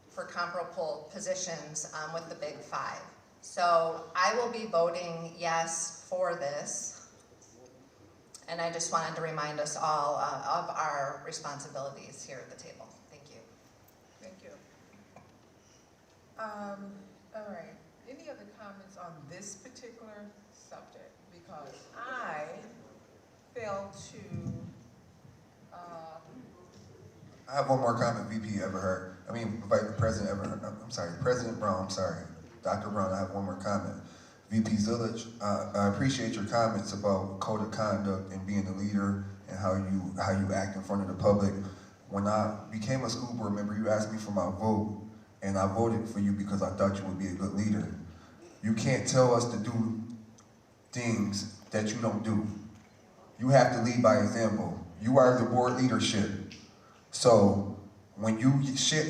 for comparable positions with the Big Five. So I will be voting yes for this. And I just wanted to remind us all of our responsibilities here at the table. Thank you. Thank you. All right, any other comments on this particular subject? Because I failed to, I have one more comment, VP Everhart. President Everhart. I'm sorry, President Brown. I'm sorry, Dr. Brown. I have one more comment. VP Zillage, I appreciate your comments about code of conduct and being a leader and how you act in front of the public. When I became a school board member, you asked me for my vote, and I voted for you because I thought you would be a good leader. You can't tell us to do things that you don't do. You have to lead by example. You are the board leadership. So when you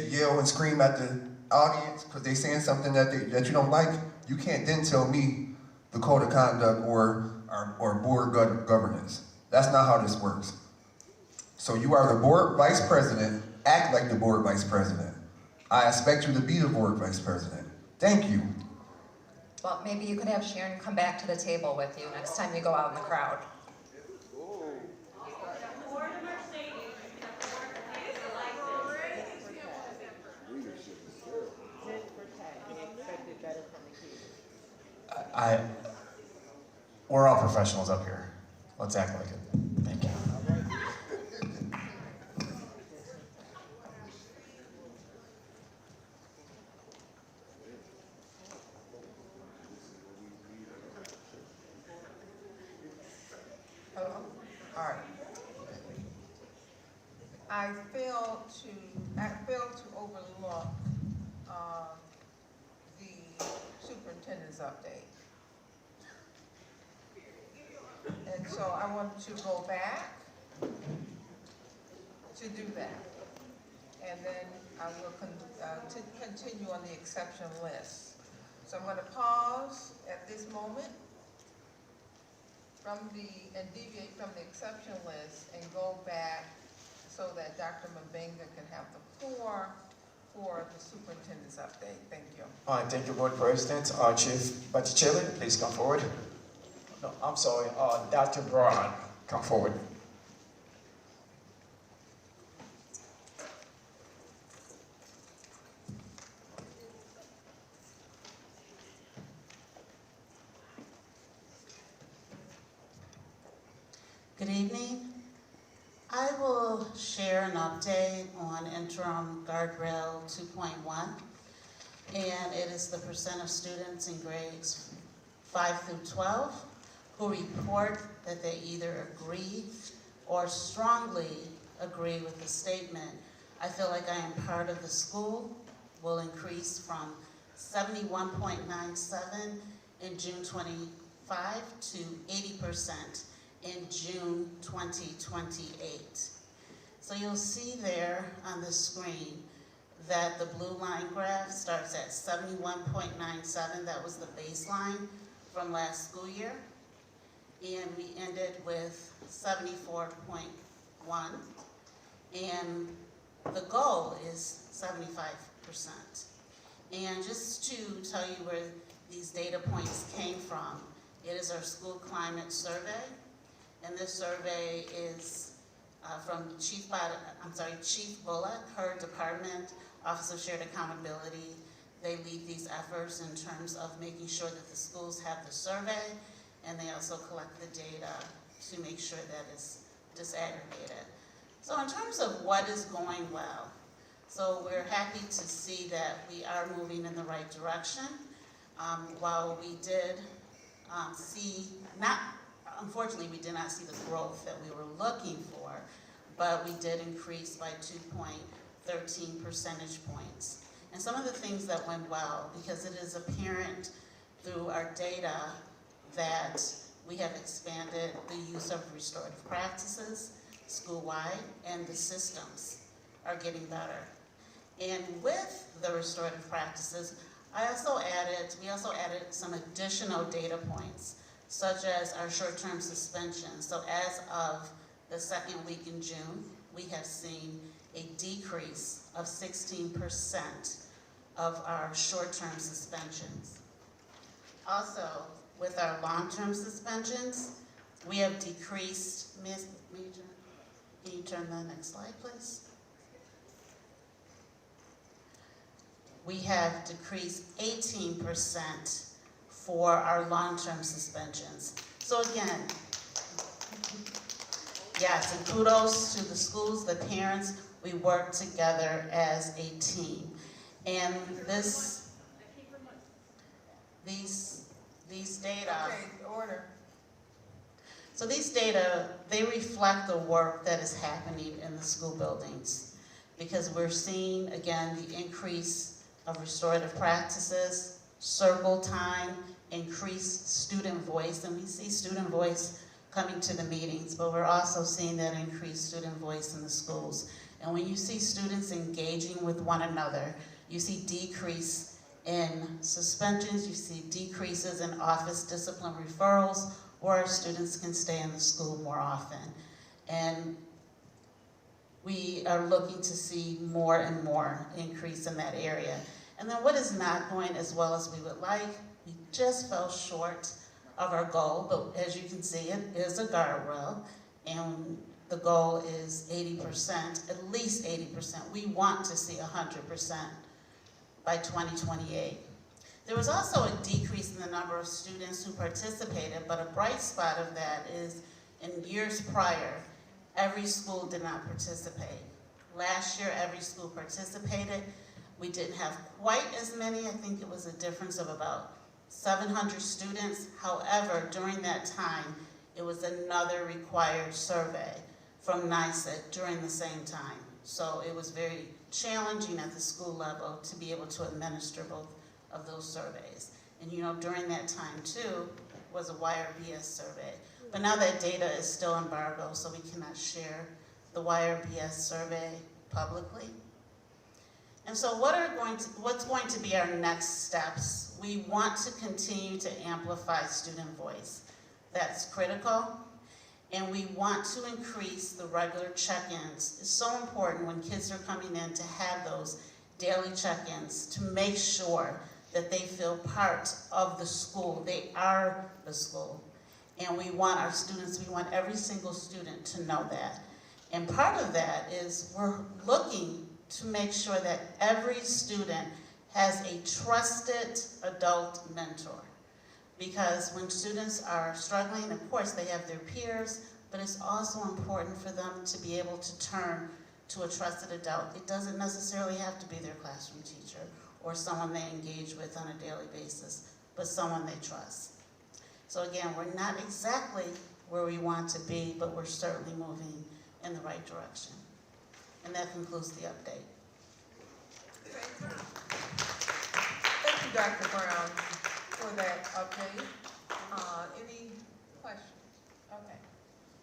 yell and scream at the audience because they're saying something that you don't like, you can't then tell me the code of conduct or board governance. That's not how this works. So you are the board vice president, act like the board vice president. I expect you to be the board vice president. Thank you. Well, maybe you could have Sharon come back to the table with you next time you go out in the crowd. We're all professionals up here. Let's act like it. Thank you. Hello? All right. I failed to overlook the superintendent's update. And so I want to go back to do that. And then I will continue on the exception list. So I'm going to pause at this moment and deviate from the exception list and go back so that Dr. Mabenga can have the floor for the superintendent's update. Thank you. All right, thank you, Board President. Chief Botticelli, please come forward. No, I'm sorry, Dr. Broad, come forward. Good evening. I will share an update on interim guardrail 2.1, and it is the percent of students in grades 5 through 12 who report that they either agree or strongly agree with the statement, "I feel like I am part of the school," will increase from 71.97 in June 25 to 80% in June 2028. So you'll see there on the screen that the blue line graph starts at 71.97, that was the baseline from last school year, and we ended with 74.1, and the goal is 75%. And just to tell you where these data points came from, it is our school climate survey. And this survey is from Chief Bullock, her department, Office of Shared Accountability. They lead these efforts in terms of making sure that the schools have the survey, and they also collect the data to make sure that it's disaggregated. So in terms of what is going well, so we're happy to see that we are moving in the right direction. While we did unfortunately, we did not see the growth that we were looking for, but we did increase by 2.13 percentage points. And some of the things that went well, because it is apparent through our data that we have expanded the use of restorative practices school-wide, and the systems are getting better. And with the restorative practices, we also added some additional data points, such as our short-term suspension. So as of the second week in June, we have seen a decrease of 16% of our short-term suspensions. Also, with our long-term suspensions, we have decreased, can you turn the next slide, please? We have decreased 18% for our long-term suspensions. So again, yes, and kudos to the schools, the parents, we work together as a team. And these data. Okay, order. So these data, they reflect the work that is happening in the school buildings, because we're seeing, again, the increase of restorative practices, circle time, increased student voice, and we see student voice coming to the meetings, but we're also seeing that increased student voice in the schools. And when you see students engaging with one another, you see decrease in suspensions, you see decreases in office discipline referrals, or our students can stay in the school more often. And we are looking to see more and more increase in that area. And then what is not going as well as we would like, we just fell short of our goal, but as you can see, it is a guardrail, and the goal is 80%, at least 80%. We want to see 100% by 2028. There was also a decrease in the number of students who participated, but a bright spot of that is in years prior, every school did not participate. Last year, every school participated. We didn't have quite as many. I think it was a difference of about 700 students. However, during that time, it was another required survey from NYSET during the same time. So it was very challenging at the school level to be able to administer both of those surveys. And you know, during that time too, was a YRBS survey. But now that data is still embargoed, so we cannot share the YRBS survey publicly. And so what's going to be our next steps? We want to continue to amplify student voice. That's critical. And we want to increase the regular check-ins. It's so important when kids are coming in to have those daily check-ins to make sure that they feel part of the school. They are the school. And we want our students, we want every single student to know that. And part of that is we're looking to make sure that every student has a trusted adult mentor. Because when students are struggling, of course they have their peers, but it's also important for them to be able to turn to a trusted adult. It doesn't necessarily have to be their classroom teacher or someone they engage with on a daily basis, but someone they trust. So again, we're not exactly where we want to be, but we're certainly moving in the right direction. And that concludes the update. Thank you, Dr. Brown, for that update. Any questions? Okay.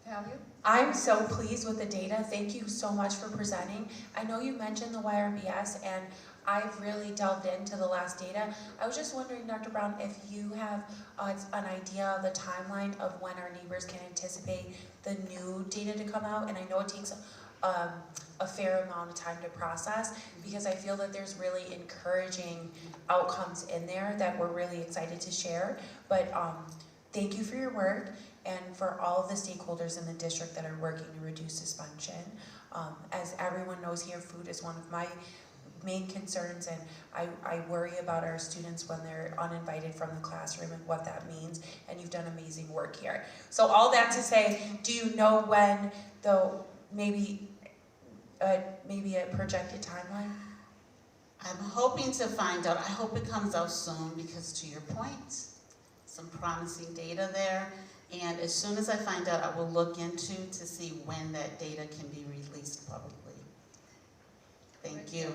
Talia? I'm so pleased with the data. Thank you so much for presenting. I know you mentioned the YRBS, and I've really delved into the last data. I was just wondering, Dr. Brown, if you have an idea of the timeline of when our neighbors can anticipate the new data to come out. And I know it takes a fair amount of time to process, because I feel that there's really encouraging outcomes in there that we're really excited to share. But thank you for your work and for all of the stakeholders in the district that are working to reduce suspension. As everyone knows here, food is one of my main concerns, and I worry about our students when they're uninvited from the classroom and what that means, and you've done amazing work here. So all that to say, do you know when maybe a projected timeline? I'm hoping to find out. I hope it comes out soon, because to your point, some promising data there. And as soon as I find out, I will look into to see when that data can be released publicly. Thank you.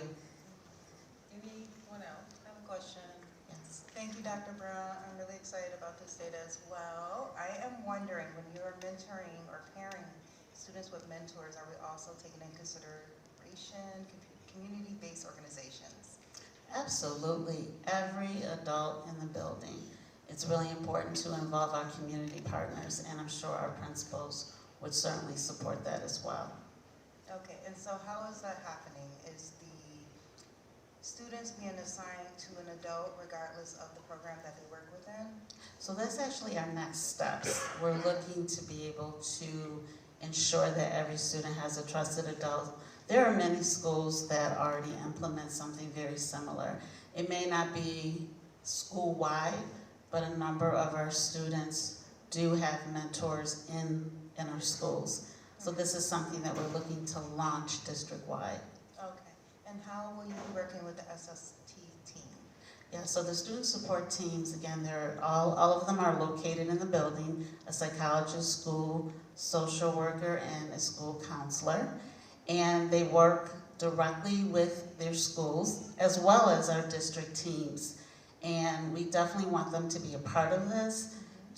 Anyone else have a question? Yes. Thank you, Dr. Brown. I'm really excited about this data as well. I am wondering, when you are mentoring or pairing students with mentors, are we also taking in consideration community-based organizations? Absolutely. Every adult in the building. It's really important to involve our community partners, and I'm sure our principals would certainly support that as well. Okay, and so how is that happening? Is the students being assigned to an adult regardless of the program that they work within? So that's actually our next steps. We're looking to be able to ensure that every student has a trusted adult. There are many schools that already implement something very similar. It may not be school-wide, but a number of our students do have mentors in our schools. So this is something that we're looking to launch district-wide. Okay, and how will you be working with the SST team? Yeah, so the student support teams, again, they're all of them are located in the building, a psychologist, school social worker, and a school counselor. And they work directly with their schools as well as our district teams. And we definitely want them to be a part of this,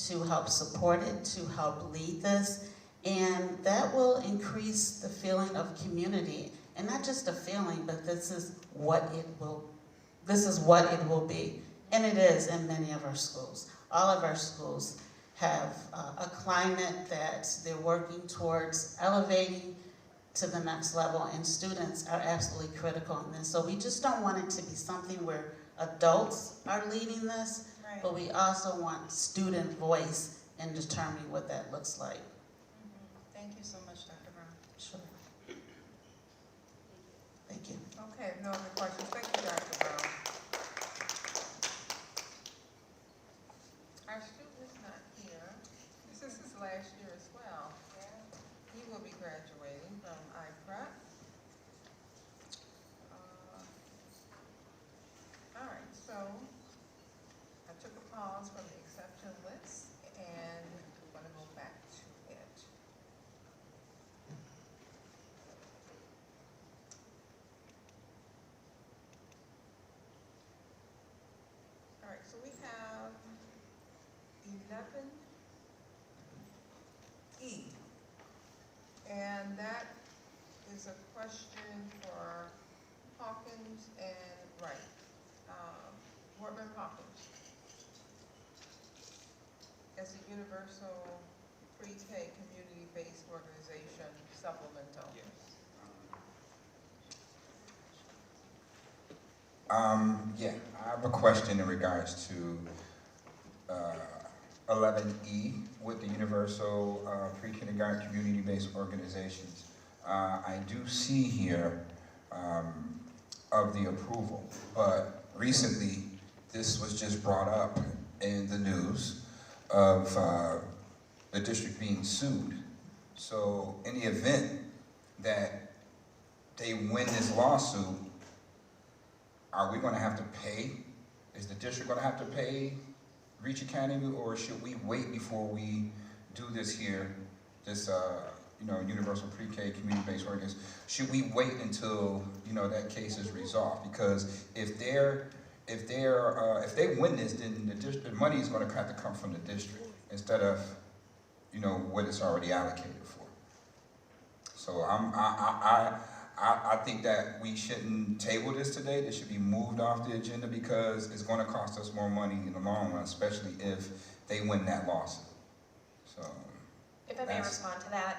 to help support it, to help lead this. And that will increase the feeling of community. And not just a feeling, but this is what it will be. And it is in many of our schools. All of our schools have a climate that they're working towards elevating to the next level, and students are absolutely critical in this. So we just don't want it to be something where adults are leading this, Right. but we also want student voice in determining what that looks like. Thank you so much, Dr. Brown. Sure. Thank you. Okay, no other questions. Thank you, Dr. Brown. Our student is not here. This is his last year as well. He will be graduating from iPrep. All right, so I took a pause from the exception list and I'm going to go back to it. All right, so we have 11E. And that is a question for Hawkins and Wright. Board Member Hawkins. As a universal pre-K community-based organization supplemental. Yeah, I have a question in regards to 11E with the universal pre-kindergarten community-based organizations. I do see here of the approval, but recently this was just brought up in the news of the district being sued. So in the event that they win this lawsuit, are we going to have to pay? Is the district going to have to pay Reach Academy, or should we wait before we do this here, this universal pre-K community-based organization? Should we wait until that case is resolved? Because if they win this, then the money is going to have to come from the district instead of what it's already allocated for. So I think that we shouldn't table this today. This should be moved off the agenda because it's going to cost us more money in the long run, especially if they win that lawsuit. So. If I may respond to that,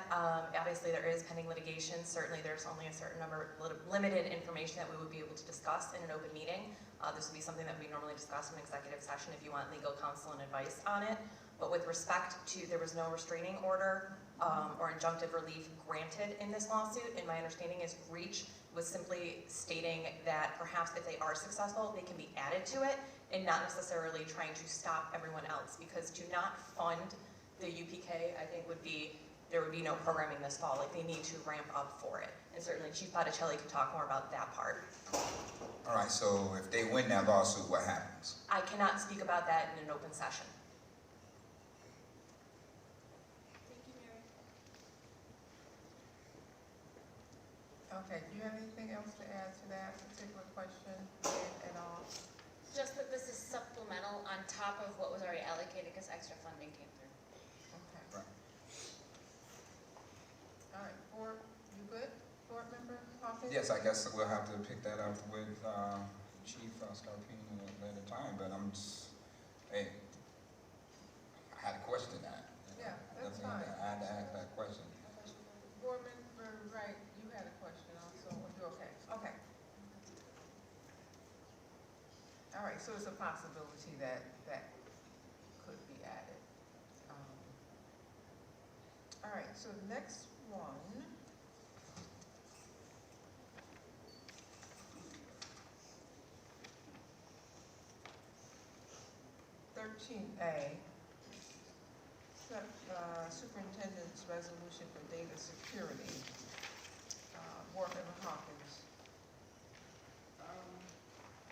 obviously there is pending litigation. Certainly there's only a certain number, limited information that we would be able to discuss in an open meeting. This would be something that we normally discuss in an executive session if you want legal counsel and advice on it. But with respect to, there was no restraining order or injunctive relief granted in this lawsuit, and my understanding is Reach was simply stating that perhaps if they are successful, they can be added to it, and not necessarily trying to stop everyone else, because to not fund the UPK, I think there would be no programming this fall. Like, they need to ramp up for it. And certainly Chief Botticelli could talk more about that part. All right, so if they win that lawsuit, what happens? I cannot speak about that in an open session. Okay, do you have anything else to add to that particular question at all? Just that this is supplemental on top of what was already allocated because extra funding came through. Okay. Right. All right, you good, Board Member Hawkins? Yes, I guess we'll have to pick that up with Chief Scarpino at a later time, but I'm just, hey, I had a question that. Yeah, that's fine. I had to ask that question. Board Member Wright, you had a question also. Are you okay? Okay. All right, so it's a possibility that could be added. All right, so the next one. A, Superintendent's Resolution for Data Security. Board Member Hawkins.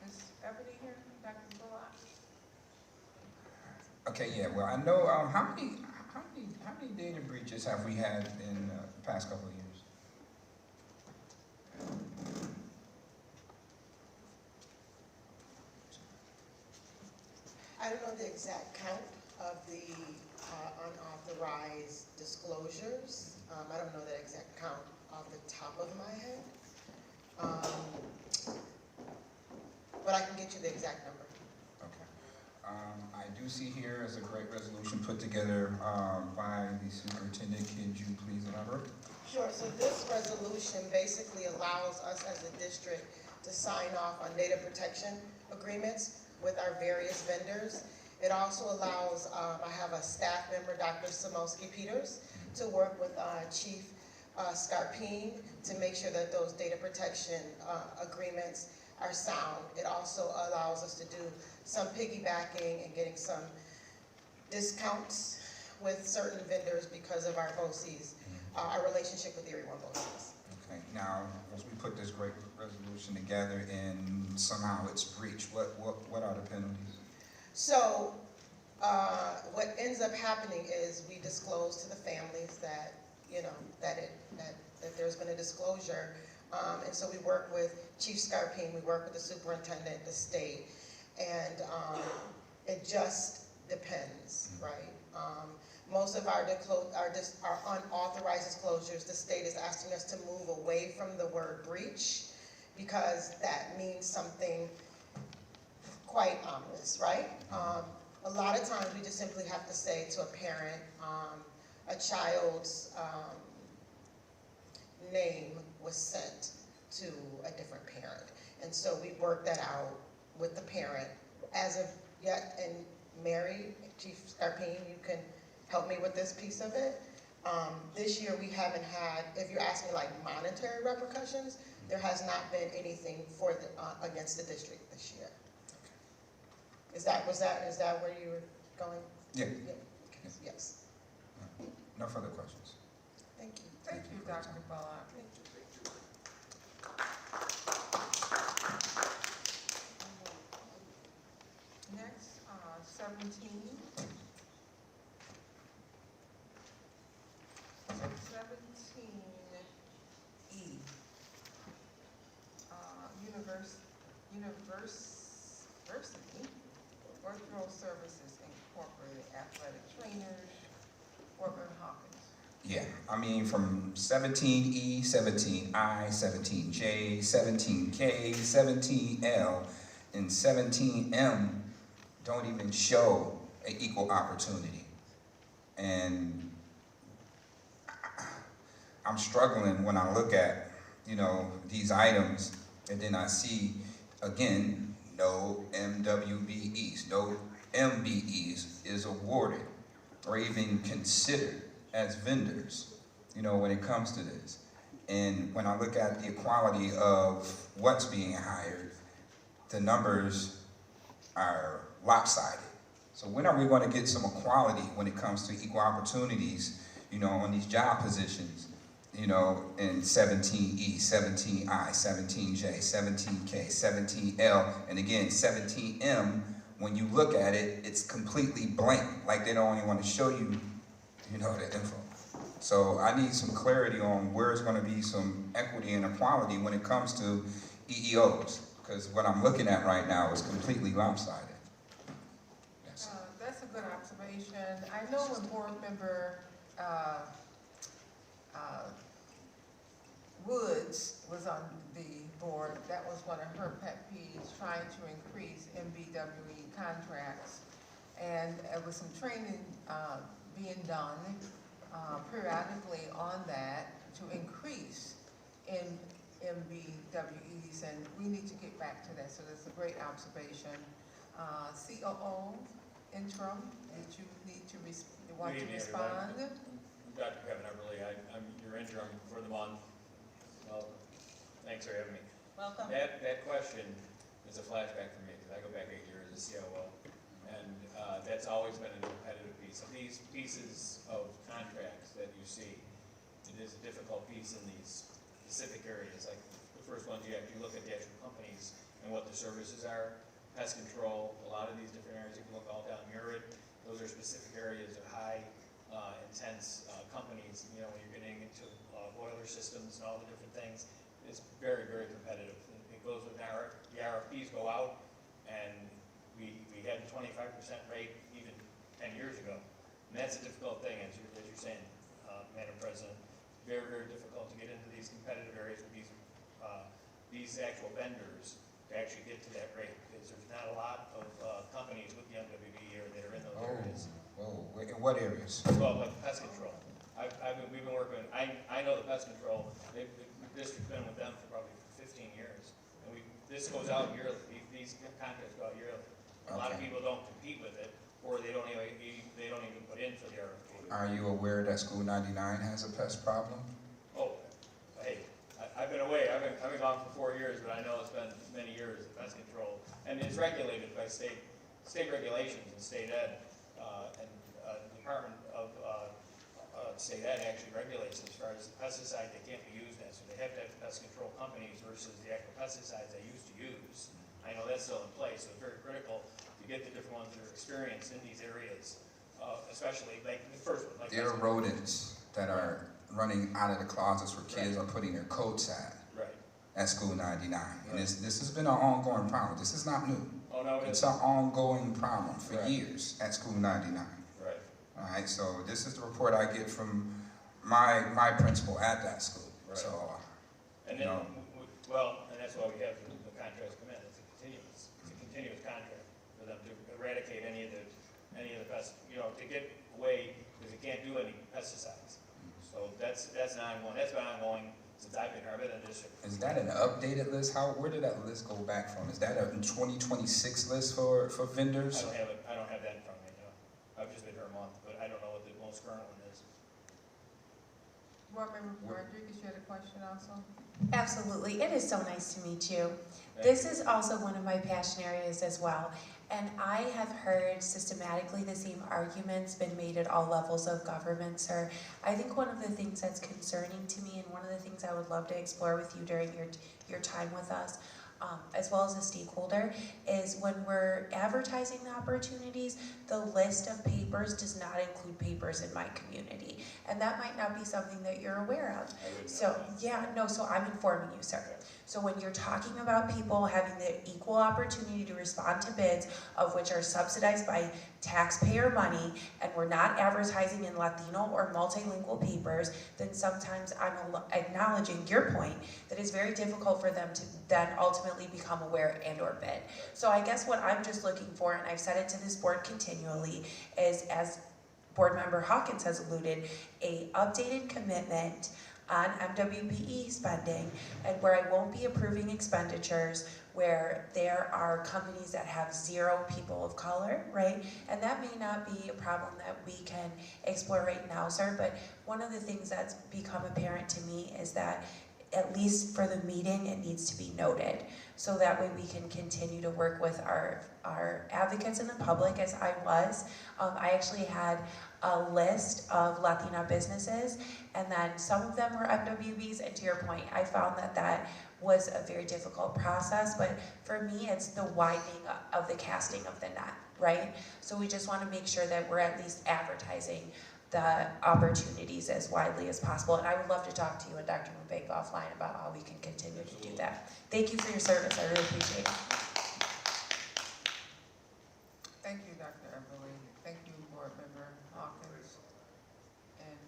Is Ebony here? Dr. Bullock? Okay, yeah. Well, I know how many data breaches have we had in the past couple of years? I don't know the exact count of the unauthorized disclosures. I don't know that exact count off the top of my head. But I can get you the exact number. Okay. I do see here is a great resolution put together by the superintendent. Could you please elaborate? Sure, so this resolution basically allows us as a district to sign off on data protection agreements with our various vendors. It also allows, I have a staff member, Dr. Samosky Peters, to work with Chief Scarpine to make sure that those data protection agreements are sound. It also allows us to do some piggybacking and getting some discounts with certain vendors because of our BOCES, our relationship with Erie One BOCES. Okay, now, as we put this great resolution together and somehow it's breached, what are the penalties? So, what ends up happening is we disclose to the families that, you know, that there's been a disclosure. And so we work with Chief Scarpine, we work with the superintendent, the state, and it just depends, right? Most of our unauthorized disclosures, the state is asking us to move away from the word breach because that means something quite ominous, right? A lot of times we just simply have to say to a parent, a child's name was sent to a different parent. And so we worked that out with the parent. As of yet, and Mary, Chief Scarpine, you can help me with this piece of it. This year we haven't had, if you're asking like monetary repercussions, there has not been anything for the, against the district this year. Is that where you were going? Yeah. Okay. Yes. No further questions. Thank you. Thank you, Dr. Bullock. Next, 17. 17E. University Virtual Services Incorporated Athletic Trainers, Portland Hawkins. Yeah, I mean from 17E, 17I, 17J, 17K, 17L, and 17M don't even show an equal opportunity. And I'm struggling when I look at, you know, these items and then I see, again, no MWBEs, no MBEs is awarded or even considered as vendors, you know, when it comes to this. And when I look at the equality of what's being hired, the numbers are lopsided. So when are we going to get some equality when it comes to equal opportunities, you know, on these job positions, you know, in 17E, 17I, 17J, 17K, 17L, and again, 17M, when you look at it, it's completely blank, like they don't even want to show you, you know, the info. So I need some clarity on where it's going to be some equity and equality when it comes to EEOs, because what I'm looking at right now is completely lopsided. That's a good observation. I know when board member Woods was on the board, that was one of her pet peeves, trying to increase MBWE contracts. And there was some training being done periodically on that to increase in MBWEs, and we need to get back to that, so that's a great observation. COO interim, did you need to want to respond? Dr. Kevin Everly, I'm your interim for the month. Well, thanks for having me. Welcome. That question is a flashback for me because I go back 8 years as COO, and that's always been a competitive piece. Of these pieces of contracts that you see, it is a difficult piece in these specific areas. Like the first ones, you have to look at the actual companies and what the services are. Pest control, a lot of these different areas, you can look all down Murid. Those are specific areas of high intense companies, you know, when you're getting into boiler systems and all the different things, it's very, very competitive. It goes with the RFPs go out, and we had a 25% rate even 10 years ago. And that's a difficult thing, as you're saying, Madam President. Very, very difficult to get into these competitive areas with these actual vendors to actually get to that rate, because there's not a lot of companies with the MWB here that are in those areas. Oh, in what areas? Well, like pest control. We've been working, I I know the pest control, the district's been with them for probably 15 years. And this goes out yearly, these contracts go out yearly. A lot of people don't compete with it, or they don't even put in for the RFP. Are you aware that School 99 has a pest problem? Oh, hey, I've been away, I've been gone for 4 years, but I know it's been many years of pest control. And it's regulated by state regulations and state ed, and the Department of State ed actually regulates as far as the pesticide they can't be used as. So they have to have pest control companies versus the actual pesticides they used to use. I know that's still in place, so it's very critical to get the different ones that are experienced in these areas, especially like the first one. Like there are rodents that are running out of the closets where kids are putting their coats at School 99. And this has been an ongoing problem. This is not new. Oh, no, it's an ongoing problem for years at School 99. Right. All right, so this is the report I get from my principal at that school. Right. So, and then, well, and that's why we have the contracts come in. It's a continuous contract for them to eradicate any of the pests, to get away, because they can't do any pesticides. So that's an ongoing. That's been ongoing since I've been here. I've been in the district. Is that an updated list? Where did that list go back from? Is that a 2026 list for vendors? I don't have that in front of me. No. I've just been here a month, but I don't know what the most current one is. Board Member Rodriguez, you had a question also? Absolutely. It is so nice to meet you. This is also one of my passion areas as well. And I have heard systematically the same arguments been made at all levels of government, sir. I think one of the things that's concerning to me, and one of the things I would love to explore with you during your time with us, as well as a stakeholder, is when we're advertising the opportunities, the list of papers does not include papers in my community. And that might not be something that you're aware of. So, so I'm informing you, sir. So when you're talking about people having the equal opportunity to respond to bids, of which are subsidized by taxpayer money, and we're not advertising in Latino or multilingual papers, then sometimes I'm acknowledging your point that it's very difficult for them to then ultimately become aware and or bid. So I guess what I'm just looking for, and I've said it to this board continually, is, as Board Member Hawkins has alluded, a updated commitment on MWBE spending, and where I won't be approving expenditures where there are companies that have 0 people of color, right? And that may not be a problem that we can explore right now, sir, but one of the things that's become apparent to me is that at least for the meeting, it needs to be noted. So that way we can continue to work with our advocates in the public, as I was. I actually had a list of Latina businesses, and then some of them were MWBs, and to your point, I found that was a very difficult process, but for me, it's the widening of the casting of the net, right? So we just want to make sure that we're at least advertising the opportunities as widely as possible. And I would love to talk to you and Dr. Mubake offline about how we can continue to do that. Thank you for your service. I really appreciate it. Thank you, Dr. Everly. Thank you, Board Member Hawkins and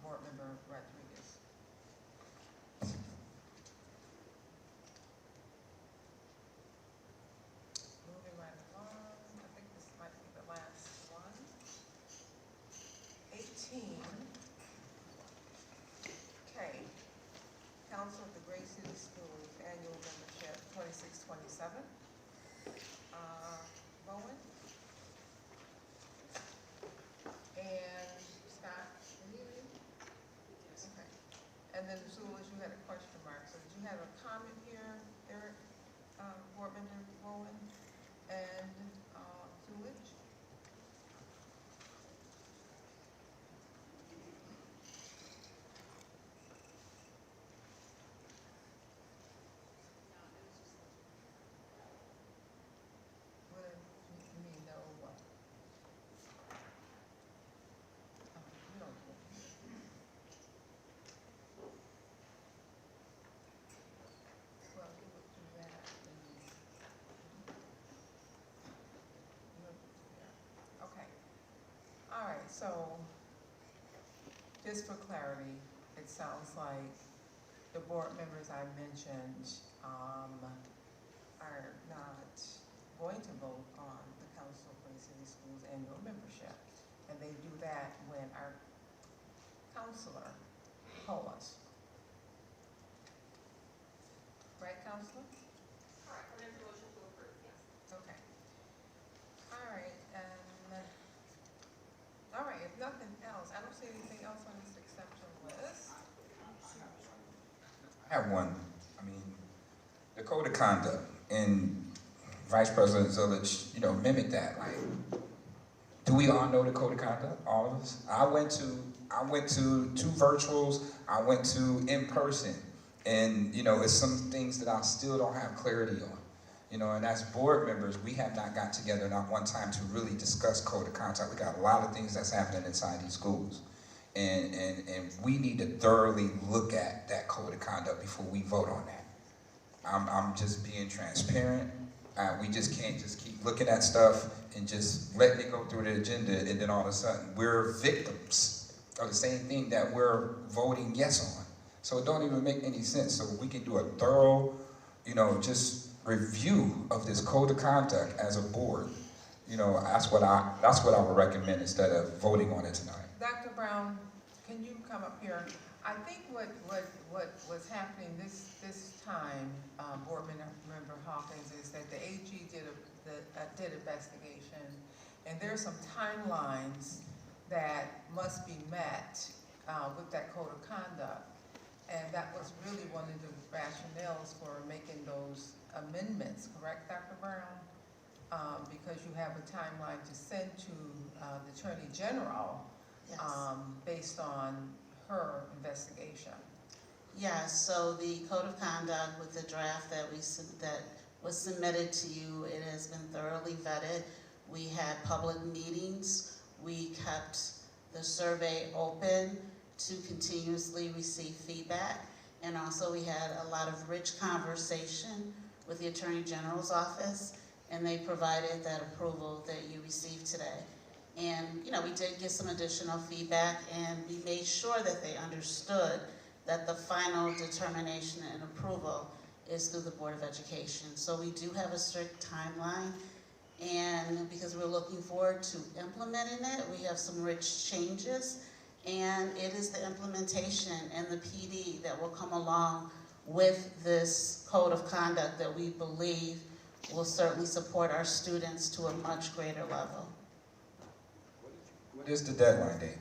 Board Member Rodriguez. Moving right along, I think this might be the last one. 18. Okay. Council of the Great City Schools Annual Membership 2627. Bowen. And Scott, are you in? Okay. And then Zulish, you had a question mark. So did you have a comment here, Eric, Board Member Bowen, and Zulish? What you mean, no what? You don't know. Well, we would do that. Okay. All right, so just for clarity, it sounds like the board members I mentioned are not going to vote on the Council of Great City Schools annual membership. And they do that when our counselor COLAs. Right, Counselor? Correct, we're going to motion to approve, yes. Okay. All right, all right, if nothing else, I don't see anything else on this exception list. I have one. I mean, the code of conduct, and Vice President Zulich, mimic that. Like, do we all know the code of conduct? All of us? I went to 2 virtuals. I went to in person, and it's some things that I still don't have clarity on. And as board members, we have not got together not one time to really discuss code of conduct. We got a lot of things that's happening inside these schools. And we need to thoroughly look at that code of conduct before we vote on that. I'm just being transparent. We just can't just keep looking at stuff and just letting it go through the agenda, and then all of a sudden we're victims of the same thing that we're voting yes on. So it don't even make any sense. So we can do a thorough, just review of this code of conduct as a board. That's what I would recommend instead of voting on it tonight. Dr. Brown, can you come up here? I think what was happening this time, Board Member Hawkins, is that the AG did investigation, and there's some timelines that must be met with that code of conduct, and that was really one of the rationales for making those amendments, correct, Dr. Brown? Because you have a timeline to send to the Attorney General. Yes. Based on her investigation. Yes, so the code of conduct with the draft that was submitted to you, it has been thoroughly vetted. We had public meetings. We kept the survey open to continuously receive feedback. And also we had a lot of rich conversation with the Attorney General's office, and they provided that approval that you received today. And, we did get some additional feedback, and we made sure that they understood that the final determination and approval is through the Board of Education. So we do have a strict timeline, and because we're looking forward to implementing it, we have some rich changes, and it is the implementation and the PD that will come along with this code of conduct that we believe will certainly support our students to a much greater level. What is the deadline date?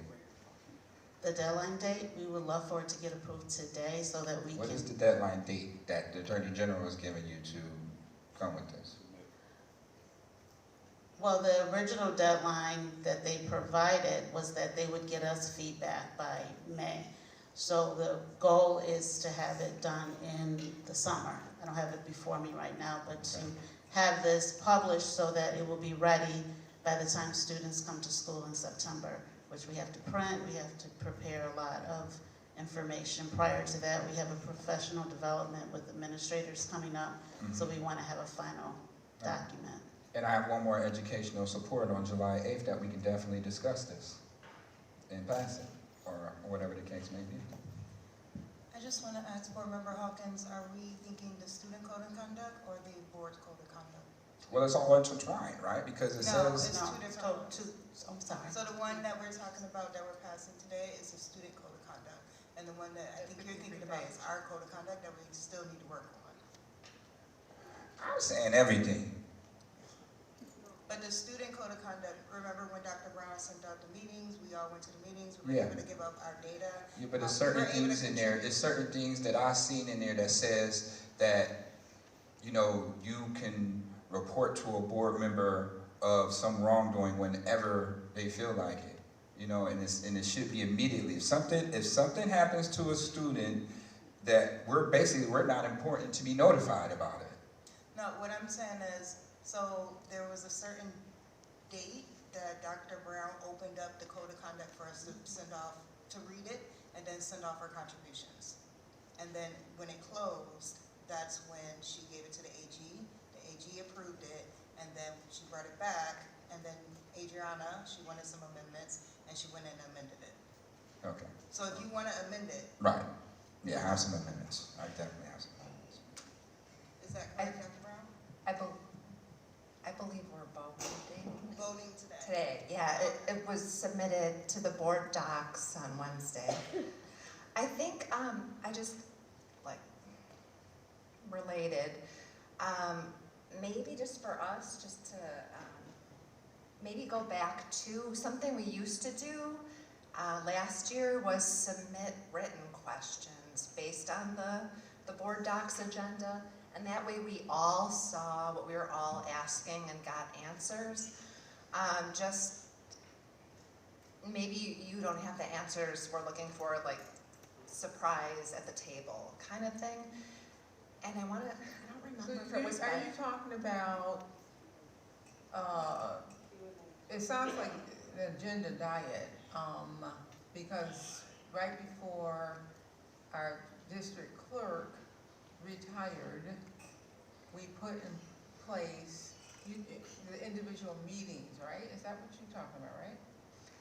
The deadline date, we would love for it to get approved today so that we can... What is the deadline date that the Attorney General has given you to come with this? Well, the original deadline that they provided was that they would get us feedback by May. So the goal is to have it done in the summer. I don't have it before me right now, but to have this published so that it will be ready by the time students come to school in September, which we have to print, we have to prepare a lot of information. Prior to that, we have a professional development with administrators coming up, so we want to have a final document. And I have one more educational support on July 8th that we can definitely discuss this in passing, or whatever the case may be. I just want to ask Board Member Hawkins, are we thinking the student code of conduct or the board's code of conduct? Well, it's all intertwined, right? Because it No, says... it's two different ones. I'm sorry. So the one that we're talking about that we're passing today is the student code of conduct. And the one that I think you're thinking about is our code of conduct that we still need to work on. I'm saying everything. But the student code of conduct, remember when Dr. Brown sent out the meetings, we all went to the meetings, we were able to give up our data. Yeah, but there's certain things in there, there's certain things that I've seen in there that says that, you can report to a board member of some wrongdoing whenever they feel like it, and it should be immediately. If something happens to a student, that we're not important to be notified about it. No, what I'm saying is, so there was a certain date that Dr. Brown opened up the code of conduct for us to send off, to read it, and then send off our contributions. And then when it closed, that's when she gave it to the AG. The AG approved it, and then she brought it back, and then Adriana, she wanted some amendments, and she went in and amended it. Okay. So if you want to amend it. Right. Yeah, I have some amendments. I definitely have some amendments. Is that correct, Dr. Brown? I believe we're both voting today. Today, yeah. It was submitted to the board docs on Wednesday. I think, I just, like, related, maybe just for us, just to, maybe go back to something we used to do last year was submit written questions based on the board docs agenda, and that way we all saw what we were all asking and got answers. Just, maybe you don't have the answers we're looking for, like surprise at the table kind of thing. And I don't remember if it was Are you talking about, it sounds like the agenda diet, because right before our district clerk retired, we put in place the individual meetings, right? Is that what you're talking about, right?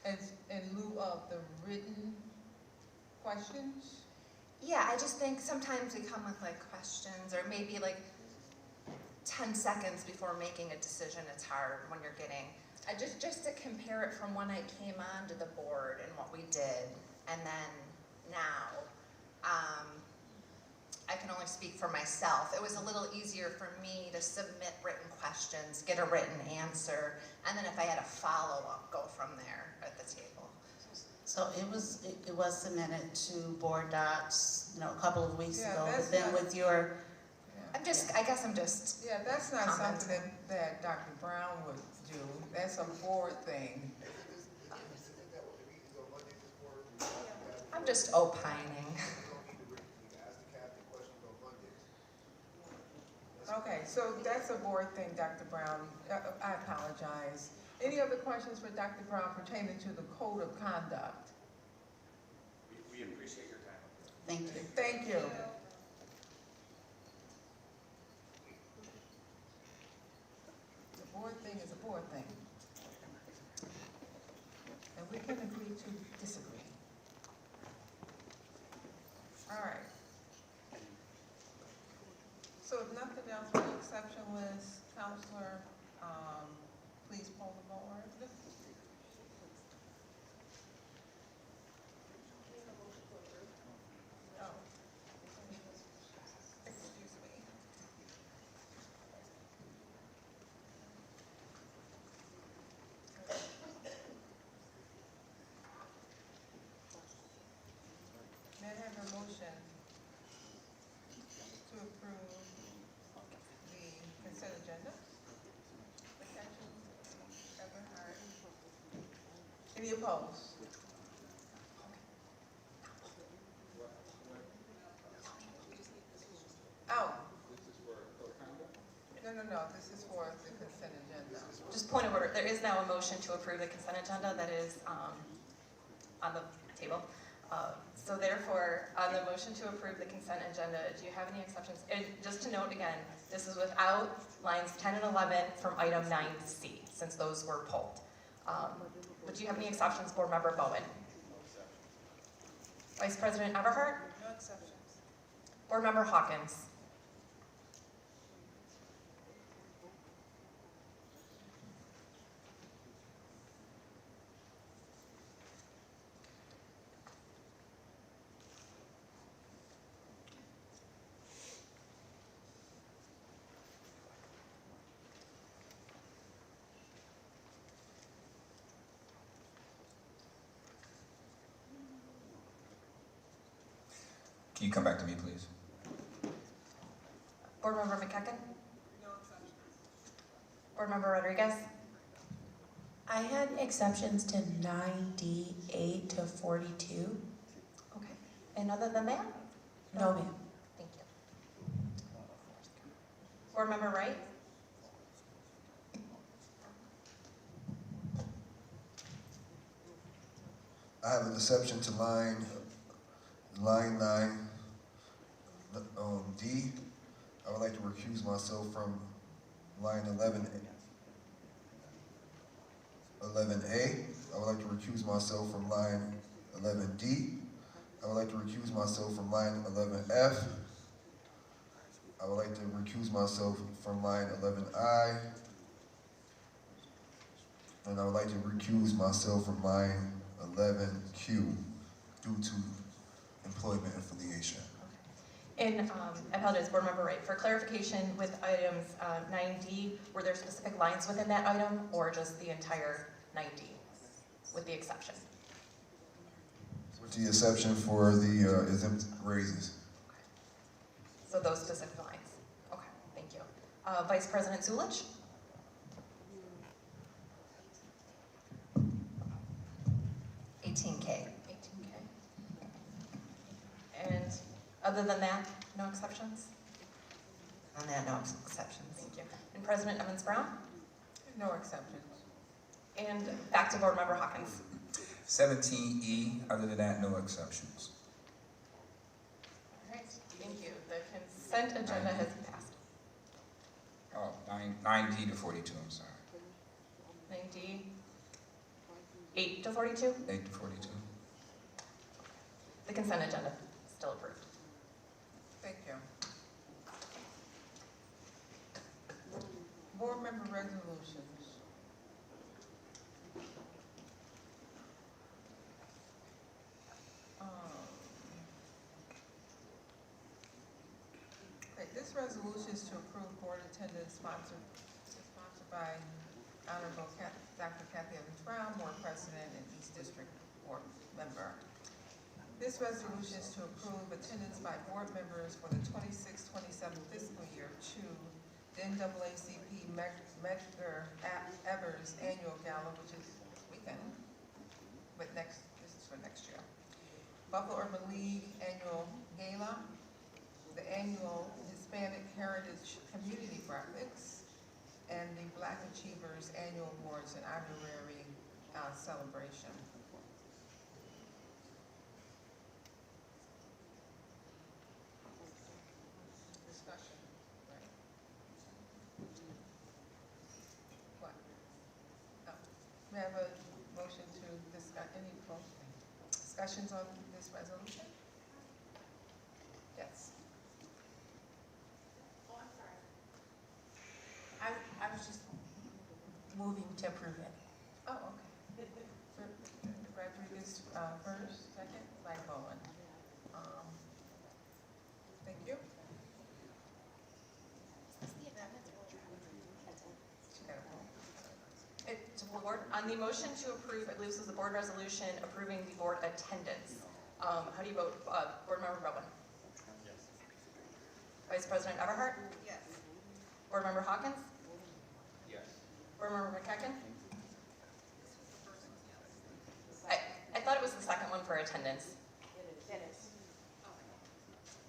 As in lieu of the written questions? Yeah, I just think sometimes we come with like questions or maybe like 10 seconds before making a decision. It's hard when you're getting, just to compare it from when I came onto the board and what we did and then now. I can only speak for myself. It was a little easier for me to submit written questions, get a written answer, and then if I had a follow-up, go from there at the table. So it was submitted to board docs, a couple of weeks ago, but then with your. I guess I'm just. Yeah, that's not commenting. something that Dr. Brown would do. That's a board thing. I'm just opining. Okay, so that's a board thing, Dr. Brown. I apologize. Any other questions for Dr. Brown pertaining to the code of conduct? We appreciate your time. Thank you. Thank you. The board thing is a board thing. And we can agree to disagree. All right. So if nothing else for the exception list, Counselor, please poll the board. Oh. Excuse me. May I have a motion to approve the consent agenda? Any opposed? Oh. No, this is for the consent agenda. Just point of order, there is now a motion to approve the consent agenda that is on the table. So therefore, on the motion to approve the consent agenda, do you have any exceptions? And just to note again, this is without lines 10 and 11 from item 9C, since those were pulled. But do you have any exceptions, Board Member Bowen? Vice President Everhart? No exceptions. Board Member Hawkins? Can you come back to me, please? Board Member McEachen? No exceptions. Board Member Rodriguez? I had exceptions to 9D, 8 to 42. Okay. And other than that? No, ma'am. Thank you. Board Member Wright? I have an exception to line 9, D. I would like to recuse myself from line 11A. I would like to recuse myself from line 11D. I would like to recuse myself from line 11F. I would like to recuse myself from line 11I. And I would like to recuse myself from line 11Q due to employment affiliation. And I apologize, Board Member Wright, for clarification with items 9D, were there specific lines within that item or just the entire 9D with the exception? With the exception for the exempt raises. So those specific lines. Okay, thank you. Vice President Zulich? $18K. And other than that, no exceptions? On that, no exceptions. Thank you. And President Evans Brown? No exceptions. And back to Board Member Hawkins. 17E, other than that, no exceptions. All right, thank you. The consent agenda has passed. Oh, 9D to 42, I'm sorry. 9D, 8 to 42? 8 to 42. The consent agenda is still approved. Thank you. Board member resolutions. Okay, this resolution is to approve board attendance sponsored by Honorable Dr. Kathy Evans Brown, board president and East District board member. This resolution is to approve attendance by board members for the 26-27 fiscal year to the NAACP Medgar Evers Annual Gala, which is weekend, but this is for next year. Buffalo Urban League Annual Gala, the annual Hispanic Heritage Community Graphics, and the Black Achievers Annual Awards and Honorary Celebration. Discussion, right? What? No. May I have a motion to discuss, any discussions on this resolution? Yes. I was just moving to approve it. Oh, okay. Rodriguez first, second, by Bowen. Thank you. To the board, on the motion to approve, I believe this is the board resolution approving the board attendance. How do you vote, Board Member Bowen? Yes. Vice President Everhart? Yes. Board Member Hawkins? Yes. Board Member McKecken? I thought it was the second one for attendance. It is.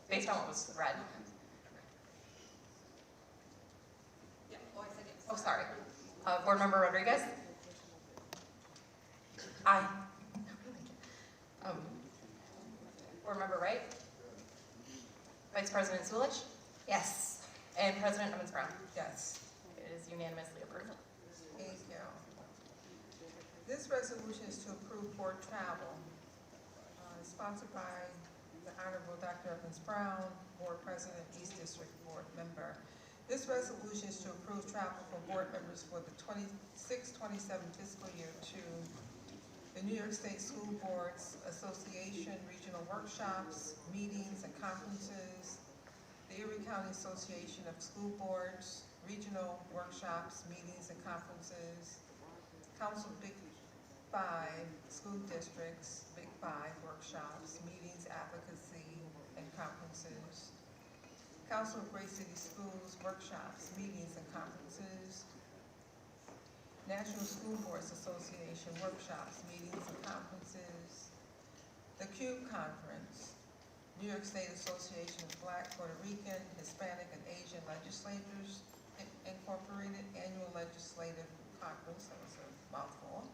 Based on what was read. Oh, sorry. Board Member Rodriguez? Aye. Board Member Wright? Vice President Zulich? Yes. And President Evans Brown? Yes. It is unanimously approved. Thank you. This resolution is to approve board travel, sponsored by the Honorable Dr. Evans Brown, board president, East District board member. This resolution is to approve travel for board members for the 26-27 fiscal year to the New York State School Boards Association regional workshops, meetings, and conferences, the Erie County Association of School Boards, regional workshops, meetings, and conferences, Council Big Five school districts, Big Five workshops, meetings, advocacy, and conferences, Council of Great City Schools workshops, meetings, and conferences, National School Boards Association workshops, meetings, and conferences, the CUBE Conference, New York State Association of Black, Puerto Rican, Hispanic, and Asian Legislators Incorporated Annual Legislative Conference, that was a mouthful.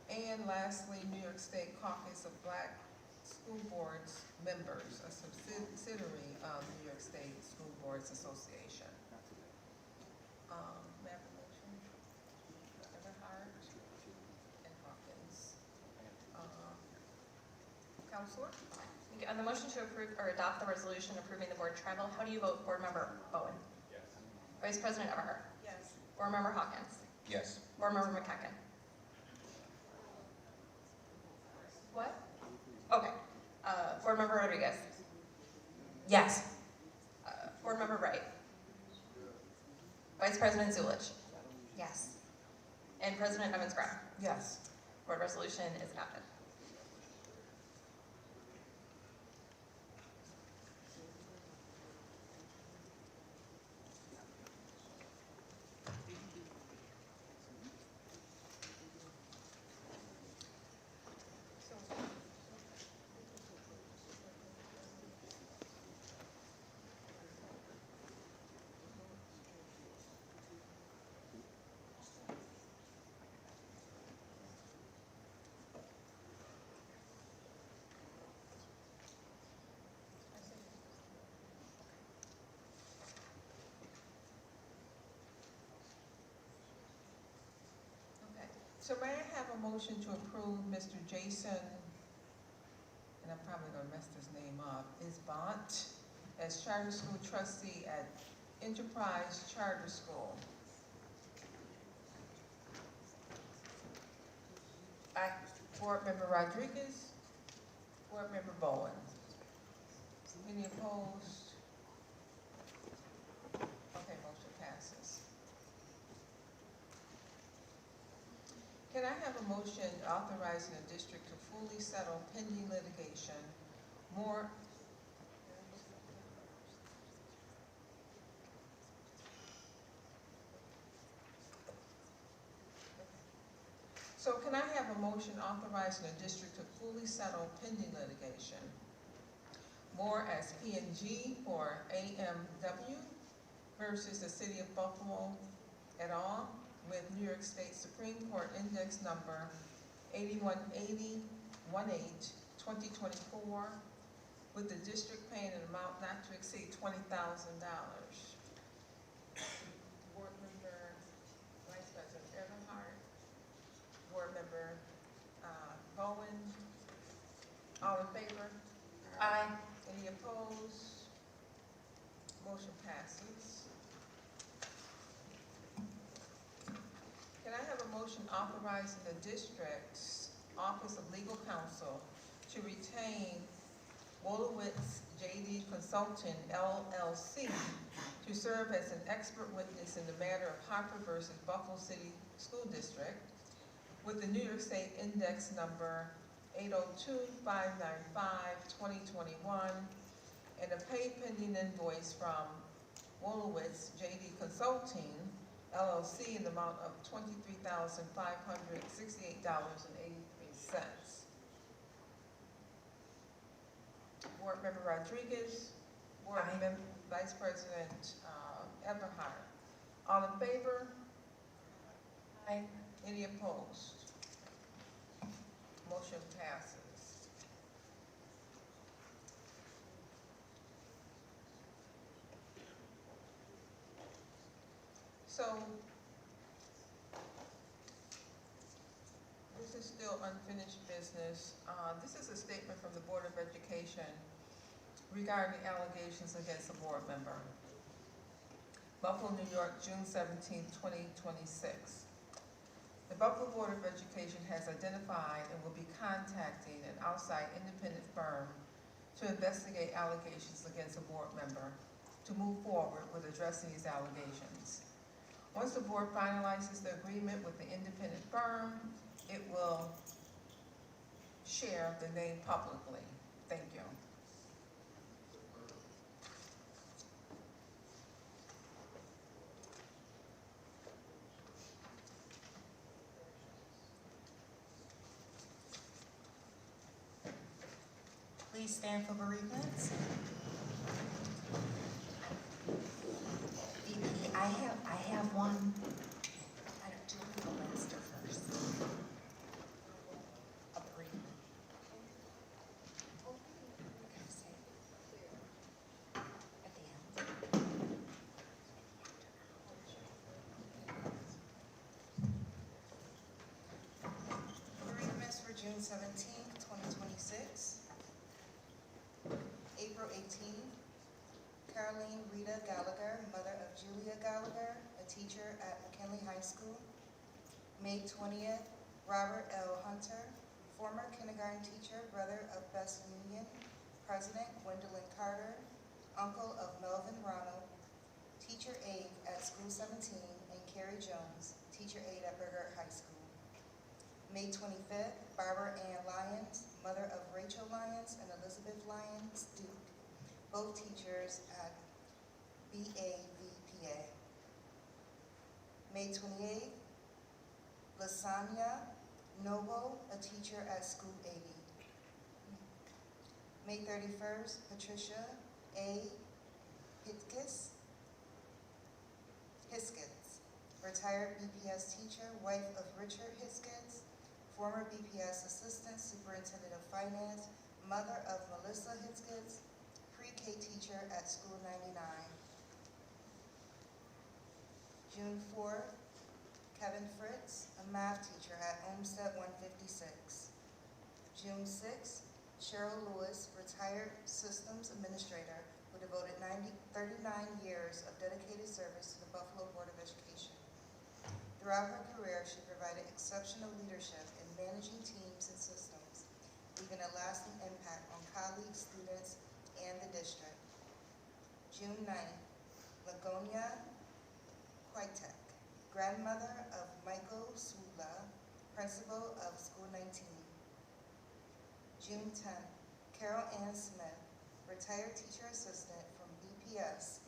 And lastly, New York State Caucus of Black School Boards Members, a subsidiary of New York State School Boards Association. May I have a motion? Everhart and Hawkins. Counselor? On the motion to approve or adopt the resolution approving the board travel, how do you vote, Board Member Bowen? Yes. Vice President Everhart? Yes. Board Member Hawkins? Yes. Board Member McKecken? What? Okay. Board Member Rodriguez. Yes. Board Member Wright. Vice President Zulich. Yes. And President Evans Brown. Yes. Board resolution is adopted. So may I have a motion to approve Mr. Jason, and I'm probably gonna mess this name up, is Bont as charter school trustee at Enterprise Charter School? Aye. Board Member Rodriguez, Board Member Bowen. Any opposed? Okay, motion passes. Can I have a motion authorizing the district to fully settle pending litigation more? So can I have a motion authorizing the district to fully settle pending litigation more as P&G for AMW versus the City of Buffalo et al. With New York State Supreme Court Index Number 818018-2024, with the district paying an amount not to exceed $20,000. Board Member Vice President Everhart, Board Member Bowen, all in favor? Aye. Any opposed? Motion passes. Can I have a motion authorizing the district's Office of Legal Counsel to retain Wolowitz J.D. Consulting LLC to serve as an expert witness in the matter of Harper versus Buffalo City School District with the New York State Index Number 802-595-2021 and a paid pending invoice from Wolowitz J.D. Consulting LLC in the amount of $23,568.83. Board Member Rodriguez, Board Member Vice President Everhart. All in favor? Aye. Any opposed? Motion passes. So, this is still unfinished business. This is a statement from the Board of Education regarding allegations against a board member. Buffalo, New York, June 17, 2026. The Buffalo Board of Education has identified and will be contacting an outside independent firm to investigate allegations against a board member to move forward with addressing these allegations. Once the board finalizes the agreement with the independent firm, it will share the name publicly. Thank you. Please stand for bereavements. VP, I have one. I don't do the last or first. A bereavement. Can I say it? At the end. Bereavements for June 17th, 2026. April 18th, Caroline Rita Gallagher, mother of Julia Gallagher, a teacher at McKinley High School. May 20th, Robert L. Hunter, former kindergarten teacher, brother of Best Union. President Gwendolyn Carter, uncle of Melvin Ronald, teacher aide at School 17, and Carrie Jones, teacher aide at Burgard High School. May 25th, Barbara Ann Lyons, mother of Rachel Lyons and Elizabeth Lyons Duke, both teachers at BPA. May 28th, Lasagna Noble, a teacher at School 80. May 31st, Patricia A. Hiskins, retired BPS teacher, wife of Richard Hiskins, former BPS assistant superintendent of finance, mother of Melissa Hiskins, pre-K teacher at School 99. June 4th, Kevin Fritz, a math teacher at Olmsted 156. June 6th, Cheryl Lewis, retired systems administrator who devoted 39 years of dedicated service to the Buffalo Board of Education. Throughout her career, she provided exceptional leadership in managing teams and systems, leaving a lasting impact on colleagues, students, and the district. June 9th, Lagonia Quitek, grandmother of Michael Swula, principal of School 19. June 10th, Carol Ann Smith, retired teacher assistant from BPS,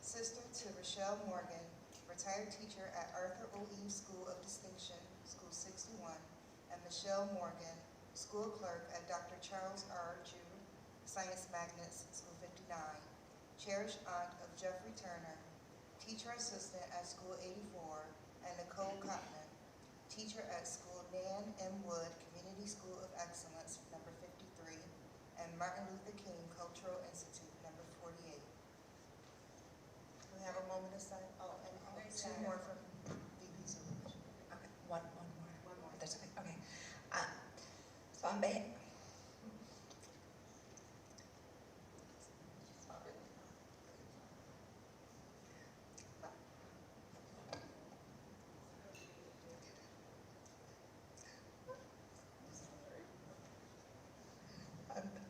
sister to Rochelle Morgan, retired teacher at Arthur O. Eve School of Distinction, School 61, and Michelle Morgan, school clerk at Dr. Charles R. Jew, Science Magnets, School 59, cherished aunt of Jeffrey Turner, teacher assistant at School 84, and Nicole Cotman, teacher at School Nan M. Wood Community School of Excellence, number 53, and Martin Luther King Cultural Institute, number 48. We have a moment of silence. Oh, and two more from VP Solution. Okay, one more. One more. That's okay. Okay. So on behalf.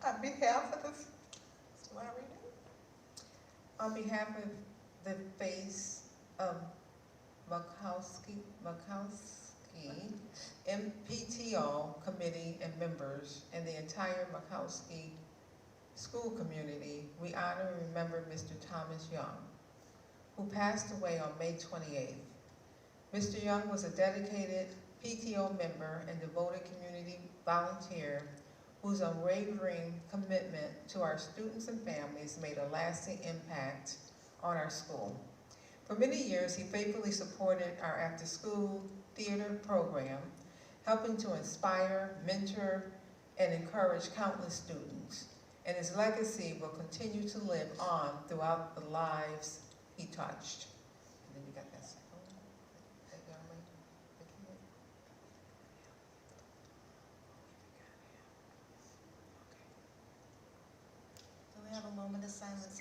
On behalf of on behalf of the face of Makowski MPTO committee and members and the entire Makowski school community, we honor and remember Mr. Thomas Young, who passed away on May 28th. Mr. Young was a dedicated PTO member and devoted community volunteer whose unwavering commitment to our students and families made a lasting impact on our school. For many years, he faithfully supported our after-school theater program, helping to inspire, mentor, and encourage countless students. And his legacy will continue to live on throughout the lives he touched. And then you got that second one, that young lady, the kid. Do we have a moment of silence